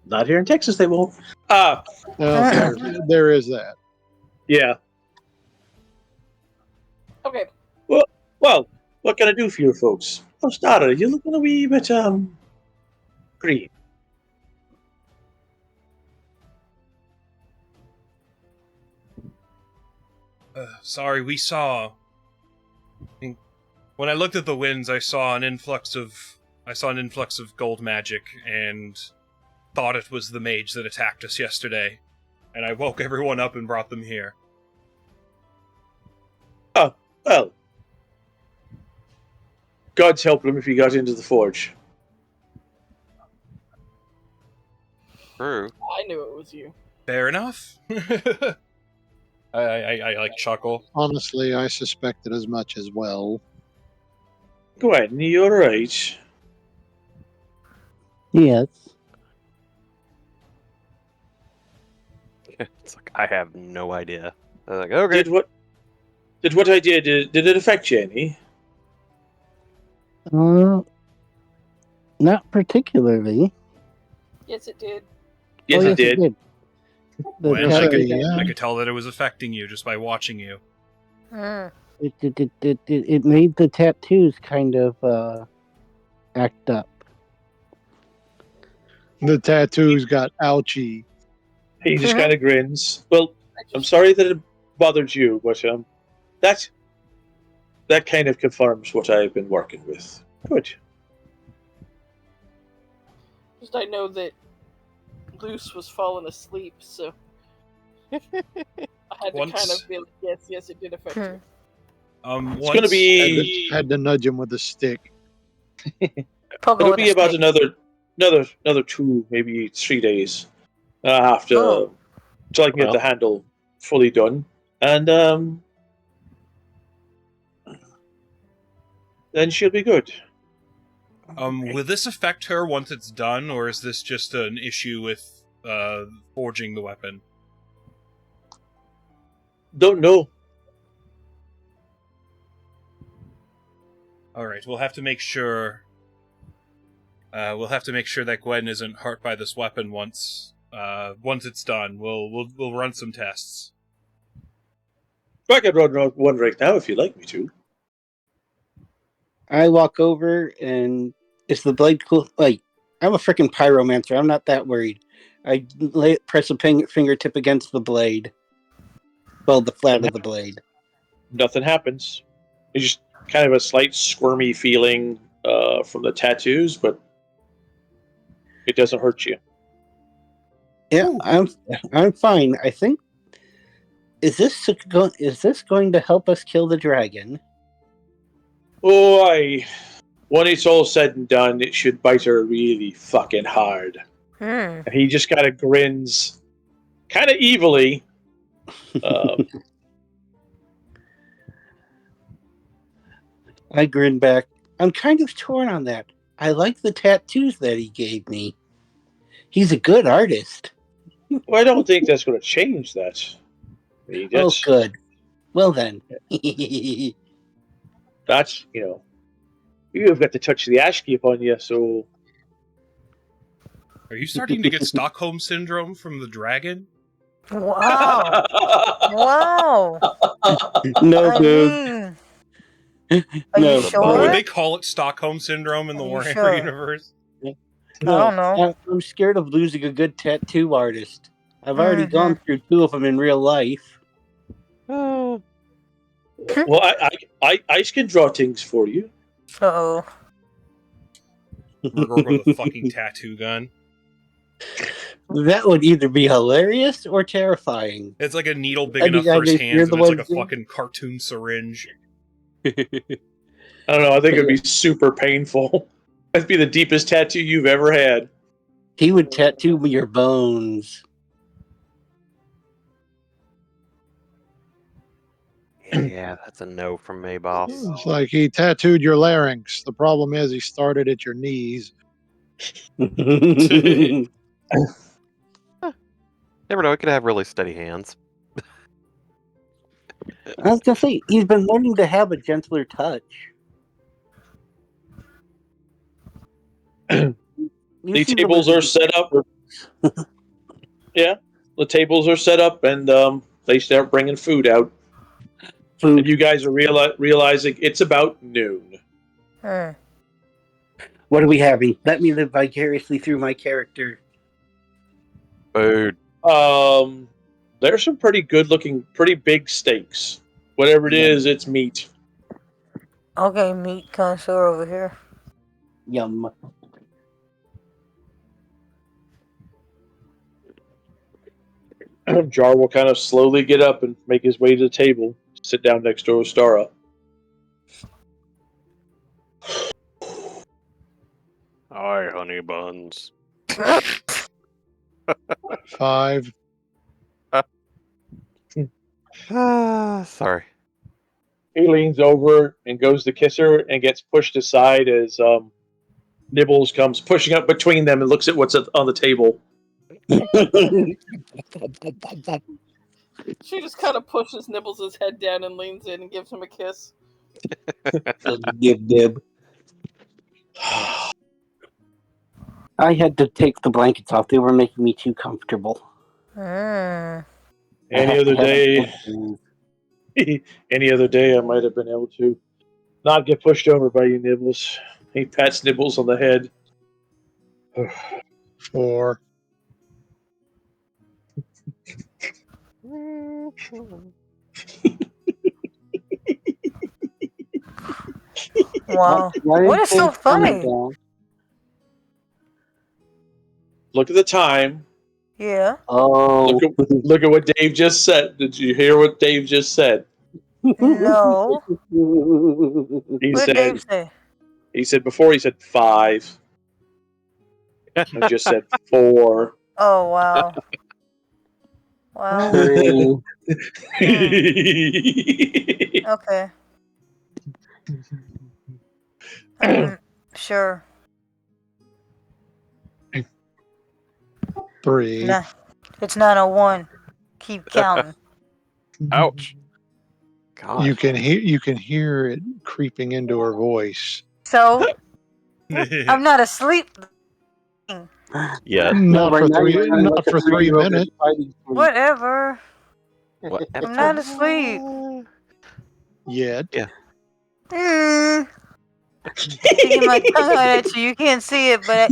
Not here in Texas, they won't. There is that. Yeah. Okay. Well, what can I do for you folks? Oh, Starter, you're looking a wee bit, green. Sorry, we saw. When I looked at the winds, I saw an influx of gold magic, and thought it was the mage that attacked us yesterday. And I woke everyone up and brought them here. Oh, well. God's help him if he got into the forge. True. I knew it was you. Fair enough. I like chuckle. Honestly, I suspected as much as well. Gwen, you alright? Yes. It's like, I have no idea. I was like, okay. Did what I did it affect you any? Not particularly. Yes, it did. Yes, it did. The When cat- I could tell that it was affecting you just by watching you. It made the tattoos kind of act up. The tattoos got ouchy. He just kind of grins. Well, I'm sorry that it bothered you, but that kind of confirms what I've been working with. Good. Just I know that Luce was falling asleep, so I had to kind of be like, yes, it did affect you. It's going to be. Had to nudge him with a stick. It'll be about another 2, maybe 3 days. I have to till I can get the handle fully done, and then she'll be good. Will this affect her once it's done, or is this just an issue with forging the weapon? Don't know. Alright, we'll have to make sure. We'll have to make sure that Gwen isn't hurt by this weapon once it's done. We'll run some tests. I can run one right now if you'd like me to. I walk over and is the blade cool? Like, I'm a freaking pyromancer. I'm not that worried. I press a fingertip against the blade. Well, the flat of the blade. Nothing happens. It's just kind of a slight squirmy feeling from the tattoos, but it doesn't hurt you. Yeah, I'm fine. I think. Is this going to help us kill the dragon? Oh, when it's all said and done, it should bite her really fucking hard. And he just kind of grins, kind of evilly. I grin back. I'm kind of torn on that. I like the tattoos that he gave me. He's a good artist. Well, I don't think that's going to change that. I mean, Oh, good. Well then. That's, you've got the touch of the Ashkey upon you, so... Are you starting to get Stockholm Syndrome from the dragon? Wow. Wow. No, dude. Are No. you sure? Or would they call it Stockholm Syndrome in the Are you Warhammer sure? universe? No, I don't know. I'm scared of losing a good tattoo artist. I've already gone through 2 of them in real life. Well, I can draw things for you. Uh-oh. Murgor with a fucking tattoo gun. That would either be hilarious or terrifying. It's like a needle big I enough mean, for his you're hands, the and it's like one a who- fucking cartoon syringe. I don't know, I think it'd be super painful. That'd be the deepest tattoo you've ever had. He would tattoo me your bones. Yeah, that's a no from me, boss. It's like he tattooed your larynx. The problem is he started at your knees. It Never know. He could have really steady hands. I was gonna say he's been learning to have a gentler touch. You The see tables are set up. Yeah, the tables are set up, and they start bringing food out. And food. you guys are realizing it's about noon. What are we having? Let me live vicariously through my character. Food. There's some pretty good looking, pretty big steaks. Whatever it is, it's meat. Okay, meat connoisseur over here. Yum. Jar will kind of slowly get up and make his way to the table, sit down next to Ostara. Hi, honey buns. 5. Sorry. He leans over and goes to kiss her and gets pushed aside as Nibbles comes pushing up between them and looks at what's on the table. She just kind of pushes Nibbles' head down and leans in and gives him a kiss. Dib. I had to take the blankets off. They were making me too comfortable. Any other day, I might have been able to not get pushed over by you, Nibbles. He pats Nibbles on the head. 4. Wow. What is so funny? Look at the time. Yeah. Oh. Look at what Dave just said. Did you hear what Dave just said? No. He What did Dave say? He said before he said 5. I just said 4. Oh, wow. Wow. 3. Okay. Sure. 3. Nah, it's 9:01. Keep counting. Ouch. God. You can hear it creeping into her voice. So, I'm not asleep. Yeah. Not right for now three. you're running Not like a for 3 3-year-old minutes. fighting sleep. Whatever. What? I'm not asleep. Yet. Yeah. Sticking my tongue out at you. You can't see it, but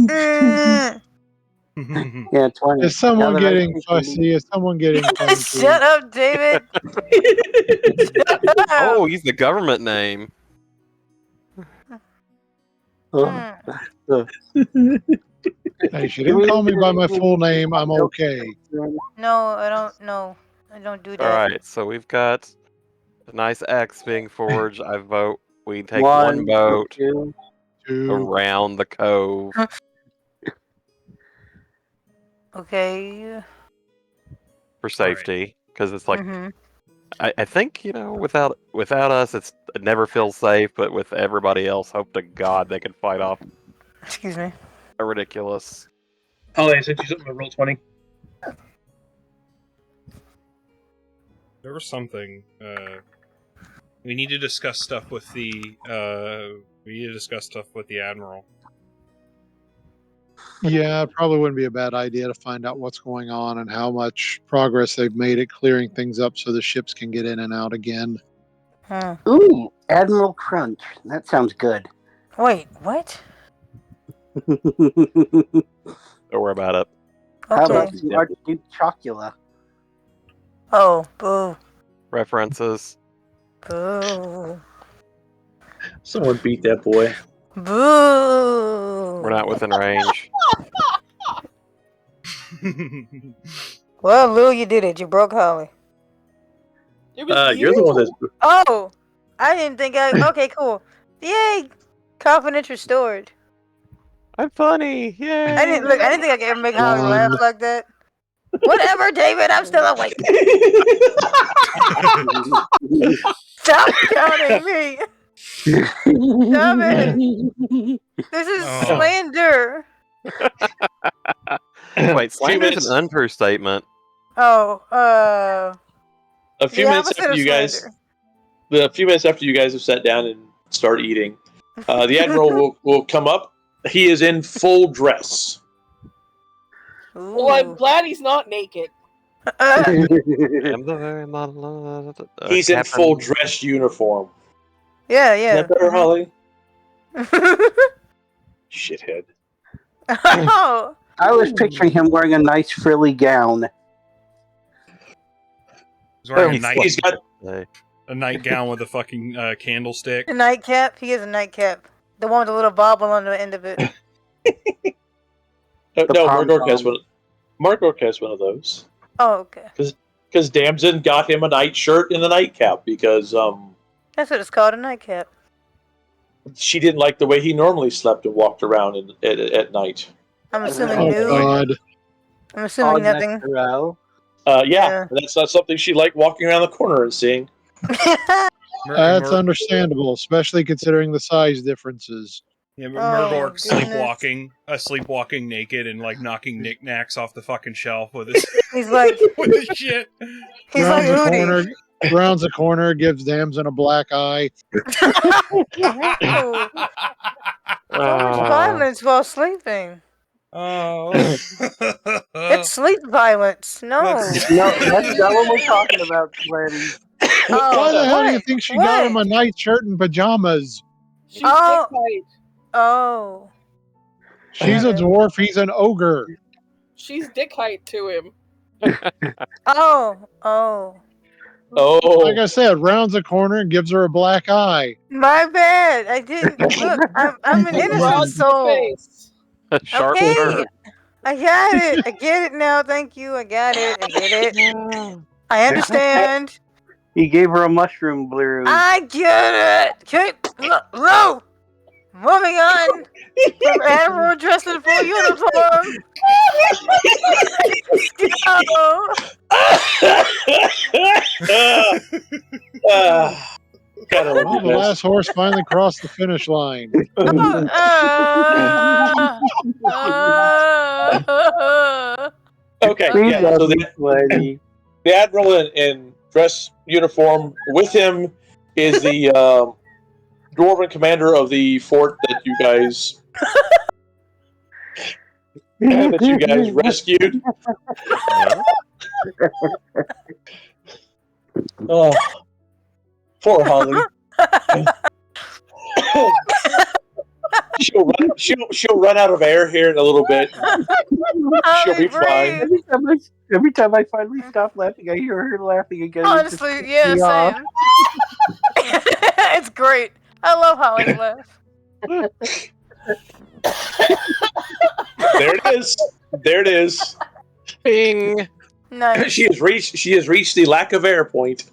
Yeah, 20. Is someone Now that I getting think fussy? Is someone getting funky? Shut up, David. Shut up. Oh, he's the government name. Oh. Hey, she didn't call me by my full name. I'm okay. No, I don't. No, I don't do that. All right, so we've got a nice X being forged. I vote we take 1, one boat 2. 2. around the cove. Okay. For safety, because it's like Mhm. I think without us, it never feels safe. But with everybody else, hope to God they can fight off Excuse me. a ridiculous. Oh, I sent you something to roll 20. There was something. We need to discuss stuff with the. We need to discuss stuff with the admiral. Yeah, it probably wouldn't be a bad idea to find out what's going on and how much progress they've made at clearing things up so the ships can get in and out again. Ooh, Admiral Crunch. That sounds good. Wait, what? Don't worry about it. How Okay. about the Archduke Chocula? Oh, boo. References. Boo. Someone beat that boy. Boo. We're not within range. Well, Lou, you did it. You broke Holly. It was You're the one that's. Oh, I didn't think I. Okay, cool. Yay! Confidence restored. I'm funny. Yay! I didn't think I could ever make Holly laugh 1. like that. Whatever, David. I'm still awake. Stop counting me. Stop it. This is slander. Wait, slander is an untrue statement. Oh, A few the minutes opposite after of you guys, slender. a few minutes after you guys have sat down and start eating, the admiral will come up. He is in full dress. Well, I'm Ooh. glad he's not naked. I'm the very model. He's in full dress uniform. Yeah, Isn't yeah. that better, Holly? Mhm. Shithead. Oh, I was picturing him wearing a nice frilly gown. He's wearing He's got a nightgown with a fucking candlestick. a nightcap. He has a nightcap. The one with the little bobble on the end of it. no, pom Murgork has pom. one. Murgork has one of those Oh, okay. because Damson got him a nightshirt and a nightcap because That's what it's called, a nightcap. she didn't like the way he normally slept and walked around at night. I'm assuming Oh nude. God. I'm assuming nothing. Natural. Yeah, Yeah. and that's not something she liked walking around the corner and seeing. That's understandable, especially considering the size differences. Yeah, but Oh, Murgork goodness. sleepwalking naked and like knocking knickknacks off the fucking shelf with his He's like, with his shit. he's like Rounds a corner, gives Damson a black eye. Oh, so much violence while sleeping. Oh, It's sleep violence. No. No, that's not what we're talking about, Gladys. Oh, Why the hell do you what? think she got him a What? nightshirt and pajamas? She's Oh. dick height. Oh. She's a Okay. dwarf, he's an ogre. She's dick height to him. Oh. Oh. Oh, Like I said, rounds a corner and gives her a black eye. My bad. I didn't look. I'm an innocent Rod to the soul. face. Sharp Okay. turn. I got it. I get it now. Thank you. I got it. I get it. I understand. He gave her a mushroom blue. I get it. Okay. Low. Moving on from Admiral dressed in full uniform. Go. Gotta Well, love the this. last horse finally crossed the finish line. Okay, We yeah. love So you, Gladys. the admiral in dress uniform with him is the dwarven commander of the fort that you guys rescued. Oh, poor Holly. She'll run out of air here in a little bit. She'll be fine. Every time I finally stop laughing, I hear her laughing again. Honestly, yeah, same. It's great. I love Holly's laugh. There it is. There it is. Bing. Nice. She has reached the lack of air point.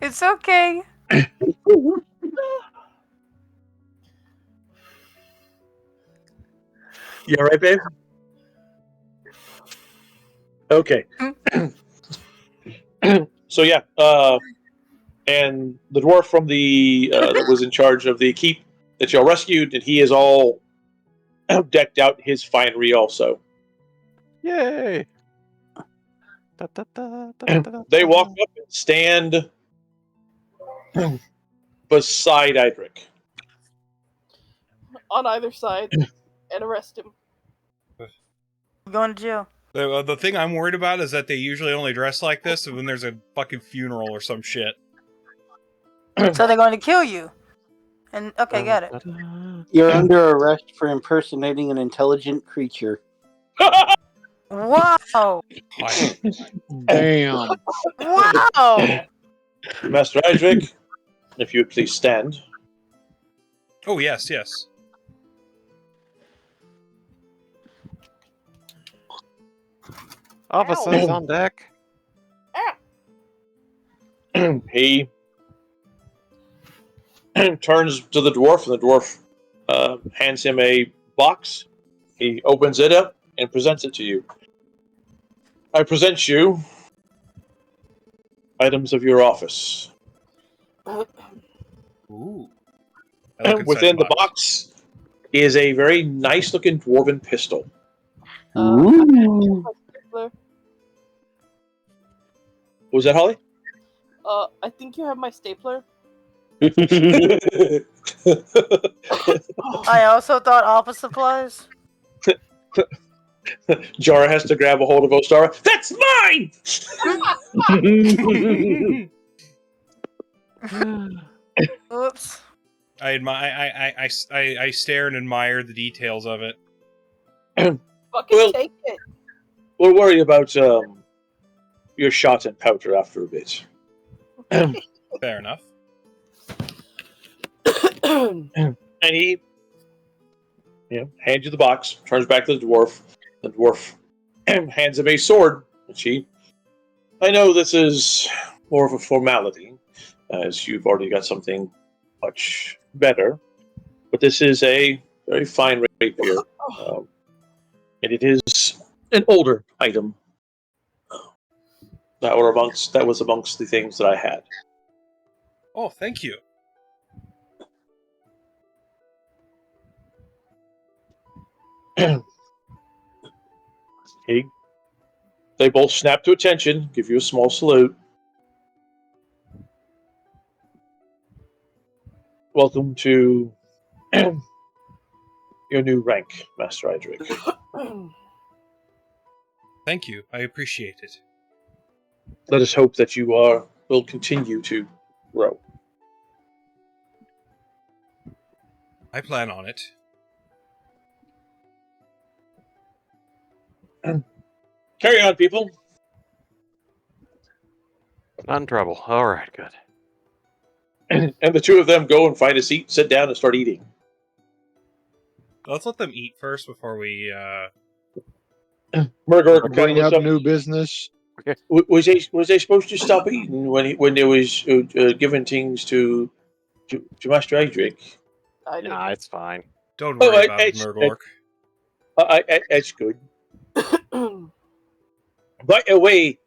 It's okay. You all right, babe? Okay. So yeah, and the dwarf from the that was in charge of the keep that y'all rescued, and he is all decked out in his finery also. Yay. They walk up and stand beside Idric. On either side. And arrest him. Going to jail. The thing I'm worried about is that they usually only dress like this when there's a fucking funeral or some shit. So they're going to kill you. And okay, got it. You're under arrest for impersonating an intelligent creature. Wow. Damn. Wow. Master Idric, if you would please stand. Oh yes, yes. Officers on deck. He turns to the dwarf, and the dwarf hands him a box. He opens it up and presents it to you. I present you items of your office. Ooh. I look inside Within the box is a very nice-looking dwarven pistol. Ooh. What was that, Holly? I think you have my stapler. I also thought office supplies. Jara has to grab a hold of Ostara. That's mine! Oops. I stare and admire the details of it. Fucking Well- take it. We'll worry about your shot and powder after a bit. Fair enough. And he, hands you the box, turns back to the dwarf. The dwarf hands him a sword, which I know this is more of a formality, as you've already got something much better, but this is a very fine rapier, and it is an older item. That was amongst the things that I had. Oh, thank you. They both snap to attention, give you a small salute. Welcome to your new rank, Master Idric. Thank you. I appreciate it. Let us hope that you will continue to grow. I plan on it. Carry on, people. Not in trouble. All right, good. And the two of them go and find a seat, sit down, and start eating. Let's let them eat first before we. Murgor kind of Bring looks up up. new business. Was they supposed to stop eating when they was giving things to Master Idric? I do. Nah, it's fine. Don't Oh, worry about it, it's- Murgork. That's good. By the way,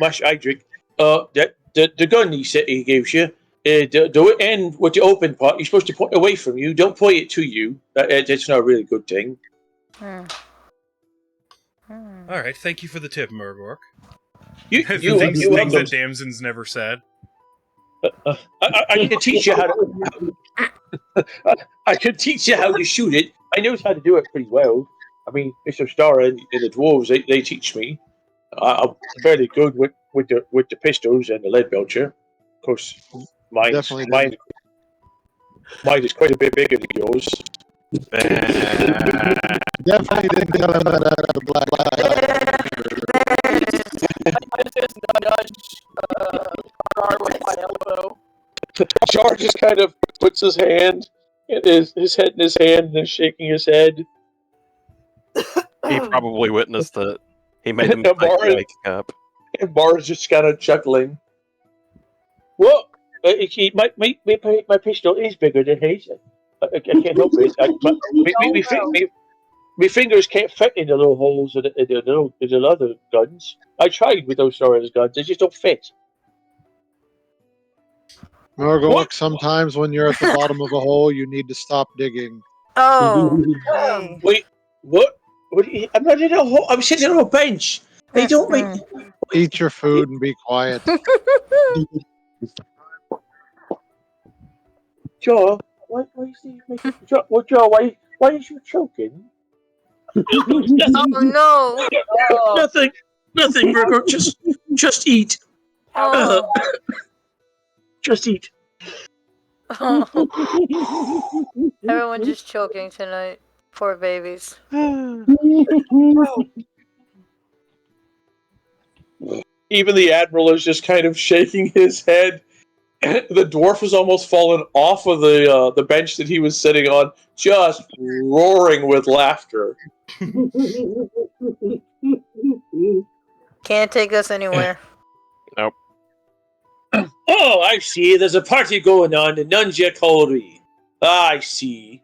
Master Idric, the gun he gives you, the end with the open part, you're supposed to point away from you. Don't point it to you. That's not a really good thing. All right, thank you for the tip, Murgork. You things have that Damson's never said. I can teach you how to. I can teach you how to shoot it. I know how to do it pretty well. I mean, Mr. Star and the dwarves, they teach me. I'm fairly good with the pistols and the lead belcher. Of course, mine is quite a bit bigger than yours. Definitely didn't tell him that out of the black eye. I just nudge Gar with my elbow. Jar just kind of puts his hand, his head in his hand, and is shaking his head. He probably witnessed it. He made the mistake Bar- of waking up. And Bar's just kind of chuckling. What? My pistol is bigger than his. I can't help it. My fingers can't fit in the little holes in the other guns. I tried with those Sora's guns; they just don't fit. Murgork, What? sometimes when you're at the bottom of a hole, you need to stop digging. Oh. Hey. Wait, what? I'm not in a hole. I'm sitting on a bench. They don't make. Eat your food and be quiet. Jar, why is he making? Jar, why is you choking? Oh no. Nothing, Burger. Just eat. Oh. Just eat. Everyone just choking tonight. Poor babies. Even the Admiral is just kind of shaking his head. The dwarf has almost fallen off of the bench that he was sitting on, just roaring with laughter. Can't take us anywhere. Oh, I see. There's a party going on in Nunjakolri. I see.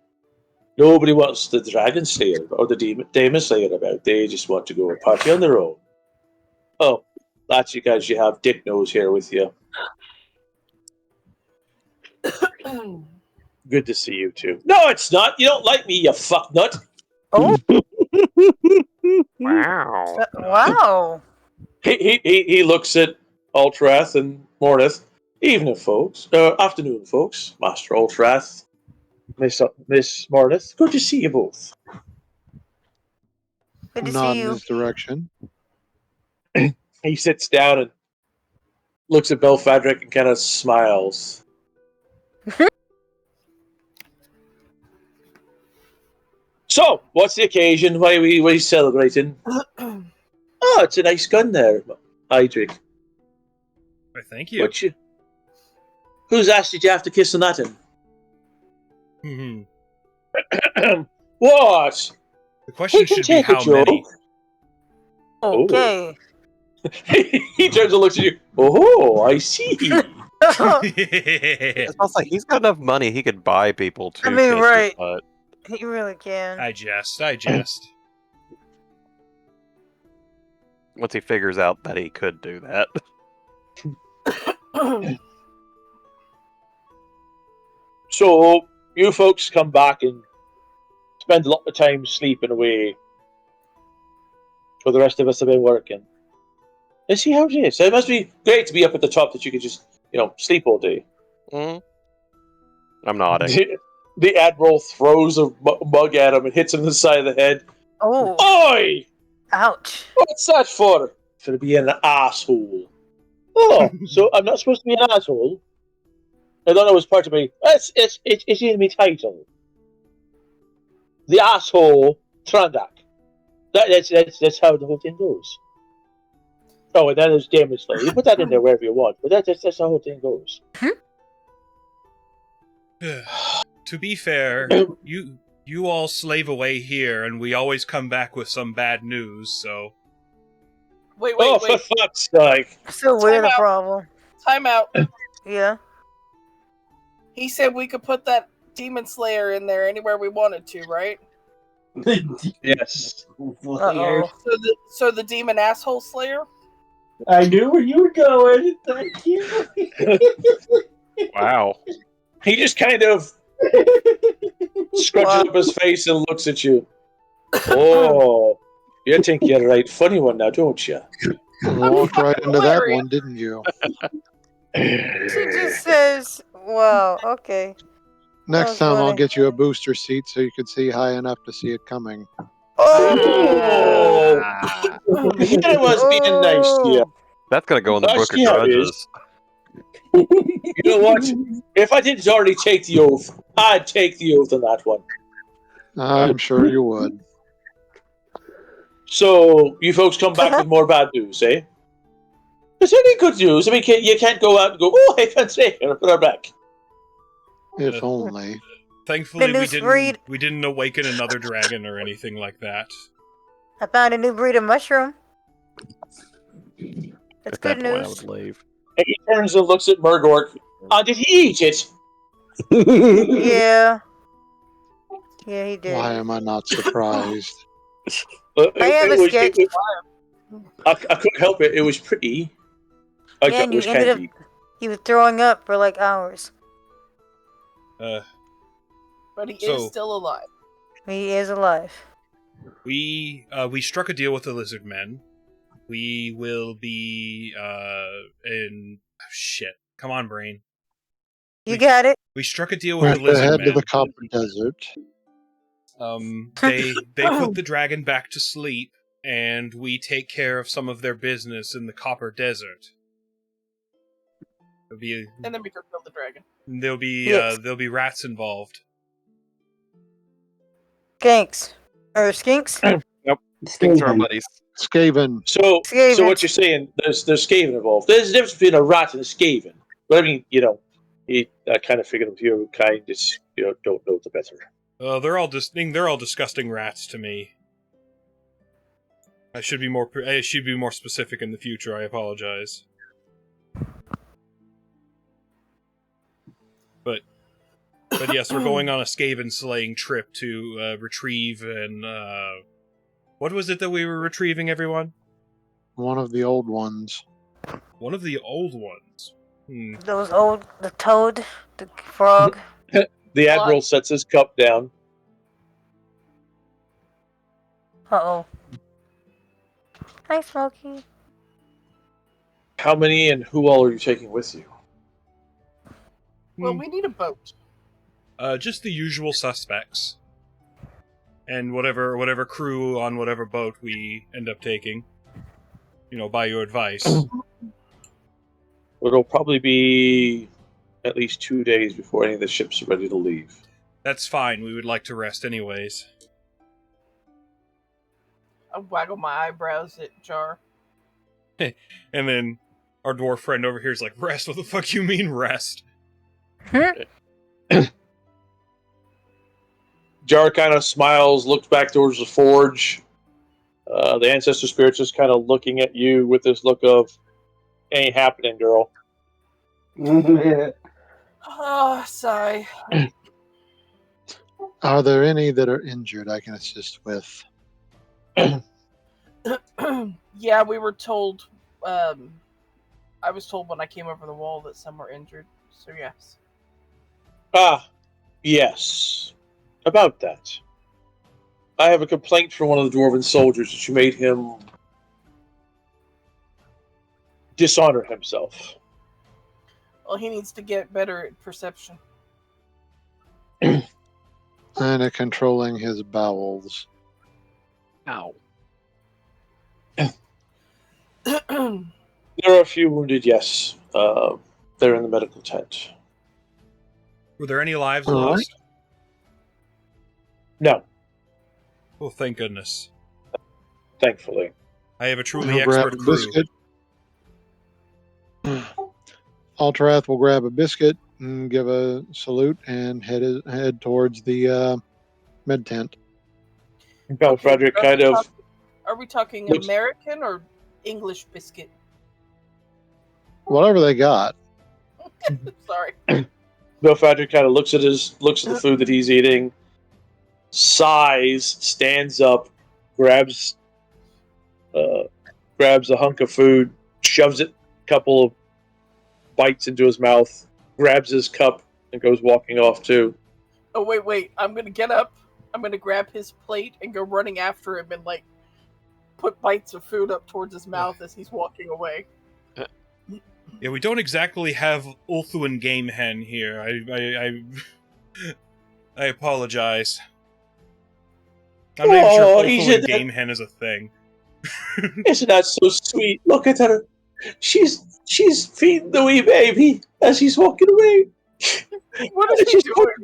Nobody wants the Dragon Slayer or the Demon Slayer about. They just want to go and party on their own. Oh, that's because you have Dick Nose here with you. Good to see you too. No, it's not. You don't like me, you fucknut. Oh, Wow. wow. He looks at Ultrath and Mornith. Evening, folks. Afternoon, folks. Master Ultrath, Miss Mornith. Good to see you both. Good to Nod see in you. his direction. He sits down and looks at Belfadric and kind of smiles. So, what's the occasion? Why are we celebrating? Oh, it's a nice gun there, Idric. Why, thank you. Who's asked you to have to kiss on that in? Mhm. What? The question He can should be take a how joke. many. Okay. He turns and looks at you. Oh, I see. It's almost like he's got enough money he could buy people to I mean, kiss right. his butt. He really can. I jest. Once he figures out that he could do that. So, you folks come back and spend a lot of time sleeping away. While the rest of us have been working. And see how it is. It must be great to be up at the top that you could just, sleep all day. Mm. I'm nodding. The Admiral throws a mug at him and hits him in the side of the head. Oh, Oi! ouch. What's that for? For being an asshole. Oh, so I'm not supposed to be an asshole? I thought it was part of me. It's in my title. The asshole Trandak. That's how the whole thing goes. Oh, and that is Damon Slayer. You put that in there wherever you want, but that's how the whole thing goes. To be fair, you all slave away here, and we always come back with some bad news, so... Wait. For fuck's sake. So we're the out. problem. Time out. Yeah. He said we could put that Demon Slayer in there anywhere we wanted to, right? Yes. Uh-oh. So the Demon Asshole Slayer? I knew where you were going. Thank you. Wow. He just kind of scrunches up his face and looks at you. Oh, you think you're a right funny one now, don't you? Walked right into that hilarious. one, didn't you? She just says, wow, okay. Next was time I'll funny. get you a booster seat so you can see high enough to see it coming. Oh! It was being nice to you. That's gonna go in the That's book of how it grudges. is. You know what? If I didn't already take the oath, I'd take the oath on that one. I'm sure you would. So, you folks come back with more bad news, eh? Is there any good news? I mean, you can't go out and go, oh, hey, fancy, put her back. If only. Thankfully, The new breed. we didn't awaken another dragon or anything like that. I found a new breed of mushroom. That's At that good point, I news. would leave. And he turns and looks at Murgork. Did he eat it? Yeah. Yeah, he did. Why am I not surprised? I have a sketch. I couldn't help it. It was pretty. I Yeah, thought and it was you ended up. candy. He was throwing up for like hours. But he So- is still alive. He is alive. We struck a deal with the lizard men. We will be in shit. Come on, brain. You got it. We struck a deal We with have the to lizard head men. to the Copper Desert. They put the dragon back to sleep, and we take care of some of their business in the Copper Desert. And then we can kill the dragon. There'll be rats involved. Skinks. Or skinks? Things are our buddies. Skaven. So Skaven. what you're saying? There's Skaven involved. There's a difference between a rat and a Skaven. But I mean, I kind of figured if your kind is, don't know the better. They're all disgusting rats to me. I should be more specific in the future. I apologize. But yes, we're going on a Skaven slaying trip to retrieve and what was it that we were retrieving, everyone? One of the old ones. One of the old ones. The toad, the frog. The Admiral sets his cup down. Uh-oh. Hi, Smokey. How many and who all are you taking with you? Well, we need a boat. Just the usual suspects, and whatever crew on whatever boat we end up taking. By your advice. It'll probably be at least 2 days before any of the ships are ready to leave. That's fine. We would like to rest anyways. I waggle my eyebrows at Jar. And then our dwarf friend over here is like, rest? What the fuck you mean rest? Jar kind of smiles, looks back towards the forge. The ancestor spirit's just kind of looking at you with this look of, ain't happening, girl. Oh, sigh. Are there any that are injured I can assist with? Yeah, we were told. I was told when I came over the wall that some were injured. So yes. Ah, yes. About that. I have a complaint from one of the dwarven soldiers that you made him dishonor himself. Well, he needs to get better at perception. And at controlling his bowels. Ow. There are a few wounded, yes. They're in the medical tent. Were there any lives All right. lost? No, Oh, thank goodness. thankfully. I have a truly He'll grab expert a crew. biscuit. Alterath will grab a biscuit and give a salute and head towards the med tent. Bell Frederick kind of... Are we talking Looks- American or English biscuit? Whatever they got. Sorry. Bill Frederick kind of looks at the food that he's eating, sighs, stands up, grabs a hunk of food, shoves it a couple of bites into his mouth, grabs his cup, and goes walking off too. Oh, wait. I'm going to get up. I'm going to grab his plate and go running after him and, put bites of food up towards his mouth as he's walking away. Yeah, we don't exactly have Ulthuan Game Hen here. I apologize. I'm not even sure Ulthuan Game Hen is a thing. Isn't that so sweet? Look at her. She's feeding the wee baby as he's walking away. What is he doing?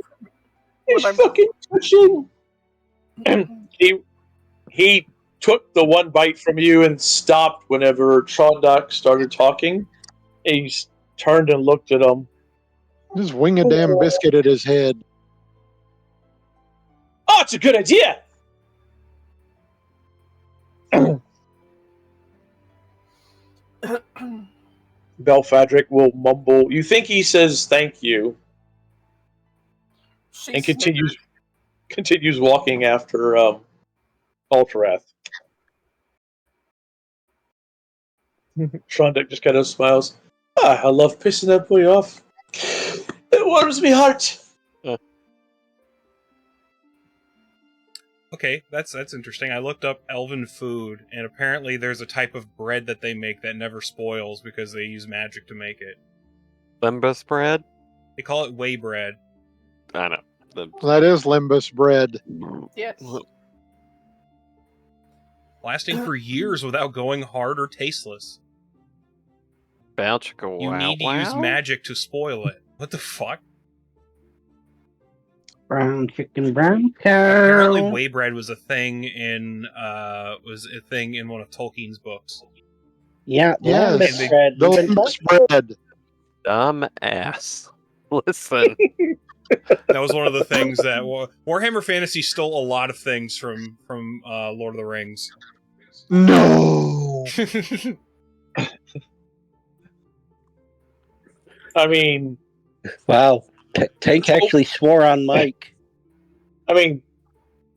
He's fucking touching. He took the one bite from you and stopped whenever Trondock started talking. He turned and looked at him. Just wing a damn biscuit at his head. Oh, it's a good idea. Belfadric will mumble. You think he says thank you, and continues walking after Alterath. Trondic just kind of smiles. Ah, I love pissing that boy off. It warms me heart. Okay, that's interesting. I looked up elven food, and apparently there's a type of bread that they make that never spoils because they use magic to make it. Limbus bread? They call it whey bread. I know. That is Limbus bread. Yes. Lasting for years without going hard or tasteless. You need to use magic to spoil it. What the fuck? Brown chicken, brown cow. Apparently, whey bread was a thing in one of Tolkien's books. Yeah, Yes, Limbus bread. the Limbus bread. Dumbass. Listen. That was one of the things that Warhammer Fantasy stole a lot of things from Lord of the Rings. No. I mean, Wow. Tank actually swore on Mike. I mean,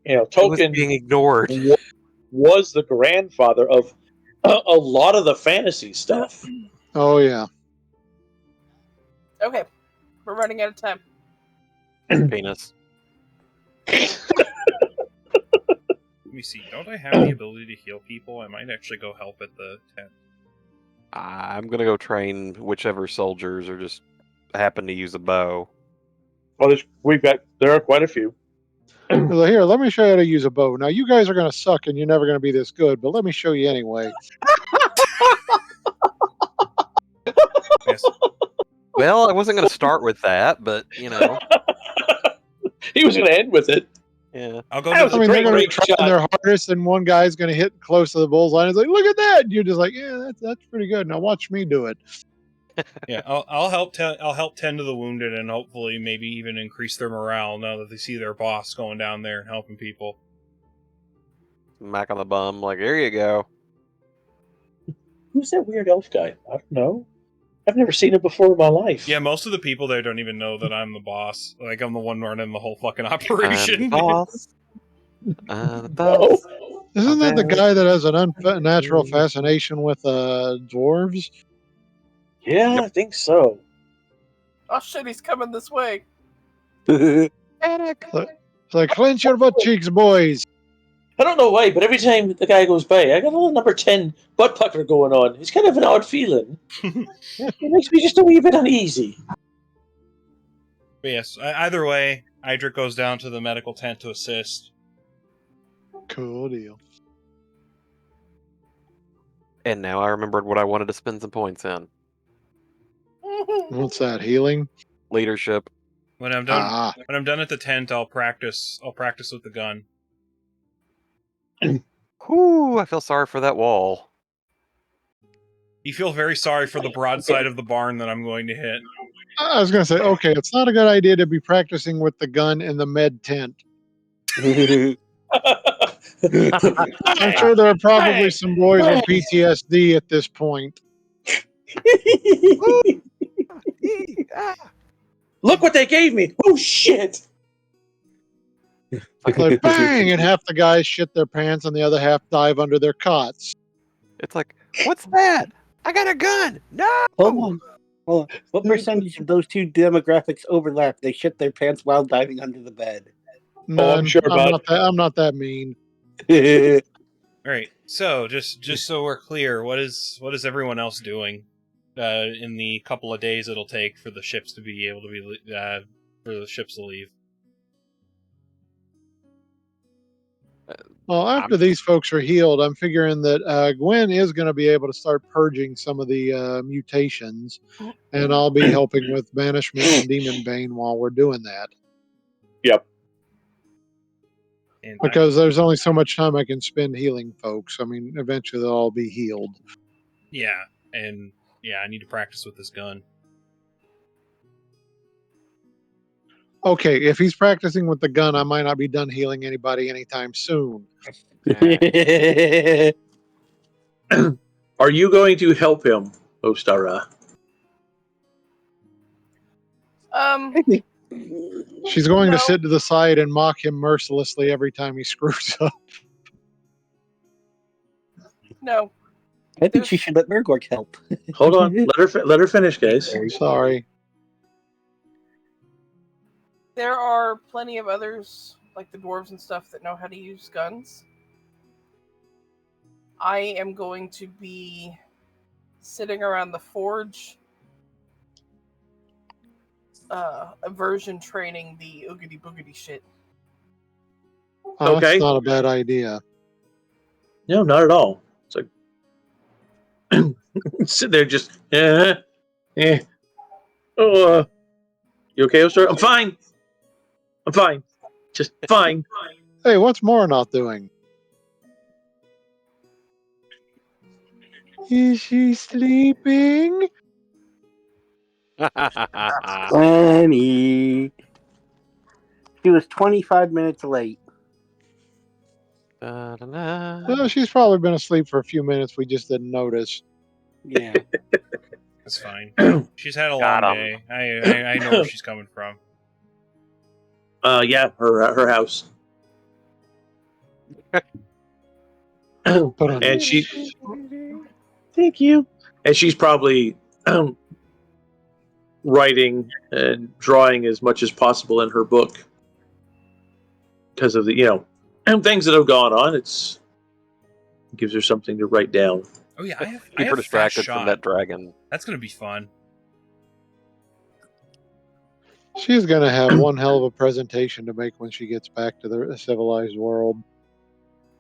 Was Tolkien being ignored. was the grandfather of a lot of the fantasy stuff. Oh yeah. Okay, we're running out of time. Penis. Let me see. Don't I have the ability to heal people? I might actually go help at the tent. I'm gonna go train whichever soldiers or just happen to use a bow. Well, there are quite a few. Well, here, let me show you how to use a bow. Now, you guys are going to suck and you're never going to be this good, but let me show you anyway. Yes. Well, I wasn't gonna start with that, but you know, He was going to end with it. yeah. I'll go That to was the I mean, they're going to be great trying shot. their hardest, and one guy's going to hit close to the bullseye. And it's like, look at that! And you're just like, yeah, that's pretty good. Now watch me do it. Yeah, I'll help. I'll help tend to the wounded, and hopefully, maybe even increase their morale now that they see their boss going down there and helping people. Smack on the bum, like, here you go. Who's that weird elf guy? I don't know. I've never seen him before in my life. Yeah, most of the people there don't even know that I'm the boss. Like, I'm the one running the whole fucking I'm the operation. boss. I'm the No. boss. Isn't that the Okay. guy that has an unnatural fascination with dwarves? Yeah, Yep. I think so. Oh shit, he's coming this way. It's like, clench your butt cheeks, boys. I don't know why, but every time the guy goes by, I got a little number 10 butt pucker going on. It's kind of an odd feeling. It makes me just a wee bit uneasy. But yes, either way, Idric goes down to the medical tent to assist. Cool deal. And now I remembered what I wanted to spend some points in. What's that, healing? Leadership. When I'm done, Ah, when I'm done at the tent, I'll practice. I'll practice with the gun. Whew, I feel sorry for that wall. You feel very sorry for the broadside of the barn that I'm going to hit. I was going to say, okay, it's not a good idea to be practicing with the gun in the med tent. I'm sure there are probably some boys with PTSD at this point. Look what they gave me! Oh shit! Like, bang, and half the guys shit their pants and the other half dive under their cots. It's like, what's that? I got a gun! No! Hold on. Hold on. What percentage of those two demographics overlap? They shit their pants while diving under the bed. None. sure, bud. I'm not that mean. All right. So just so we're clear, what is everyone else doing in the couple of days it'll take for the ships to be able to be for the ships to leave? Well, after these folks are healed, I'm figuring that Gwen is going to be able to start purging some of the mutations, and I'll be helping with banishment and demon bane while we're doing that. Yep. And Because there's only so much time I can spend healing folks. I mean, eventually they'll all be healed. I need to practice with this gun. Okay, if he's practicing with the gun, I might not be done healing anybody anytime soon. Are you going to help him, Ostara? She's going No. to sit to the side and mock him mercilessly every time he screws up. No. I think she should let Murgork help. Hold on, let her finish, guys. Sorry. There are plenty of others, like the dwarves and stuff, that know how to use guns. I am going to be sitting around the forge, immersion training the oogity boogity shit. Oh, Okay. That's not a bad idea. No, not at all. It's like sit there just Oh, you okay, Ostara? I'm fine. I'm fine. Just fine. Hey, what's Moronoth doing? Is she sleeping? Glenny. She was 25 minutes late. Da-da-da. Well, she's probably been asleep for a few minutes. We just didn't notice. Yeah. That's fine. She's had a Got long 'em. day. I know where she's coming from. Yeah, her house. And she thank you. And she's probably writing and drawing as much as possible in her book because of the and things that have gone on. It gives her something to write down. Oh yeah, I have Keep her fast distracted shot. from that dragon. That's gonna be fun. She's going to have one hell of a presentation to make when she gets back to the civilized world.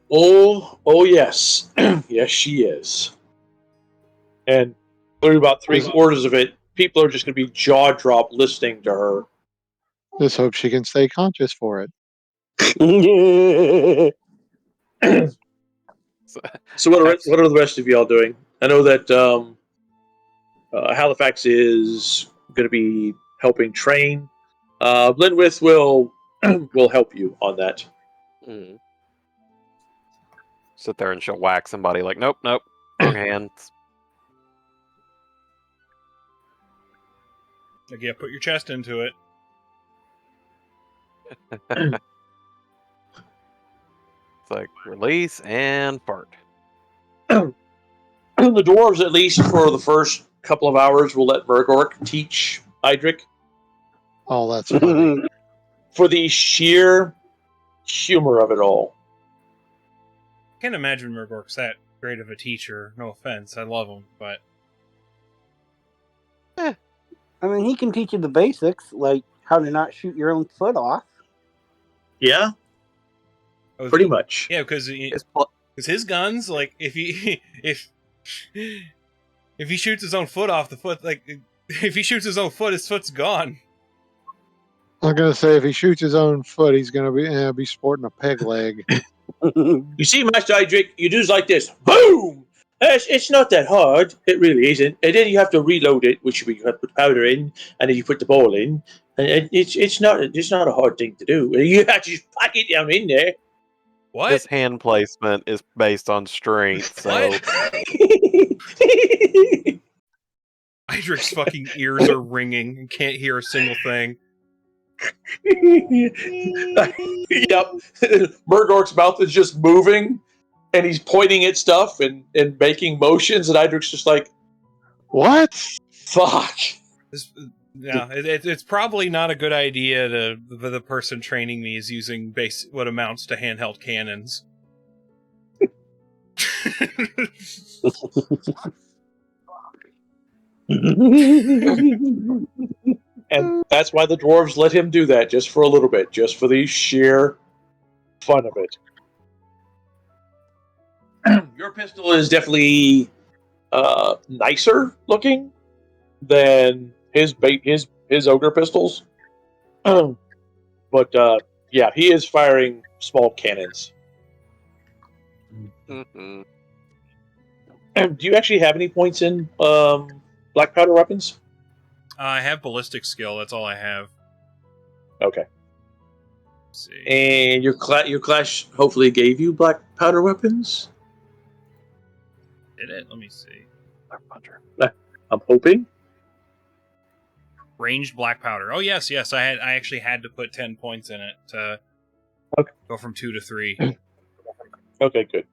Oh yes, yes she is. And through about 3/4 of it, people are just going to be jaw dropped listening to her. Just hope she can stay conscious for it. So what are the rest of y'all doing? I know that Halifax is going to be helping train. Linwith will help you on that. Mm. Sit there and she'll whack somebody like, nope, wrong hands. Like, yeah, put your chest into it. It's like release and fart. The dwarves, at least for the first couple of hours, will let Murgork teach Idric Oh, that's funny. for the sheer humor of it all. I can't imagine Murgork's that great of a teacher. No offense, I love him, but I mean, he can teach you the basics, like how to not shoot your own foot off. Yeah, pretty much. Yeah, because his guns, like if he if he shoots his own foot off, the foot, like if he shoots his own foot, his foot's gone. I was going to say, if he shoots his own foot, he's going to be sporting a peg leg. You see, Master Idric, you do like this. Boom! It's not that hard. It really isn't. And then you have to reload it, which you have to put powder in, and then you put the ball in. And it's not a hard thing to do. You have to just pack it down in there. What? His hand placement is based on strength, so What? Idric's fucking ears are ringing and can't hear a single thing. Yep. Murgork's mouth is just moving, and he's pointing at stuff and making motions, and Idric's just like, What? fuck. It's probably not a good idea the person training me is using what amounts to handheld cannons. And that's why the dwarves let him do that, just for a little bit, just for the sheer fun of it. Your pistol is definitely nicer looking than his ogre pistols. But yeah, he is firing small cannons. mhm. Do you actually have any points in black powder weapons? I have ballistic skill. That's all I have. Okay. Let's see. And your class hopefully gave you black powder weapons? Did it? Let me see. I'm hoping. Ranged black powder. Oh yes. I actually had to put 10 points in it to go from 2 to 3. Okay, good.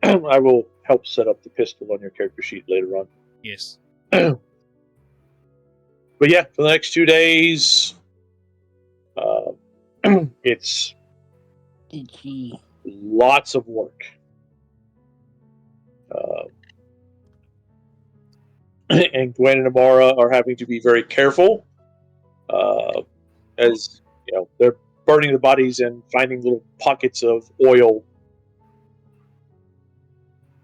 I will help set up the pistol on your character sheet later on. Yes. But yeah, for the next 2 days, it's lots of work. And Gwen and Amara are having to be very careful, as they're burning the bodies and finding little pockets of oil,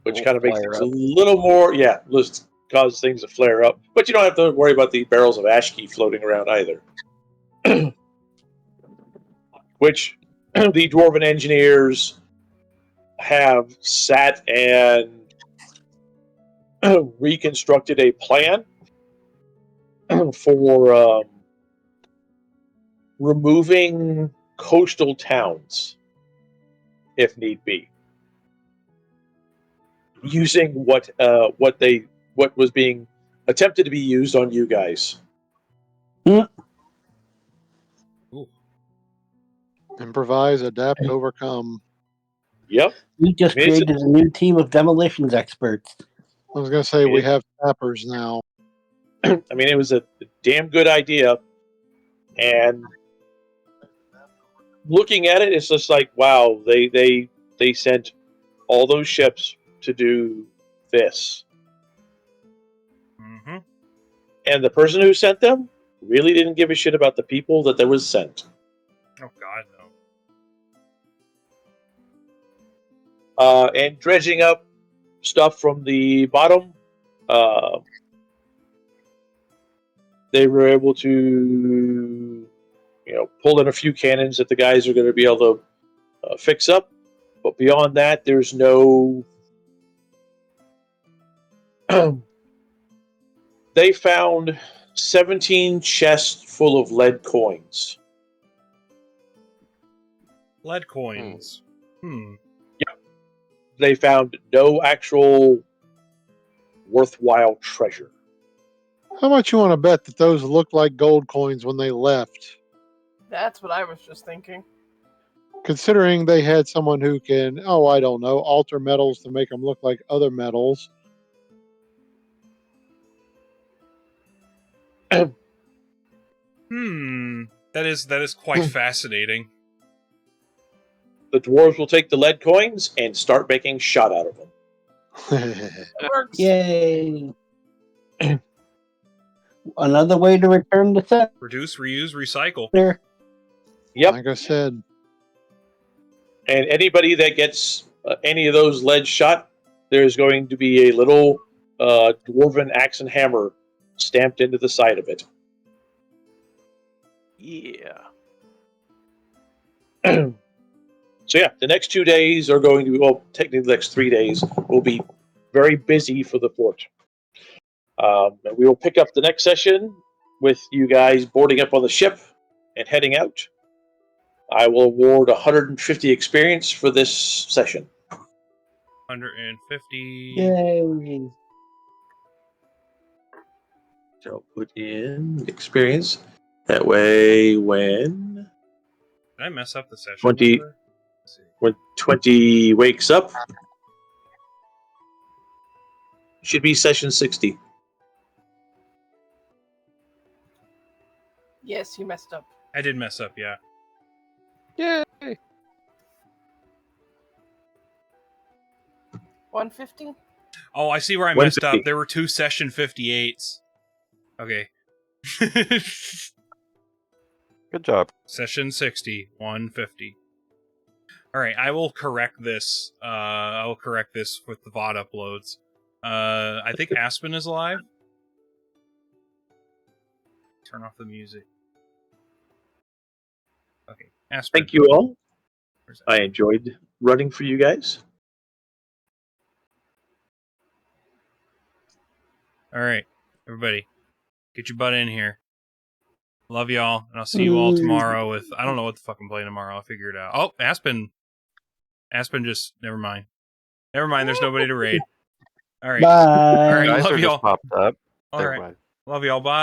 which kind of makes things a little more, just cause things to flare up. But you don't have to worry about the barrels of ashkey floating around either. Which the dwarven engineers have sat and reconstructed a plan for removing coastal towns, if need be, using what was being attempted to be used on you guys. Ooh. Improvise, adapt, overcome. Yep. We just created a new team of demolitions experts. I was going to say, we have sappers now. I mean, it was a damn good idea. And looking at it, it's just like, wow, they sent all those ships to do this. Mm-hmm. And the person who sent them really didn't give a shit about the people that they was sent. Oh God, no. And dredging up stuff from the bottom, they were able to, pull in a few cannons that the guys are going to be able to fix up. But beyond that, there's no. They found 17 chests full of lead coins. Lead coins. They found no actual worthwhile treasure. How much you want to bet that those looked like gold coins when they left? That's what I was just thinking. Considering they had someone who can, I don't know, alter metals to make them look like other metals. That is quite fascinating. The dwarves will take the lead coins and start making shot out of them. Works. Yay! Another way to return the center. Reduce, reuse, recycle. Yep. Like I said. And anybody that gets any of those lead shot, there's going to be a little dwarven axe and hammer stamped into the side of it. Yeah. So yeah, the next 2 days are going to be, well, technically the next 3 days will be very busy for the fort. And we will pick up the next session with you guys boarding up on the ship and heading out. I will award 150 experience for this session. 150. Yay! So I'll put in experience. That way, when Did I mess up the session 20 number? Let's see. when 20 wakes up, should be session 60. Yes, you messed up. I did mess up, yeah. Yay! 150? Oh, I see where I messed up. 150. There were 2 session 58s. Okay. Good job. Session 60, 150. Alright, I will correct this. I will correct this with the VOD uploads. I think Aspen is alive. Turn off the music. Okay, Aspen. Thank you all. Where's I enjoyed running for you guys. Alright, everybody. Get your butt in here. Love y'all, and I'll see you all tomorrow with... I don't know what the fuck I'm playing tomorrow. I'll figure it out. Oh, Aspen just... Never mind. Never mind, there's nobody to raid. Alright. Bye. Alright, Guys love are y'all. just popped up. Alright. Love y'all, bye.